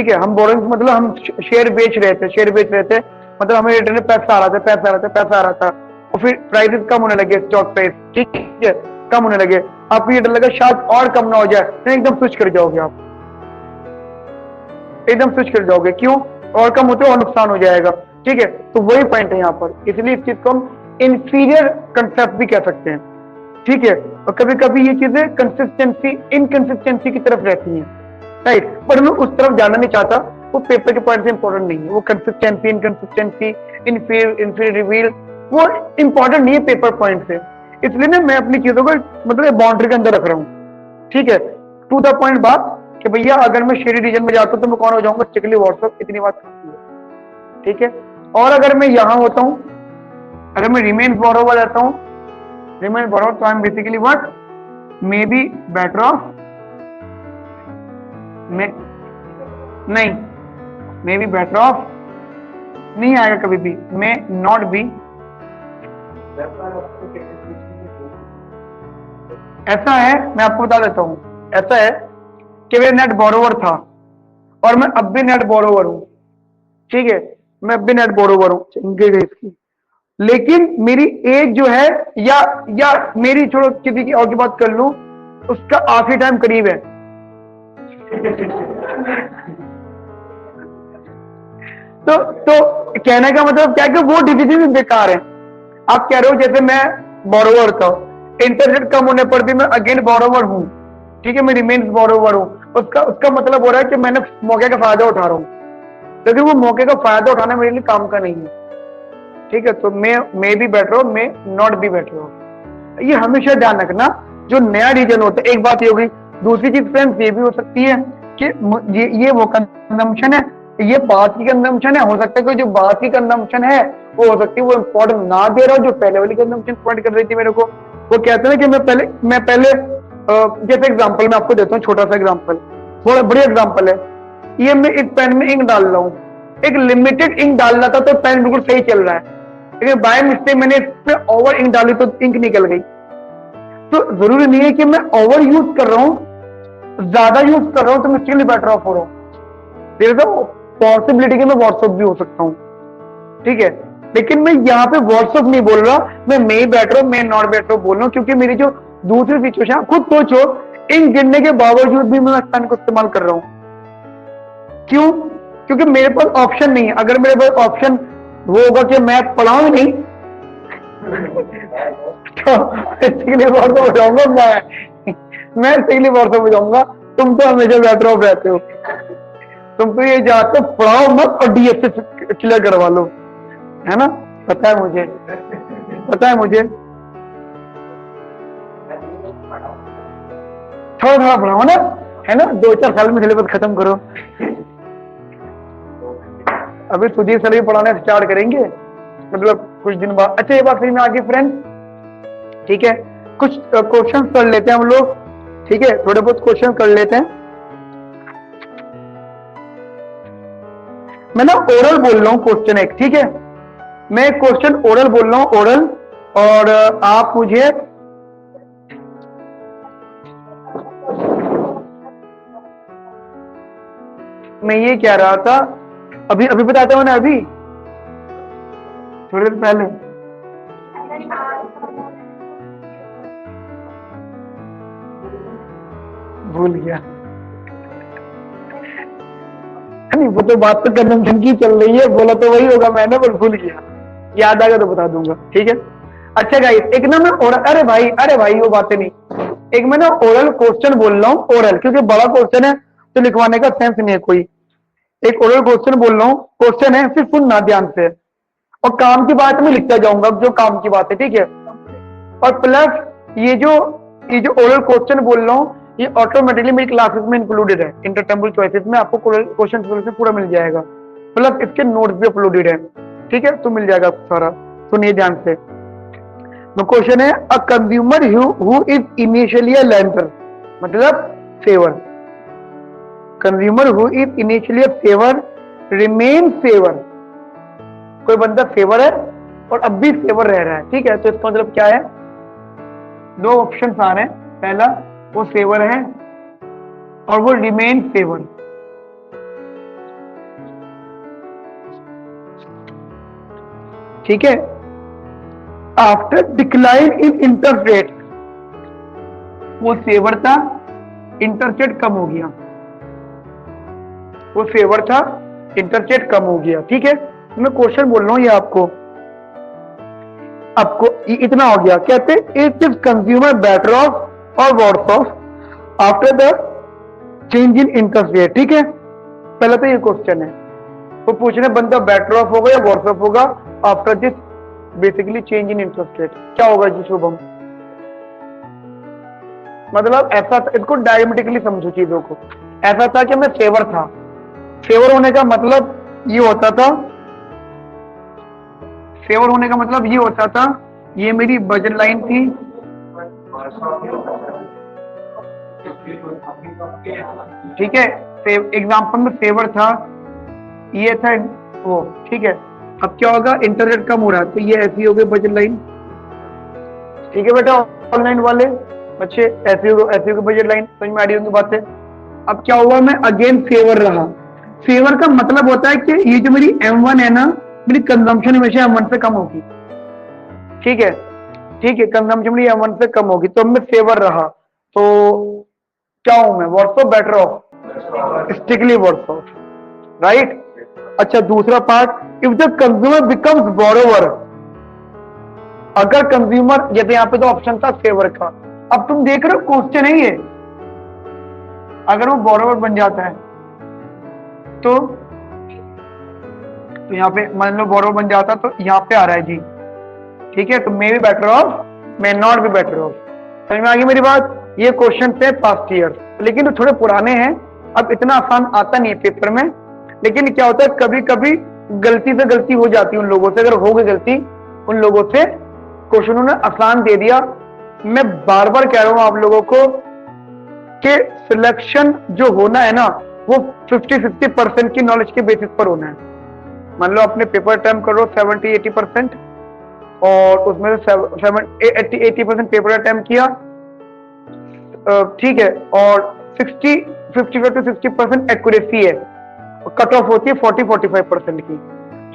है, हम बोरोइंग्स मतलब हम शेयर बेच रहे थे, मतलब हमें रिटर्न में पैसा आ रहा था, और फिर प्राइसेस कम होने लगे, स्टॉक प्राइस ठीक है कम होने लगे, आपको ये डर लगा शायद और कम ना हो जाए, नहीं एकदम स्विच कर जाओगे, आप एकदम स्विच कर जाओगे। क्यों? और कम होते और नुकसान हो जाएगा। ठीक है, तो वही पॉइंट है यहाँ पर, इसलिए इस चीज को हम इंफीरियर कंसेप्ट भी कह सकते हैं। ठीक है, और कभी कभी ये चीजें कंसिस्टेंसी इनकंसिस्टेंसी की तरफ रहती हैं, राइट, पर मैं उस तरफ जाना नहीं चाहता, वो पेपर के पॉइंट से इंपॉर्टेंट नहीं है। वो कंसिस्टेंसी इनकंसिस्टेंसी इंफीरियर रिवील वो इंपॉर्टेंट नहीं है पेपर पॉइंट से। इसलिए ना मैं अपनी चीजों को मतलब बाउंड्री के अंदर रख रहा हूँ। ठीक है, टू द पॉइंट बात कि भैया अगर मैं शेरी रीजन में जाता हूँ तो मैं कौन हो जाऊंगा, स्ट्रिक्टली व्हाट्सएप, इतनी बात काफी है। ठीक है, और अगर मैं यहाँ होता हूँ, अगर मैं रिमेन बोरोवर रहता हूँ, रिमेन बोरोवर, तो I am basically what, may be better of, नहीं मे बी बेटर ऑफ नहीं आएगा कभी भी, मे नॉट बी, ऐसा है, मैं आपको बता देता हूं, ऐसा है कि मैं नेट बोरोवर था और मैं अब भी नेट बोरोवर हूं। ठीक है, मैं अब भी नेट बोरोवर हूं इसकी, लेकिन मेरी एज जो है या मेरी, छोड़ो किसी की और की बात कर लूं, उसका आखिरी टाइम करीब है। तो कहने का मतलब क्या है कि वो डिसीजन बेकार है। आप कह रहे हो जैसे मैं बोरोवर था, इंटरेस्ट कम होने पर भी मैं अगेन बोरोवर हूं। ठीक है, मैं रिमेन्स बोरोवर हूं, उसका मतलब हो रहा है कि मैंने मौके का फायदा उठा रहा हूं, लेकिन वो मौके का फायदा उठाना मेरे लिए काम का नहीं है। ठीक है, तो मे बी बेटर हो, मे नॉट बी बेटर हो, ये हमेशा ध्यान रखना। जो नया रीजन होता है, एक बात ये होगी। दूसरी चीज फ्रेंड्स ये भी हो सकती है कि ये वो कंजम्पशन है, ये बात की कंजम्पशन है, हो सकता है कि जो बात की कंजम्पशन है वो हो सकती है वो इंपॉर्टेंट ना दे रहा हो, जो पहले वाली कंजम्पशन पॉइंट कर रही थी मेरे को। वो कहते हैं कि मैं पहले जैसे एग्जांपल मैं आपको देता हूँ, छोटा सा एग्जांपल, थोड़ा बढ़िया एग्जांपल है। ये मैं इस पेन में इंक डाल रहा हूँ, एक लिमिटेड इंक डाल रहा था तो पेन बिल्कुल सही चल रहा है, लेकिन बाय मिस्टेक मैंने इस पे ओवर इंक डाली तो इंक निकल गई। तो जरूरी नहीं है कि मैं ओवर यूज कर रहा हूँ, ज्यादा यूज कर रहा हूँ तो मैं स्टिल बेटर ऑफ हो रहा हूँ। देयर इज अ पॉसिबिलिटी कि मैं व्हाट्सएप भी हो सकता हूँ। ठीक है, लेकिन मैं यहाँ पे व्हाट्सएप नहीं बोल रहा, मैं मे बेटर हो, मे नॉट बेटर बोल रहा हूँ, क्योंकि मेरी जो दूसरी सिचुएशन, आप खुद सोचो, इन गिनने के बावजूद भी मैं पेन को इस्तेमाल कर रहा हूँ। क्यों? क्योंकि मेरे पास ऑप्शन नहीं है। अगर मेरे पास ऑप्शन वो होगा कि मैं पढ़ाऊं नहीं तो बेसिकली व्हाट्सएप हो जाऊंगा, मैं बेसिकली व्हाट्सएप हो जाऊंगा। तुम तो हमेशा बेटर ऑफ रहते हो, तुम तो ये चाहते हो पढ़ाओ मत और डीएसए क्लियर करवा लो, है ना? पता है मुझे, पता है मुझे, थोड़ा थोड़ा पढ़ाओ ना, है ना? 2-4 साल में सिलेबस खत्म करो। अभी तुझे सर पढ़ाना स्टार्ट करेंगे मतलब कुछ दिन बाद। अच्छा, ये बात सही में आ गई फ्रेंड। ठीक है, कुछ क्वेश्चन कर लेते हैं हम लोग। ठीक है, थोड़े बहुत क्वेश्चन कर लेते हैं। मैं ना ओरल बोल रहा हूँ क्वेश्चन एक, ठीक है? मैं क्वेश्चन ओरल बोल रहा हूँ, ओरल, और आप मुझे मैं ये कह रहा था, अभी बताता हूँ ना, अभी थोड़ी देर पहले भूल गया। नहीं, वो तो बात तो कंजम्पशन की चल रही है, बोला तो वही होगा मैंने, पर भूल गया। याद आएगा तो बता दूंगा, ठीक है? अच्छा गाइस, एक ना मैं ओरल, अरे भाई वो बातें नहीं, एक मैं ना ओरल क्वेश्चन बोल रहा हूँ, ओरल, क्योंकि बड़ा क्वेश्चन है तो लिखवाने का सेंस नहीं है कोई। एक ओरल क्वेश्चन बोल रहा हूँ, क्वेश्चन है, सिर्फ सुनना ध्यान से, और काम की बात मैं लिखता जाऊंगा जो काम की बात है, ठीक है? और प्लस ये जो ओरल क्वेश्चन बोल रहा हूँ, ये ऑटोमेटिकली मेरी क्लासेस में इंक्लूडेड है। इंटरटेम्पल चॉइसेस में आपको क्वेश्चन सोल्यूशन पूरा मिल जाएगा, प्लस इसके नोट्स भी अपलोडेड है, ठीक है? तो मिल जाएगा आपको सारा, सुनिए ध्यान से। तो क्वेश्चन है, a consumer who is initially a lender, मतलब saver, consumer who is initially a saver remain saver, कोई बंदा सेवर है और अब भी सेवर रह रहा है, ठीक है? तो इसका मतलब क्या है? दो ऑप्शन आ रहे हैं, पहला वो सेवर है और वो रिमेन सेवर, ठीक है? After decline in interest rate, वो फेवर था, इंटरेस्ट कम हो गया, वो फेवर था, इंटरेस्ट कम हो गया। ठीक है, मैं क्वेश्चन बोल रहा हूं ये आपको इतना हो गया। कहते इज कंज्यूमर बेटर ऑफ और worse off after the change in interest rate. ठीक है, पहला तो ये क्वेश्चन है, वो पूछ रहे बंदा बेटर ऑफ होगा या वर्स ऑफ होगा after this basically change in interest rate. क्या होगा जी शुभम? मतलब ऐसा था, इसको डायमेट्रिकली समझो चीजों को। ऐसा था कि मैं फेवर था, फेवर होने का मतलब ये होता था, फेवर होने का मतलब ये होता था, ये मेरी बजट लाइन थी, ठीक है, एग्जाम्पल में फेवर था, ये था वो। ठीक है, अब क्या होगा, इंटरनेट कम हो रहा है तो ये ऐसी हो गई बजट लाइन। ठीक है बेटा, ऑनलाइन वाले बच्चे ऐसी हो गई बजट लाइन, समझ में आ रही होंगी बातें। अब क्या हुआ, मैं अगेन फेवर रहा। फेवर का मतलब होता है कि ये जो मेरी M1 है ना, मेरी कंजम्पशन हमेशा M1 से कम होगी। ठीक है, ठीक है, कंजम्पशन मेरी M1 से कम होगी, तो मैं फेवर रहा। तो क्या हूं मैं, worse off better off? Strictly worse off, right. अच्छा, दूसरा part, if the consumer becomes borrower, अगर कंज्यूमर, जैसे यहाँ पे तो ऑप्शन था फेवर का, अब तुम देख रहे हो क्वेश्चन है ये, अगर वो बोरोवर बन जाता है तो यहाँ पे मान लो बोरोवर बन जाता तो यहाँ पे आ रहा है जी। ठीक है, तो may be better of, may not be better of. समझ में आ गई मेरी बात? ये क्वेश्चन थे पास्ट ईयर, लेकिन थोड़े पुराने हैं, अब इतना आसान आता नहीं है पेपर में। लेकिन क्या होता है, कभी कभी गलती से गलती हो जाती है उन लोगों से, अगर हो गई गलती उन लोगों से, क्वेश्चन उन्होंने आसान दे दिया। मैं बार बार कह रहा हूं आप लोगों को कि सिलेक्शन जो होना है ना, वो 50-60% की नॉलेज के बेसिस पर होना है। मान लो अपने पेपर अटेम्प्ट करो 70-80%, और उसमें से 80% पेपर अटेम्प्ट किया, ठीक है, और 55-60% एक्यूरेसी है, कट ऑफ होती है 40-45% की,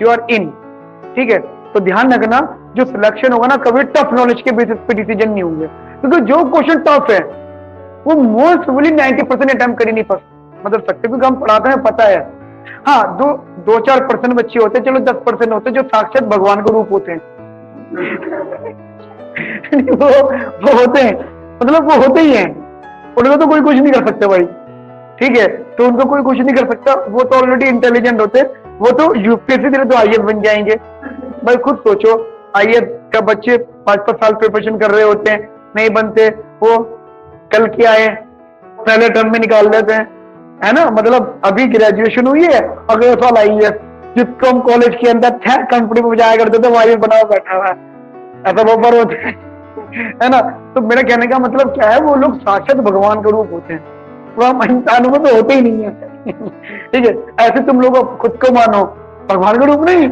यू आर इन। ठीक है, तो ध्यान रखना, जो सिलेक्शन होगा ना, कभी टफ नॉलेज के बेसिस पे डिसीजन नहीं होंगे, क्योंकि जो क्वेश्चन टफ है वो मोस्ट प्रोबेबली 90% अटेम्प्ट कर ही नहीं मतलब सकते, क्योंकि हम पढ़ाते हैं, पता है। हाँ, 2-4% बच्चे होते हैं, चलो 10% होते हैं जो साक्षात भगवान का रूप होते हैं। वो होते हैं, मतलब वो होते ही हैं, उनको तो कोई कुछ नहीं कर सकता भाई। ठीक है, तो उनको कोई कुछ नहीं कर सकता, वो तो ऑलरेडी इंटेलिजेंट होते, वो तो यूपीएससी दे तो IAS बन जाएंगे। भाई खुद सोचो, IAS का बच्चे 5-5 साल प्रिपरेशन कर रहे होते हैं, नहीं बनते, वो कल क्या है, पहले टर्म में निकाल लेते हैं, है ना। मतलब अभी ग्रेजुएशन हुई है, अगले साल IAS, जिसको हम कॉलेज के अंदर कंपनी में जाया करते थे, वो IAS बना बैठा हुआ है, ऐसा बहुत होते है ना। तो मेरा कहने का मतलब क्या है, वो लोग साक्षात भगवान का रूप होते हैं, वो हम इंसानों में तो होते ही नहीं है। ठीक है, ऐसे तुम लोग खुद को मानो भगवान का रूप नहीं,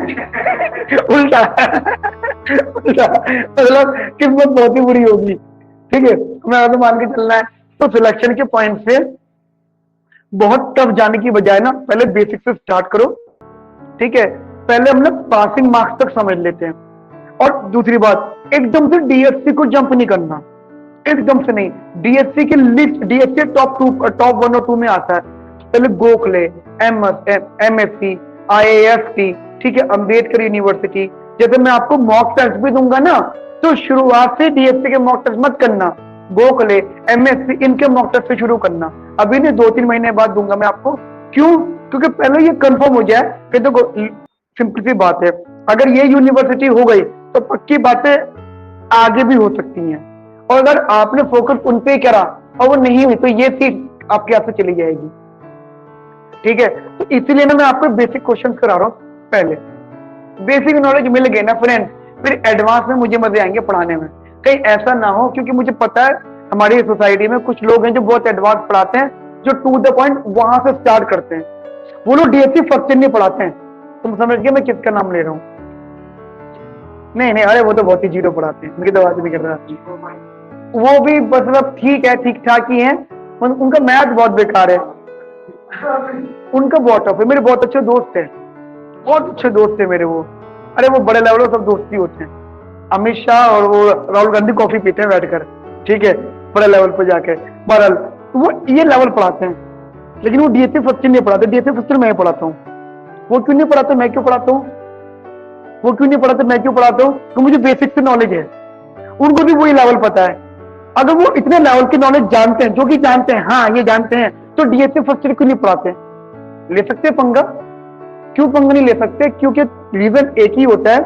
उल्टा उल्टा, मतलब किस्मत बहुत ही बुरी होगी। ठीक है, मैं तो मान के चलना है। तो सिलेक्शन के पॉइंट से बहुत टफ जाने की बजाय ना, पहले बेसिक से स्टार्ट करो। ठीक है, पहले हम लोग पासिंग मार्क्स तक समझ लेते हैं। और दूसरी बात, एकदम से DSC को जंप नहीं करना, एकदम से नहीं। DSC की लिस्ट, DSC टॉप 1 और 2 में आता है, पहले गोखले, MSc, IISc, ठीक है, अम्बेडकर यूनिवर्सिटी। जैसे मैं आपको मॉक टेस्ट भी दूंगा ना, तो शुरुआत से DSC के मॉक टेस्ट मत करना, गोखले, MSc, इनके मॉक टेस्ट से शुरू करना। अभी नहीं, 2-3 महीने बाद दूंगा मैं आपको। क्यों? क्योंकि पहले ये कंफर्म हो जाए कि देखो, सिंपल सी बात है, अगर ये यूनिवर्सिटी हो गई तो पक्की बातें आगे भी हो सकती हैं, और अगर आपने फोकस उन पे करा और वो नहीं हुई तो ये सीट आपके हाथ से चली जाएगी। ठीक है, तो इसीलिए ना मैं आपको बेसिक क्वेश्चन करा रहा हूं। पहले बेसिक नॉलेज मिल गई ना फ्रेंड, फिर एडवांस में मुझे मजे आएंगे पढ़ाने में। कहीं ऐसा ना हो, क्योंकि मुझे पता है हमारी सोसाइटी में कुछ लोग हैं जो बहुत एडवांस पढ़ाते हैं, जो टू द पॉइंट वहां से स्टार्ट करते हैं, वो लोग DSC फर्स्ट नहीं पढ़ाते हैं। तुम समझ गए मैं किसका नाम ले रहा हूँ? नहीं, अरे वो तो बहुत ही जीरो पढ़ाते हैं, उनकी तो बात नहीं कर रहा। वो भी मतलब ठीक है, ठीक ठाक ही है, उनका मैथ बहुत बेकार है, उनका बहुत टफ है। मेरे बहुत अच्छे दोस्त हैं, बहुत अच्छे दोस्त है मेरे वो। अरे वो बड़े लेवल पर सब दोस्ती होते हैं, अमित शाह और वो राहुल गांधी कॉफी पीते हैं बैठकर। ठीक है, बड़े लेवल पे जाके। बहरहाल तो वो ये लेवल पढ़ाते हैं, लेकिन वो डीएससी फर्स्ट ईयर नहीं पढ़ाते। डीएससी फर्स्ट ईयर मैं पढ़ाता हूँ। वो क्यों नहीं पढ़ाते, मैं क्यों पढ़ाता हूँ? वो क्यों नहीं पढ़ाते, मैं क्यों पढ़ाता हूँ? तो मुझे बेसिक से नॉलेज है, उनको भी वही लेवल पता है। अगर वो इतने लेवल की नॉलेज जानते हैं, जो कि जानते हैं, हाँ ये जानते हैं, तो डीएससी फर्स्ट ईयर क्यों नहीं पढ़ाते? ले सकते हैं पंगा? क्यों पंगा नहीं ले सकते? क्योंकि रीजन एक ही होता है,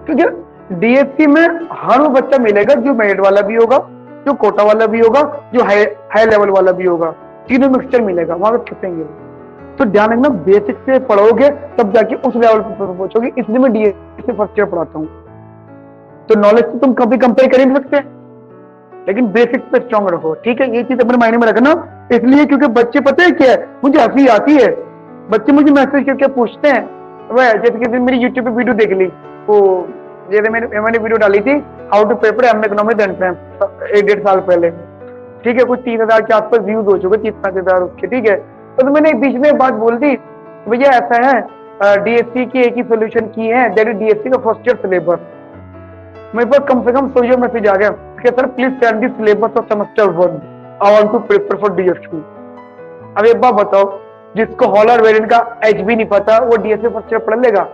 क्योंकि डीएससी में हर वो बच्चा मिलेगा जो मेरिट वाला भी होगा, जो कोटा वाला भी होगा, जो हाई लेवल वाला भी होगा, तीनों मिक्सचर मिलेगा, वहां पे फंसेंगे। तो ध्यान रखना, बेसिक से पढ़ोगे तब जाके उस लेवल पर पहुंचोगे, इसलिए मैं डीएससी फर्स्ट ईयर पढ़ाता हूँ। तो नॉलेज तो तुम कभी कंपेयर कर ही नहीं सकते, लेकिन बेसिक पे स्ट्रांग रखो, ठीक है? ये चीज अपने माइंड में रखना। इसलिए क्योंकि बच्चे पता है क्या है, मुझे हंसी आती है, बच्चे मुझे मैसेज करके पूछते हैं, वह जैसे किसी मेरी यूट्यूब पे वीडियो देख ली, वो जैसे मैंने वीडियो डाली थी how to paper M economics entrance 1-1.5 साल पहले, ठीक है? कुछ 3,000 के आसपास व्यूज हो चुके, 30-35,000 उसके, ठीक है? तो मैंने बीच में बात बोल दी, भैया ऐसा है डीएससी की एक ही सोल्यूशन की है, दैट इज डीएससी का फर्स्ट ईयर सिलेबस। मेरे पास कम से कम 100 मैसेज आ गया कि sir please send the syllabus of semester 1, I want to prepare for DSC. अब एक बात बताओ, जिसको हॉल और वेरिएंट का एच भी नहीं पता, वो डीएससी फर्स्ट ईयर पढ़ लेगा?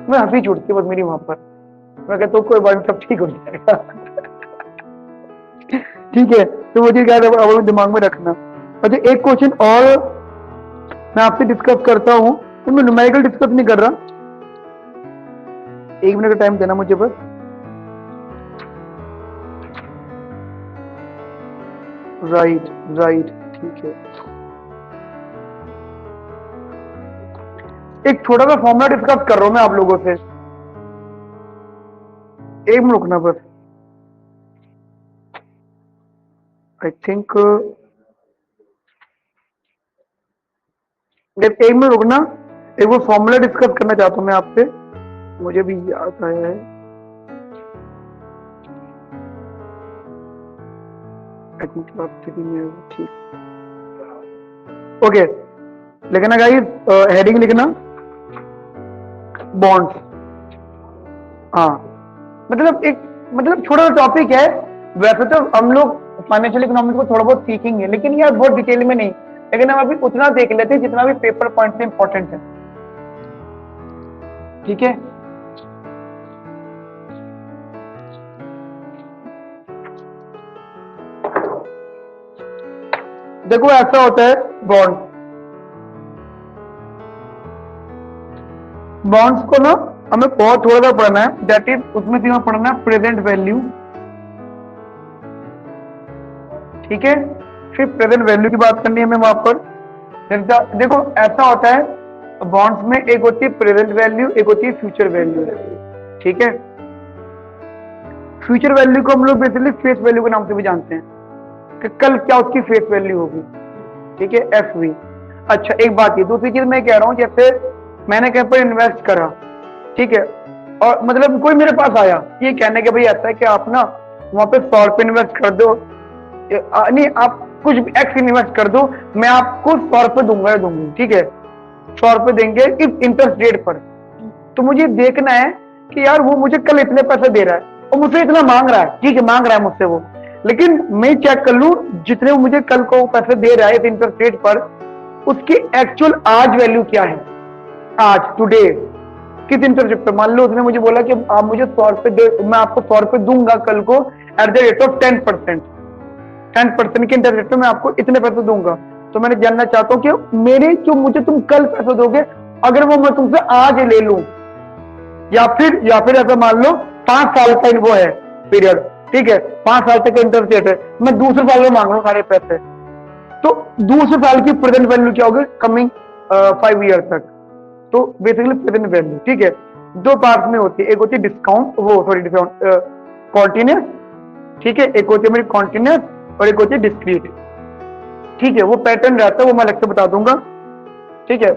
मैं हंसी छूटती बस मेरी वहां पर। मैं कहता हूँ कोई बात, सब ठीक हो जाएगा। ठीक है? तो मुझे क्या अब दिमाग में रखना। अच्छा, एक क्वेश्चन और मैं आपसे डिस्कस करता हूँ, तो मैं न्यूमेरिकल डिस्कस नहीं कर रहा, 1 मिनट का टाइम देना मुझे बस। राइट, ठीक है। एक छोटा सा फॉर्मूला डिस्कस कर रहा हूं मैं आप लोगों से, 1 मिनट रुकना बस। आई थिंक 1 मिनट रुकना, एक वो फॉर्मूला डिस्कस करना चाहता हूं मैं आपसे, मुझे भी याद आया है। आई थिंक आप ठीक, ओके। लिखना गाइस, हेडिंग लिखना बॉन्ड्स। हाँ, मतलब छोटा सा टॉपिक है, वैसे तो हम लोग फाइनेंशियल इकोनॉमिक्स को थोड़ा बहुत सीखेंगे, लेकिन यार बहुत डिटेल में नहीं, लेकिन हम अभी उतना देख लेते हैं जितना भी पेपर पॉइंट से इंपॉर्टेंट है, ठीक है? देखो ऐसा होता है बॉन्ड्स को ना हमें बहुत थोड़ा सा पढ़ना है, दैट इज उसमें हमें पढ़ना है प्रेजेंट वैल्यू, ठीक है? फिर प्रेजेंट वैल्यू की बात करनी है हमें वहां पर। देखो ऐसा होता है बॉन्ड्स में, एक होती है प्रेजेंट वैल्यू, एक होती है फ्यूचर वैल्यू, ठीक है? फ्यूचर वैल्यू को हम लोग बेसिकली फेस वैल्यू के नाम से भी जानते हैं कि कल क्या उसकी फेस वैल्यू होगी, ठीक है? एफवी। अच्छा, एक बात ये, दूसरी चीज मैं कह रहा हूँ, जैसे मैंने कहीं पर इन्वेस्ट करा, ठीक है, और मतलब कोई मेरे पास आया ये कहने के भाई ऐसा है कि आप ना वहां पे 100 रुपये इन्वेस्ट कर दो, नहीं आप कुछ एक्स इन्वेस्ट कर दो, मैं आपको 100 रुपये दूंगा, ठीक है? 100 रुपये देंगे इस इंटरेस्ट रेट पर। तो मुझे देखना है कि यार वो मुझे कल इतने पैसे दे रहा है और मुझसे इतना मांग रहा है, ठीक है, मांग रहा है मुझसे वो, लेकिन मैं चेक कर लूं जितने वो मुझे कल को पैसे दे रहा है इस इंटरेस्ट रेट पर, उसकी एक्चुअल आज वैल्यू क्या है, आज टुडे किस इंटरेस्ट रेट पे। मान लो उसने मुझे बोला कि आप मुझे 100 रुपये दे, मैं आपको 100 रुपये दूंगा कल को एट द रेट ऑफ 10%, 10% के इंटरेस्ट रेट पे मैं आपको इतने पैसे दूंगा। तो मैंने जानना चाहता हूँ कि मेरे जो मुझे तुम कल पैसे दोगे, अगर वो मैं तुमसे आज ले लूं, या फिर ऐसा मान लो 5 साल का वो है पीरियड, ठीक है, 5 साल तक का इंटरेस्ट रेट है, मैं दूसरे साल में मांग रहा हूँ सारे पैसे, तो दूसरे साल की प्रेजेंट वैल्यू क्या होगी कमिंग 5 ईयर तक। तो बेसिकली प्रेजेंट वैल्यू, ठीक है, 2 पार्ट में होती है, एक होती है डिस्काउंट, कॉन्टिन्यूस, ठीक है, एक होती है मेरी कॉन्टिन्यूस और एक होती है डिस्क्रीट, ठीक है? वो पैटर्न रहता है, वो मैं अलग से बता दूंगा, ठीक है?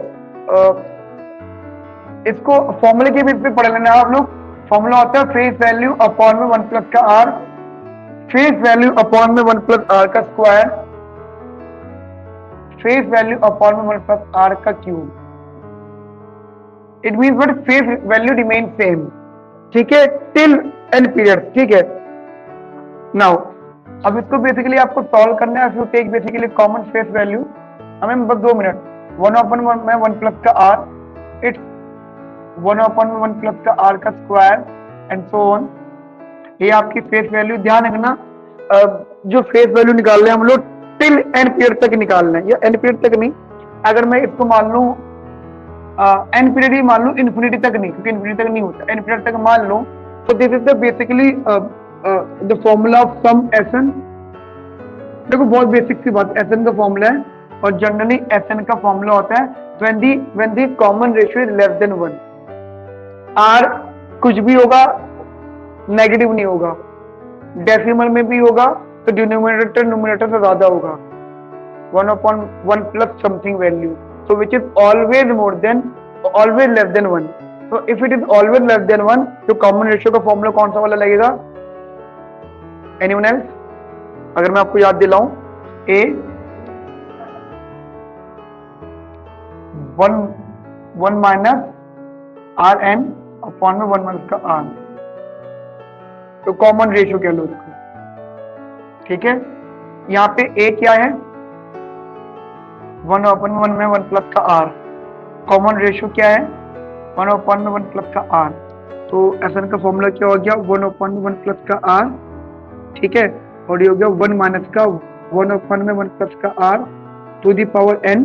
इसको फॉर्मूले के भी पढ़ लेना आप लोग। फॉर्मूला होता है फेस वैल्यू अपॉन में 1 प्लस का आर, फेस वैल्यू अपॉन में 1 प्लस आर का स्क्वायर, फेस वैल्यू अपॉन में 1 प्लस आर का cube. It means what, face value remain same, ठीक है, टिल एन पीरियड, ठीक है? नाउ अब इसको बेसिकली आपको सॉल्व करना है। You take basically common face value, हमें बस 2 मिनट, 1/1 में 1 प्लस का आर, इट्स 1/1 प्लस का आर का स्क्वायर एंड सो ऑन। ये आपकी फेस वैल्यू, ध्यान रखना जो फेस वैल्यू निकाल रहे हैं हम लोग टिल एन पीरियड तक निकालना है, या एन पीरियड तक नहीं। अगर मैं इसको मान लूं एन पीरियड ही मान लूं, इन्फिनिटी तक नहीं, क्योंकि इन्फिनिटी तक नहीं होता, एन पीरियड तक मान लूं, तो this is the basically the formula of sum SN. देखो बहुत बेसिक सी बात, एसएन का फॉर्मूला है, और जनरली एसएन का फॉर्मूला होता है when the common ratio is less than 1। R कुछ भी होगा नेगेटिव नहीं होगा, डेसिमल में भी होगा तो डिनोमिनेटर न्यूमरेटर से ज्यादा होगा, 1/1 plus something value, so which is always less than 1। so if it is always less than 1, तो कॉमन रेशियो का फॉर्मूला कौन सा वाला लगेगा? Anyone else? अगर मैं आपको याद दिलाऊं, a 1 minus R N upon में 1 माइनस का आर, तो कॉमन रेशियो कह लो उसको, ठीक है। यहाँ पे a क्या है? 1/1 में 1 प्लस का आर, कॉमन रेशियो क्या है? 1/1 में 1 प्लस का आर, तो एसएन का फॉर्मूला क्या हो गया? 1/1 में 1 प्लस का आर, ठीक है, और ये हो गया 1 माइनस का 1/1 में 1 प्लस का R to the power N,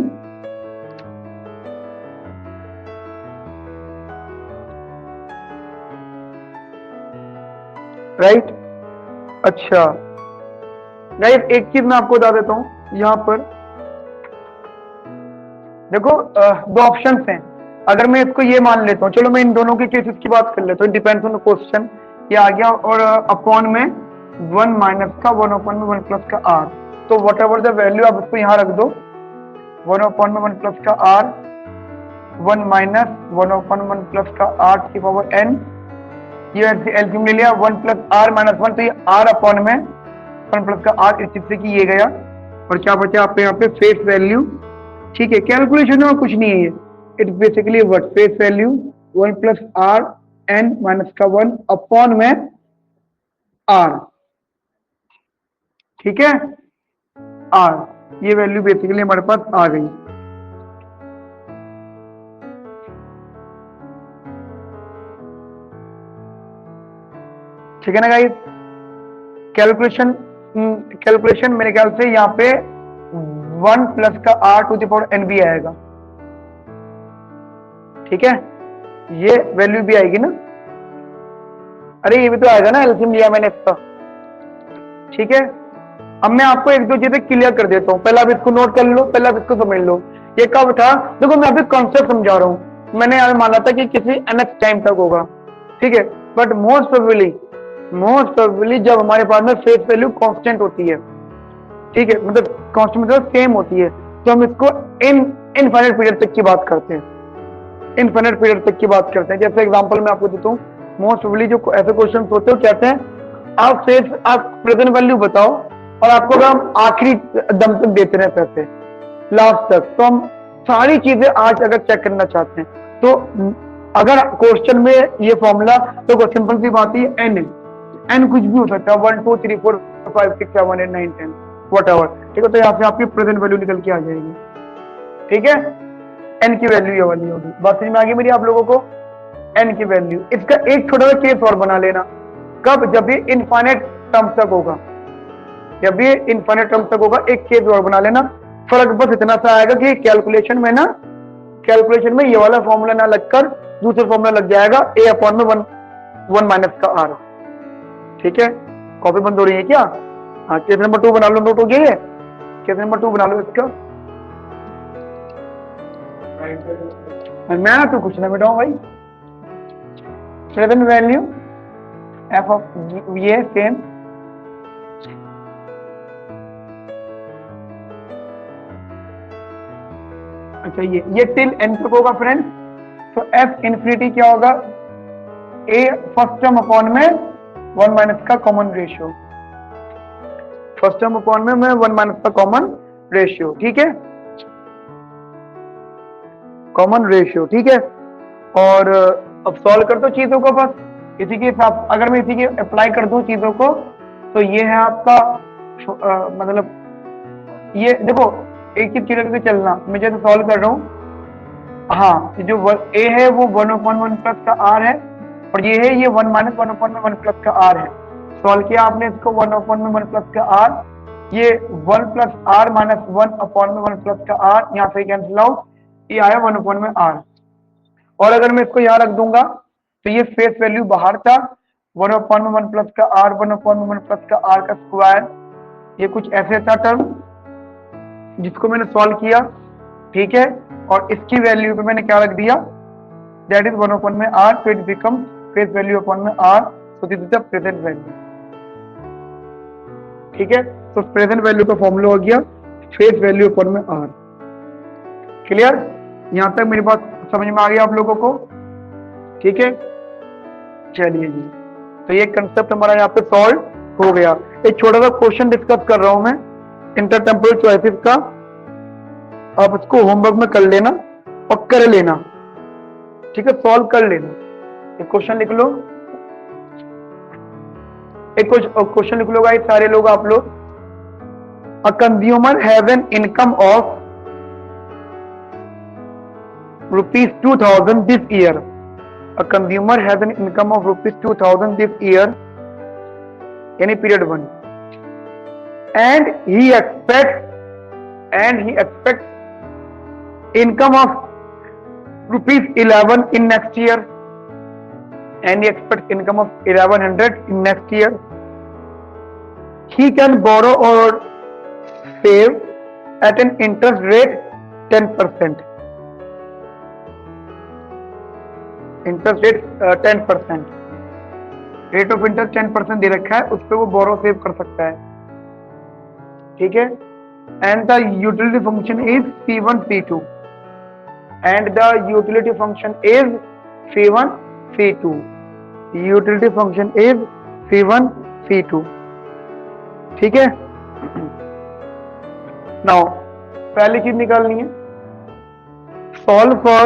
right. अच्छा गाइस, एक चीज मैं आपको बता देता हूं, यहाँ पर देखो 2 ऑप्शंस हैं। अगर मैं इसको ये मान लेता हूँ, चलो मैं इन दोनों के केसेस की बात कर लेता हूँ, डिपेंड्स ऑन द क्वेश्चन, ये आ गया, और अपॉन में 1 माइनस का 1/1 में 1 प्लस का आर, तो वट एवर द वैल्यू आप इसको यहाँ रख दो, 1/1 में 1 प्लस का आर, 1 माइनस 1/1 में 1 प्लस का आर की पावर एन, ये एलसीएम ले लिया, 1 प्लस आर माइनस 1, तो ये आर अपॉन में 1 प्लस का आर, इस चीज से कि ये गया, और क्या बचा आपके यहाँ पे? फेस वैल्यू, ठीक है। कैलकुलेशन में कुछ नहीं है ये, it basically what? Face value 1 plus R N minus का 1 अपॉन में आर, ठीक है, आर, ये वैल्यू बेसिकली हमारे पास आ गई। ठीक है ना गाइस? कैलकुलेशन मेरे ख्याल से यहाँ पे 1 प्लस का R to the power N भी आएगा, ठीक है, ये वैल्यू भी आएगी ना, अरे ये भी तो आएगा ना, एलसीएम लिया मैंने इसका, ठीक है। अब मैं आपको 1-2 चीजें क्लियर कर देता हूँ, पहले आप इसको नोट कर लो, पहले आप इसको समझ लो। ये कब था? देखो मैं अभी कॉन्सेप्ट समझा रहा हूँ, मैंने यहाँ माना था कि किसी एनएक्स टाइम तक होगा, ठीक है, बट मोस्ट प्रोबेबली जब हमारे पास में फेस वैल्यू कांस्टेंट होती है, ठीक है, मतलब कांस्टेंट मतलब सेम होती है, तो हम इसको इनफाइनाइट पीरियड तक की बात करते हैं, इनफाइनाइट पीरियड तक की बात करते हैं। जैसे एग्जांपल मैं आपको देता हूँ, मोस्ट प्रोबेबली जो ऐसे क्वेश्चन होते हैं कहते हैं आप प्रेजेंट वैल्यू बताओ, और आपको अगर हम आखिरी दम तक देते रहे पैसे लास्ट तक, तो हम सारी चीजें आज अगर चेक करना चाहते हैं, तो अगर क्वेश्चन में ये फॉर्मूला, तो सिंपल सी बात है, एन कुछ भी हो सकता है, 1 2 3 4 5 6 7 8 9 10 व्हाटएवर, ठीक है, तो यहाँ से आपकी प्रेजेंट वैल्यू निकल के आ जाएगी, ठीक है, एन की वैल्यू ये वाली होगी। बात समझ में आ गई मेरी आप लोगों को? एन की वैल्यू, इसका एक छोटा सा केस और बना लेना, कब? जब ये इनफाइनाइट टर्म तक होगा, जब ये इनफाइनाइट टर्म तक होगा, एक केस और बना लेना। फर्क बस इतना सा आएगा कि कैलकुलेशन में ये वाला फॉर्मूला ना लगकर दूसरा फॉर्मूला लग जाएगा, ए अपॉन में 1 माइनस का आर, ठीक है। कॉपी बंद हो रही है क्या? हाँ, केस नंबर 2 बना लो, नोट हो गया है, केस नंबर 2 बना लो इसका। मैं तो कुछ ना बेटा भाई, प्रेजेंट वैल्यू एफ ऑफ ये सेम, अच्छा ये टिल एन तक होगा फ्रेंड्स, तो एफ इन्फिनिटी क्या होगा? ए फर्स्ट टर्म अपॉन में 1 माइनस का common ratio, first term upon में 1 माइनस का कॉमन रेशियो, ठीक है, कॉमन रेशियो, ठीक है। और अब सॉल्व कर दो चीजों को, बस इसी के साथ अगर मैं इसी के अप्लाई कर दूं चीजों को, तो ये है आपका मतलब ये देखो एक चीज क्लियर करके चलना, मैं जैसे सॉल्व कर रहा हूँ, हाँ जो ए है वो 1/1 प्लस का आर है, और ये है ये 1 माइनस 1/1 प्लस का आर है। सॉल्व किया आपने इसको 1/1 प्लस का आर, ये 1 प्लस आर माइनस 1/1 प्लस का आर, यहाँ से कैंसिल आउट, ये आया 1/में आर। और अगर मैं इसको यहाँ रख दूंगा तो ये फेस वैल्यू बाहर था, 1/1 प्लस का आर, 1/1 प्लस का आर का स्क्वायर, ये कुछ ऐसे था टर्म जिसको मैंने सॉल्व किया, ठीक है। और इसकी वैल्यू पे मैंने क्या रख दिया, दैट इज 1/में R, so it becomes face value upon में R, so this is the present value, ठीक है। तो प्रेजेंट वैल्यू का फॉर्मूला हो गया फेस वैल्यू अपॉन में आर। क्लियर, यहां तक मेरी बात समझ में आ गया आप लोगों को, ठीक है। चलिए जी, तो ये कंसेप्ट हमारा यहाँ पे सॉल्व हो गया। एक छोटा सा क्वेश्चन डिस्कस कर रहा हूं मैं इंटरटेम्पोरल चॉइसेस का, आप इसको होमवर्क में कर लेना और कर लेना, ठीक है, सॉल्व कर लेना। एक क्वेश्चन लिख लो, एक क्वेश्चन लिख लो गाइस सारे लोग, आप लोग। A consumer have an income of ₹2000 this year. A consumer has an income of ₹2000 this year, any period 1, and he expects income of ₹11 in next year, and he expects income of 1100 in next year. He can borrow or save at an interest rate 10%. Interest rate 10%, rate of interest 10% दे रखा है, उस पर वो बोरो save कर सकता है, ठीक है। And the utility function is C1 C2, and the utility function is C1 C2, utility function is C1 C2, ठीक है। नाउ पहली चीज निकालनी है, solve for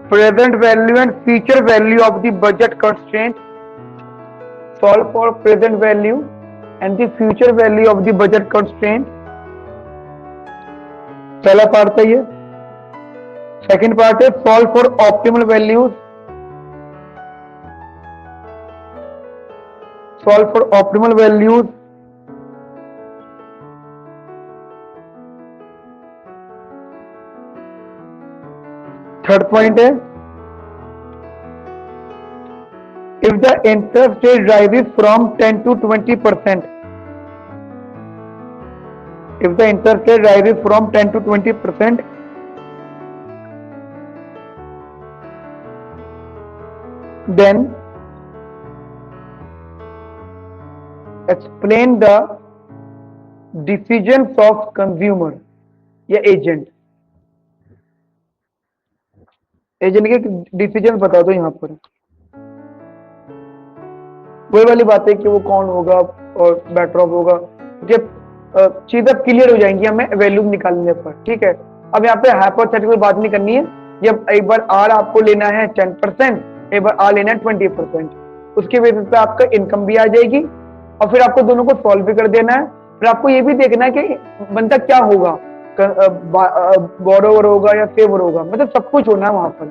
present value and future value of the budget constraint. Solve for present value and the future value of the budget constraint. पहला part है ये। Second part है solve for optimal values. Solve for optimal values. Third point है, if the interest rate rises from 10 to 20%, if the interest rate rises from 10 to 20%, then explain the decisions of consumer या agent, agent के decision बता दो। यहाँ पर वही वाली बात है कि वो कौन होगा और बेटर ऑफ होगा, जब चीजें क्लियर हो जाएंगी हमें वैल्यू निकालने पर, ठीक है। अब यहाँ पे हाइपोथेटिकल बात नहीं करनी है, जब एक बार आर आपको लेना है 10%, एक बार आर लेना है 20%, उसके बेसिस पे आपका इनकम भी आ जाएगी, और फिर आपको दोनों को सॉल्व भी कर देना है। फिर आपको ये भी देखना है कि बंदा क्या होगा, बोरोवर होगा या सेवर होगा, मतलब सब कुछ होना है वहां पर,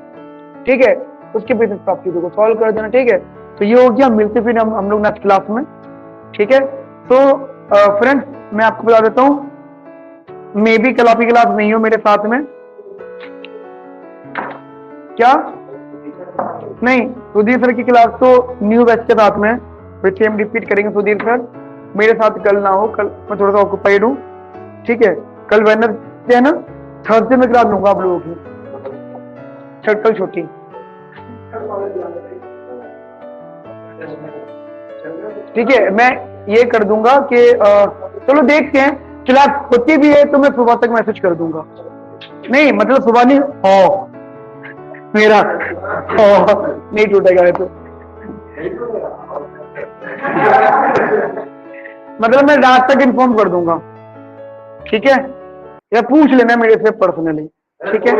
ठीक है। उसके बेसिस पे आप चीजों को सॉल्व कर देना, ठीक है। तो ये हो गया, मिलते फिर हम लोग नेक्स्ट क्लास में, ठीक है। तो फ्रेंड्स मैं आपको बता देता हूँ, मे भी कल आपकी क्लास नहीं हो मेरे साथ में, क्या नहीं, सुधीर सर की क्लास तो न्यू बैच के साथ में फिर से हम रिपीट करेंगे। सुधीर सर मेरे साथ कल ना हो, कल मैं थोड़ा सा ऑक्यूपाइड हूँ, ठीक है। कल वेडनेसडे है ना, थर्सडे में क्लास लूंगा आप लोगों की, कल छुट्टी, ठीक है। मैं ये कर दूंगा कि चलो देखते हैं, क्लास होती भी है तो मैं सुबह तक मैसेज कर दूंगा, नहीं मतलब सुबह नहीं, मेरा नहीं टूटेगा तो मतलब मैं रात तक इन्फॉर्म कर दूंगा, ठीक है। या पूछ लेना मेरे से पर्सनली, ठीक है।